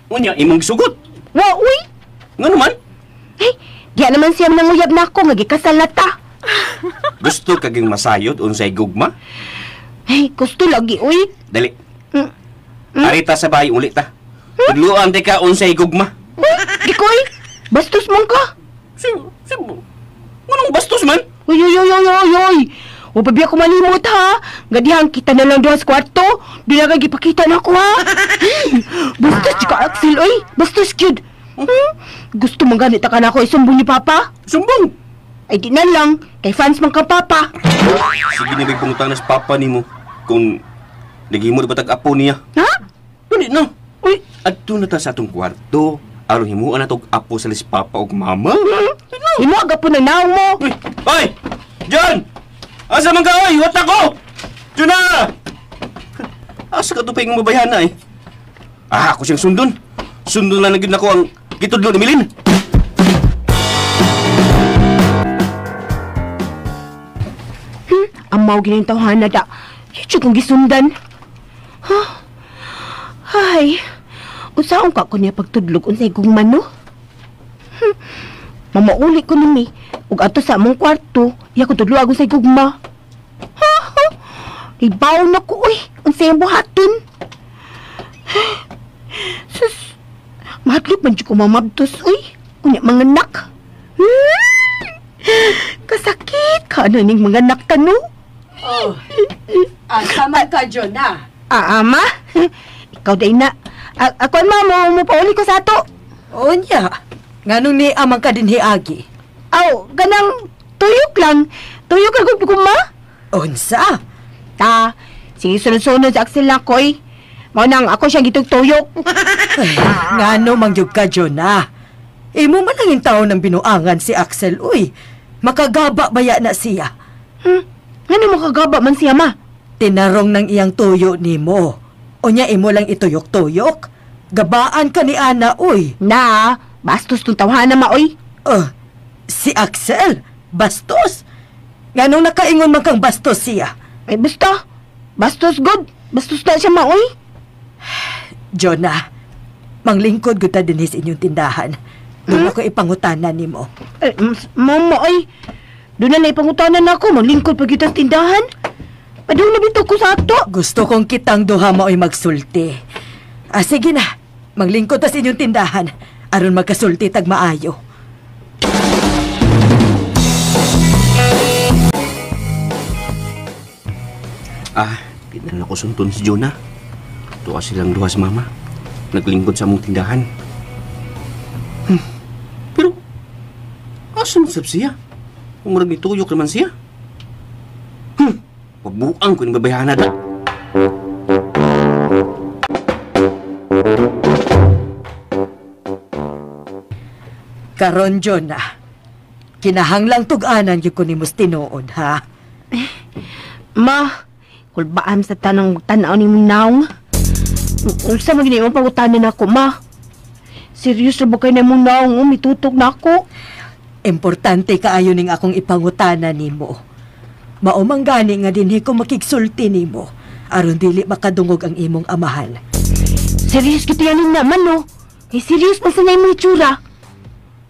Unya, imong sugot. Wa, uy! Nga naman? Eh, di naman siya nanguyab na ako, nagikasal na ta. Gusto kaging masayod unsay gugma? Eh, gusto lagi, uy. Dali. Arita sa bahay ulit ta. Tudluan ka unsay gugma. Di ko, uy. Bastos mong ka. Anong bastos man? Uy. O pabiya ko malimot, ha? Gadihang kita na lang doon sa kwarto. Di na gagipakita na ako, ha? Bastos, chika Axel, uy. Bastos, kid. Gusto mong ganit ka na ako isumbong ni Papa? Sumbong? Ay, di na lang. Kay fans man ka, Papa. Sige na pangutana sa Papa nimo kung naghimo ba tag-apo niya. Ha? Dili na. Uy. Adto na ta sa atong kwarto. Aron himuan na tog apo sa lis Papa o Mama. Himo aga po na naong mo. Hoy! John! Asa man ka, oy? What ako? John na! Asa ka tupay ng mabayana eh? Ako siyang sundon. Sundon na naging ako ang kitudlo ni Milin. Amaw gining tawhana da. Yun kong gisundan. Ay, usaon ka ko niya pagtudlog unsay gugman, no? Mamauli ko nimi. Ug ato sa among kwarto, iya ko tudlo agon sa gugma. Ibaw na ko, uy. Unsay ang buhaton. Sus, mahadlok man ko mamabtos, uy. Kunya mga anak. Kasakit ka na ning mga anak ka, no? Oh, sama ka, John, ha? Ama? Ikaw day na. Ako mo pauli ko sa ato. Onya, nganong ni amang ka din hiagi? Aw, ganang tuyok lang. Tuyok lang kung ma? Unsa? Ta, sige sunod-sunod sa Axel na ko'y. Mao nang ako siya gitugtuyok. Ngano mangyog ka, John, ha? Imo man ang tao ng binuangan si Axel, uy. Makagaba baya na siya. Ngano makagaba man siya, ma? Tinarong ng iyang tuyo ni mo. Onya imo lang ituyok-tuyok. Gabaan ka ni Ana, uy. Na, bastos tong tawhana, ma, uy. Si Axel? Bastos? Nganong nakaingon man kang bastos siya? Ay, basta. Bastos, good. Bastos na siya, maoy. Jonah, manglingkod ko ta din sa inyong tindahan. Doon ako ipangutanan ni mo. Mama, ay. Doon na ipangutanan ako. Maglingkod pag kita sa tindahan. Padung nabito ko sa ato. Gusto kong kitang duha mo ay magsulti. Sige na, maglingkod ta sa inyong tindahan. Aron magkasulti tag maayo. Di na ako sunton si Jonah. Tuwa silang duha sa mama. Naglingkod sa among tindahan. Pero, asan sab siya? Kung marag nituyok naman siya. Pabuang ko ng babayana na. Karon, Jonah, kinahanglang tug-anan yung kunimos tinuod, ha? Ma, kulbaan sa tanang tanaw ni mong naong. Unsa magini mo pangutanan ako, ma? Serious na ba kayo na mong naong mitutok na ako? Importante kaayo ning akong ipangutanan nimo. Maumang gani nga dinhi ko makigsulti nimo aron dili makadungog ang imong amahan. Serious kita yan naman, no? Serious pa sa na imong itsura.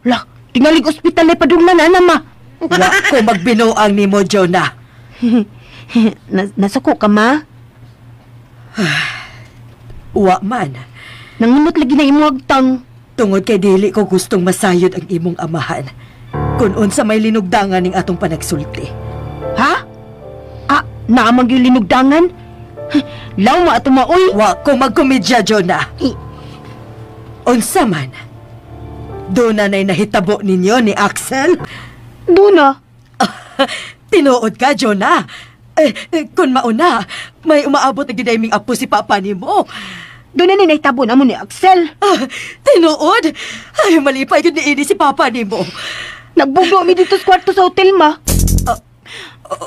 La, tingalig ospital na padunglan na, ma. Wa ko magbinuang nimo, Jonah. Nasako ka, ma? Wa man. Nangunot lagi na imong agtang. Tungod kay dili ko gustong masayod ang imong amahan. Kung unsa may linugdangan ning atong panagsulti. Ha? Naamang yung linugdangan? Law mo ato maoy. Wa ko magkomedya, Jonah. Unsa man? Doon na nahitabo ninyo ni Axel? Doon na? Tinuod ka, Jonah. Kung mauna, may umaabot na gidayaming apo si papa ni mo. Doon na nahitabo na mo ni Axel. Tinuod? Ay, malipay yun ni ini si papa ni mo. Nagbugdo mi dito sa kwarto sa hotel, ma.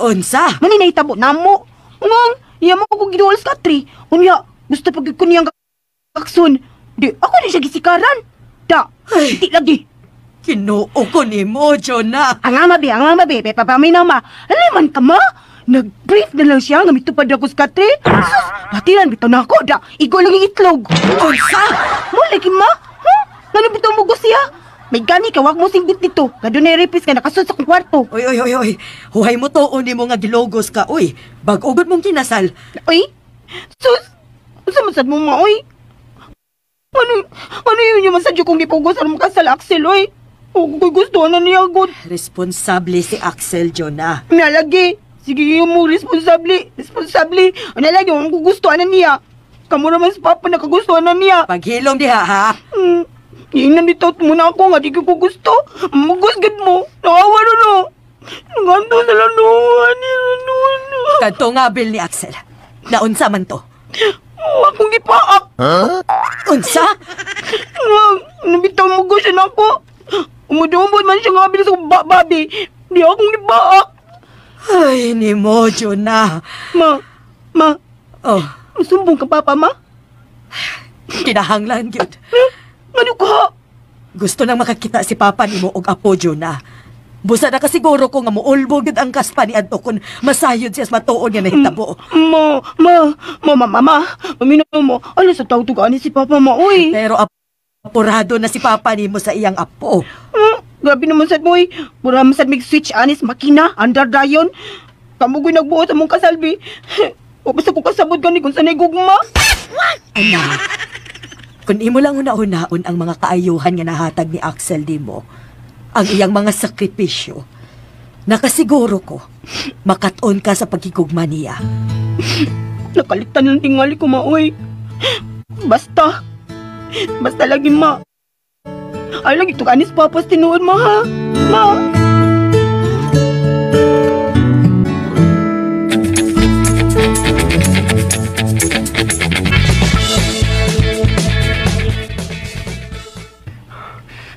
Unsa? Mani nahitabo na mo. Ngang, iya mo kong giduol sa katri. Unya, gusto pag kunyang kakson. Di, ako na siya gisikaran. Da, hindi lagi. Kinuo ko ni mo, Jonah. Ang ama, be, papaminaw, ma. Aliman ka, ma. Nag-brief na lang siya nga mitupad ako sa katri. Sus, matiran, bitaw na ako. Da, igo lang yung itlog. Unsa? Muli, ma. Nga bitaw mo ko siya. May gani ka, wag mo singgit dito. Kado na repis ka, nakasod sa kwarto. Oy. Huhay mo toon ni mo nga gilogos ka, oy. Bag-ugod mong kinasal. Oy? Sus, samasad mo, ma, oy. Ano yun yung masadyo kong gipugos sa makasal, Axel, oy? Huwag ko'y gusto na niya, God. Responsable si Axel, Jonah. Nalagi. Sige yung mo, responsable. Nalagi, huwag ko gusto na niya. Kamu naman sa papa nakagustuhan na niya. Paghilom diha, ha? Iinan dito muna ako nga, di ko gusto. Magusgad mo. Nakawa na no. Nagando sa lanuhan. Kadto nga bil ni Axel. Naunsa man to? Akong gipaak. Unsa? Nabitaw mo siya na ako. Umudumod man siya nga bil sa babi. Di akong gipaak. Ay, ni mo, Jonah. Ma. Oh. Sumbong ka, papa, ma? Kinahanglan, yun. Ano ka? Gusto nang makakita si papa ni mo og apo, Jonah. Busa na kasiguro ko nga muulbog ang kaspa ni Adto kung masayod siya sa matuon nga nahitabo. Mama, maminaw mo. Ano sa tawtugaan ni si papa, ma, uy? Pero apurado na si papa ni mo sa iyang apo. Grabe naman sad mo, uy. Pura man sad mig-switch anis makina, under dayon. Kamugoy nagbuot sa mong kasalbi. O basta ko kasabot gani kung sanay gugma. Anak, kung imo lang una-unaon ang mga kaayuhan nga nahatag ni Axel di mo, ang iyang mga sakripisyo, nakasiguro ko, makaton ka sa pagkikugma niya. Nakalitan ng tingali ko, maoy. Basta lagi, ma. Ay, lagi ito kanis papas tinuod, ma, ha? Ma.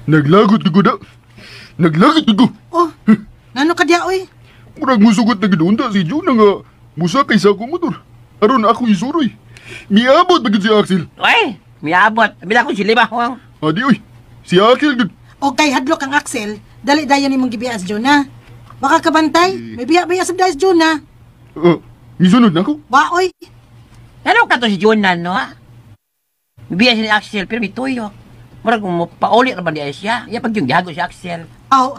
Naglagot ka da. Naglagot ka. Oh, ngano ka diya, oy? Murag musugot na gidunda si Juna nga musa kay sa akong motor. Aron ako isuroy. Miabot bagid si Axel. Uy, miabot. Bila ko sila ba? Adi oy, si Axel gud. O kay hadlok ang Axel, dali dayon nimong gibiya sa Jonah. Baka kabantay, may biya-biya sa dahil sa Jonah. Nisunod na ako. Wa, oy. Ano ka to si Junan, no, ha? Bibiya siya ni Axel, pero may tuyo. Murag mo paulit naman niya siya. Iya pag yung gago si Axel. Aw,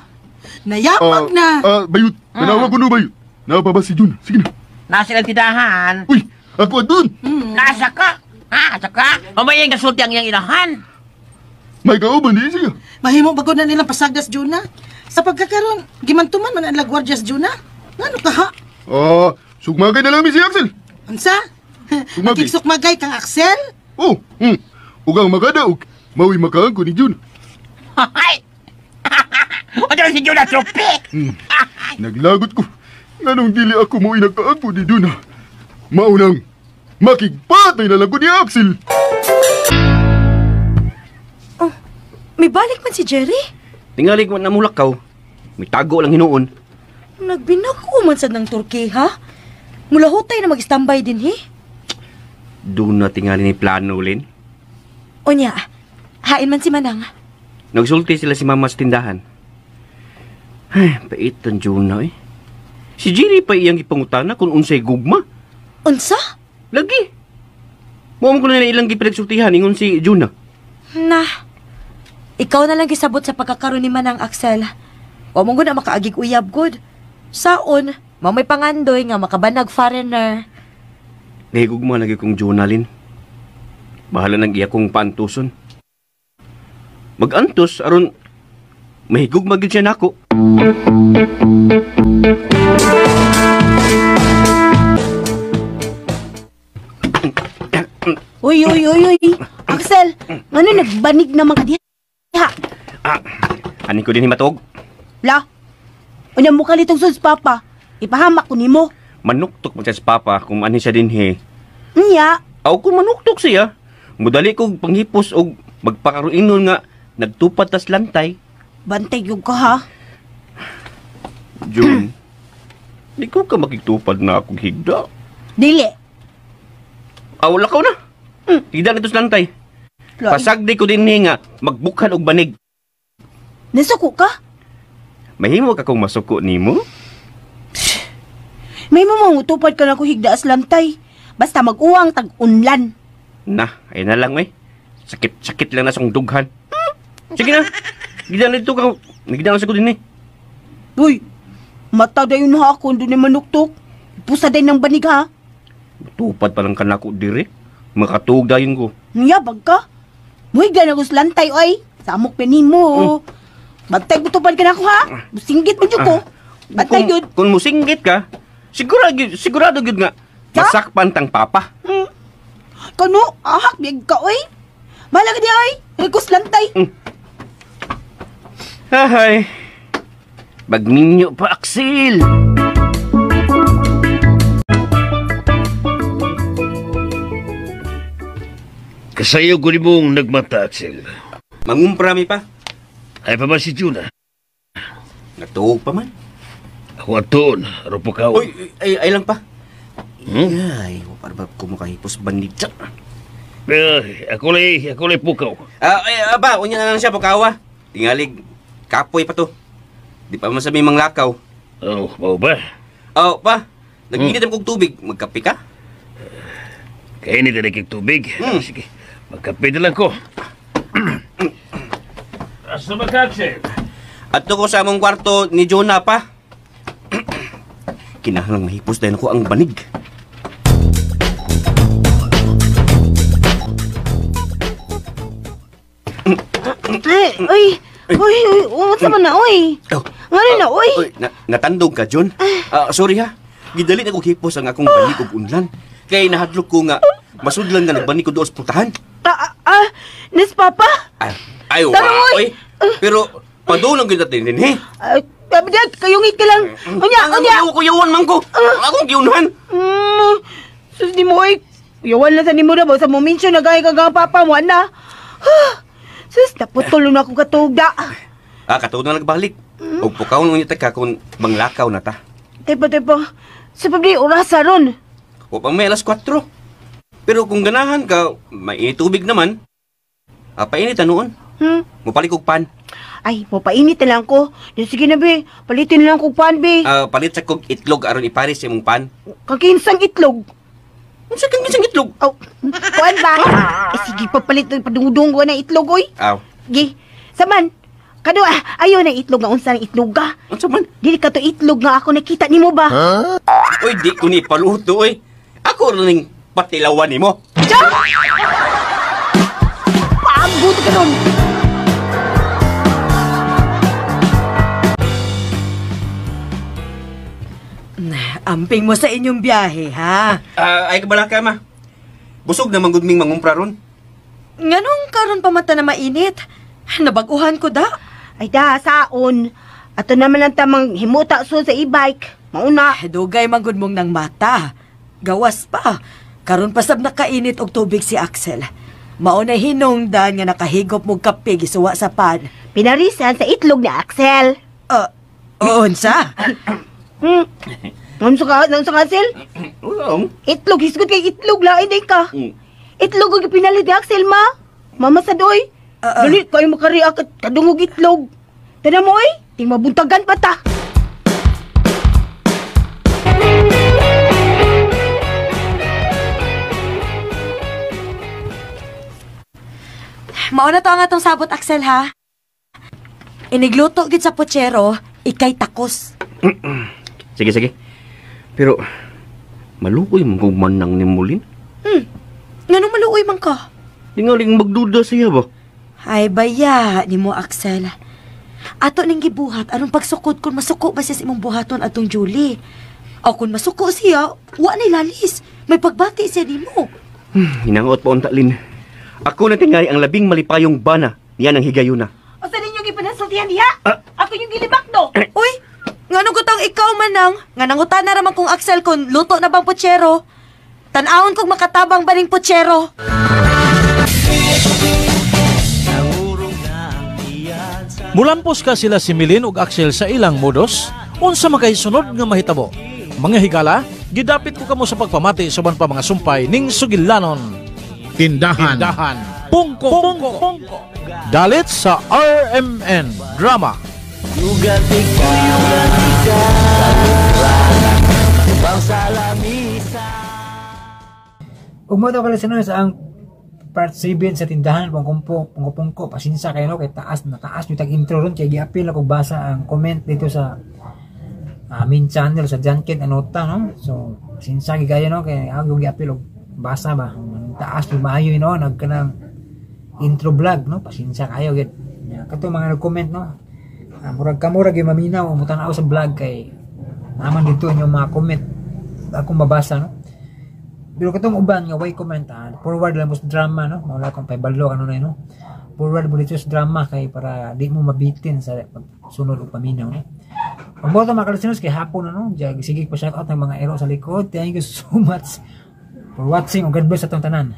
nayapag na. Bayut. Tanawa ko no, Bayut. Napa ba si Juna? Sige na. Nasa lang tindahan. Uy, ako doon. Nasa ka? Ha, asa ka? Mamayang kasulti ang iyang ilahan. May kauban di siya. Mahimo bagod na nilang pasagdas, Juna. Sa pagkakaroon, gimantuman man ang lagwardyas, Juna. Ngano ka, ha? Sugmagay na lang mi si Axel. Unsa? Sukmagay. Makigsukmagay kang Axel? Ugang magadaog. Mawi makaang ko ni Juna. Hay! O dyan si Juna Tropi! Naglagot ko. Nganong dili ako mo inagkaagpo ni Juna. Maunang, makigpatay na lang ko ni Axel. Oh, may balik man si Jerry? Tingalig man na mulakaw. May tago lang hinuon. Nagbinako man sa ng Turkey, ha? Mula hutay na mag-standby din, he? Doon na tingali ni plano, Lin. O niya, hain man si Manang. Nagsulti sila si Mama sa tindahan. Ay, paitan Juna eh. Si Jerry pa iyang ipangutana kung unsay gugma. Unsa? Lagi. Muam ko na ilang gipinagsultihan ingon si Juna. Na, ikaw na lang gisabot sa pagkakaroon ni Manang Axel. O mong na makaagig uyab good. Saon, mamay pangandoy nga makabanag foreigner. Nahigugma lagi kong Juna, Lin. Bahala nang iya kong paantuson. Mag-antos, aron mahigugma gid siya nako. Uy. Axel, ngano nagbanig naman ka diha? Ani ko din himatog. La, unya mo kalitong sus papa. Ipahamak ko nimo. Manuktok mo siya sa papa kung ani siya din he. Nya, Aw kung manuktok siya, mudali kong panghipos o magpakaroinon nga nagtupad tas lantay. bantay yung ka ha. June, di ko ka makitupad na akong higda. Dili. Wala ka na. Higda nito sa lantay. Pasagdi ko din nga magbukhan og banig. Nasuko ka? Mahimo ka kung masuko nimo? May mamangutupad ka na ko higda as lantay. Basta mag-uwang tag-unlan. Na, ay na lang eh. Sakit lang na sa dughan. Sige na. Higda na dito ka. Higda na sa ko din eh. Uy, mata dayon ha ako doon ni manuktok. Pusa day ng banig ha. Tupad pa lang ka na ako diri. Makatug dayon ko. Niyabag ka? Muhigda na ko sa lantay oy. Samok penin mo. Bantay butupad ka na ako ha. Businggit mo dyan ko. Bantay yun. Kung musinggit ka, sigurado yun nga. Masakpan tang papa. Kano, ahak biyag ka oy. Bahala ka di oy. Ikos lantay. Hahay. Bagminyo pa, Axel. Kasayo ko ni mong nagmata, Axel. Mangumprami pa. Ay pa ba si Juna? Natuog pa man. Ako atoon, arupo ka. Uy, ay lang pa. Ay, para ba kumakahipos bandit siya? Ako lay pukaw. Ba, unya na lang siya, pukawa. Tingalig, kapoy pa to. Di pa masabi mang lakaw. Oh, mau ba? Pa, nag-init kong tubig. Magkape ka? Kainit na naging tubig. Sige, magkape na lang ko. Asa ba ka, Axel? At ko sa among kwarto ni Jonah pa. Kinahanglang mahipos dahil ako ang banig. Unsa man na, oy. Ngano na, oy. Natandog ka, John? Sorry ha. Gidalit ako hipos ang akong banig ug unlan. Kaya nahadlok ko nga, masudlan nga nagbanig ko doon sa putahan. Nis Papa? Ay, oy. Pero, padulang kita din, he? Kabidag, kayungit ka lang. Unya. Kuyawan man ko. Akong kiyunuhan. Sus di mo, oy. Kuyawan lang sa nimo na ba? Sa momentsyo na gaya kang papa mo, na. Sus, naputulong na akong katugda. Katugda na nagbalik. O pukaw nung niya ka kung manglakaw na ta. Tepo. Sa pabli, orasa ron. O pang may alas 4. Pero kung ganahan ka, may tubig naman. Painit noon. Mupalit kog pan. Ay, mapainit na lang ko. Sige na, be. Palitin na lang kong pan, be. Palit sa kog itlog aron ipares imong pan. Kakinsang itlog. Unsa kang isang itlog? Aw, kuan ba? Sige, papalit padungdung ko na itlog, oy. Aw. Gi. Saman. Kado, ayaw na itlog nga unsa ng itlog ka. Unsa man? Dili ka to itlog nga ako nakita nimo ba? Uy, di ko ni paluto, oy. Ako ring patilawan nimo. Pagod ka nun. Amping mo sa inyong biyahe, ha? Ay kabala ka, ma. Busog na manggudming mangumpra ron. Nganong karon pa mata na mainit? Nabaguhan ko da. Ay da, saon. Ato naman ang tamang himuta so sa e-bike. Mauna. Dugay manggod mong ng mata. Gawas pa. Karon pa sab nakainit og tubig si Axel. Mauna hinungdan nga nakahigop mong kape gisuwa sa pan. Pinarisan sa itlog ni Axel. Unsa? Nang sa Axel? Ulong. Itlog, hisgot kay itlog lain day ka. Itlog ang pinalit ni Axel, ma. Mama sa doy. Dali kayo makariak at kadungog itlog. Tana mo, oy. Ting mabuntagan pa ta. Mauna to ang atong sabot, Axel, ha? Inigluto gid sa putsero, ikay takos. Sige, sige. Pero, malukoy mong kung manang ni Mulin. Nganong maluoy man ka? Tingaling magduda siya ba? Ay, baya, ni mo, Axel. Ato ning gibuhat, anong pagsukod kung masuko ba siya sa imong buhaton atong Julie? O kung masuko siya, wa ni lalis. May pagbati siya ni mo. Hinangot pa unta, Lin. Ako na tingay ang labing malipayong bana niya ng higayuna. O sa ninyong ipanasultihan diha? Ako yung gilibak do. Uy, nganong gutang ikaw manang? Nga nangutan na raman kong Axel kung luto na bang putsero. Tanawon kong makatabang ba ning putsero. Mulampos ka sila si Milin ug Axel sa ilang modos, unsa makay sunod nga mahitabo. Mga higala, gidapit ko kamo sa pagpamati suban pa mga sumpay ning sugilanon. Tindahan. Pungko. Dalit sa RMN Drama. Umato ka listeners ang part 7 sa tindahan pungko pasinsa kayo no kay taas yung tag-intro ron kay giapil ako basa ang comment dito sa main channel sa Janken Anota no. So pasinsa gigaya no kay ako giapil og basa ba taas yung maayo no nagkanang intro vlog no pasinsa kayo gid kato mga nag-comment no. Murag yung maminaw mutanaw sa vlog kay naman dito yung mga comment akong mabasa no. Pero katong uban nga way comment forward lang mo sa drama no wala kang paibalo ano na no forward mo dito sa drama kay para di mo mabitin sa sunod og paminaw no. Ang mga makalisinus kay hapon no sige pa shout out ng mga ero sa likod. Thank you so much for watching. God bless atong tanan.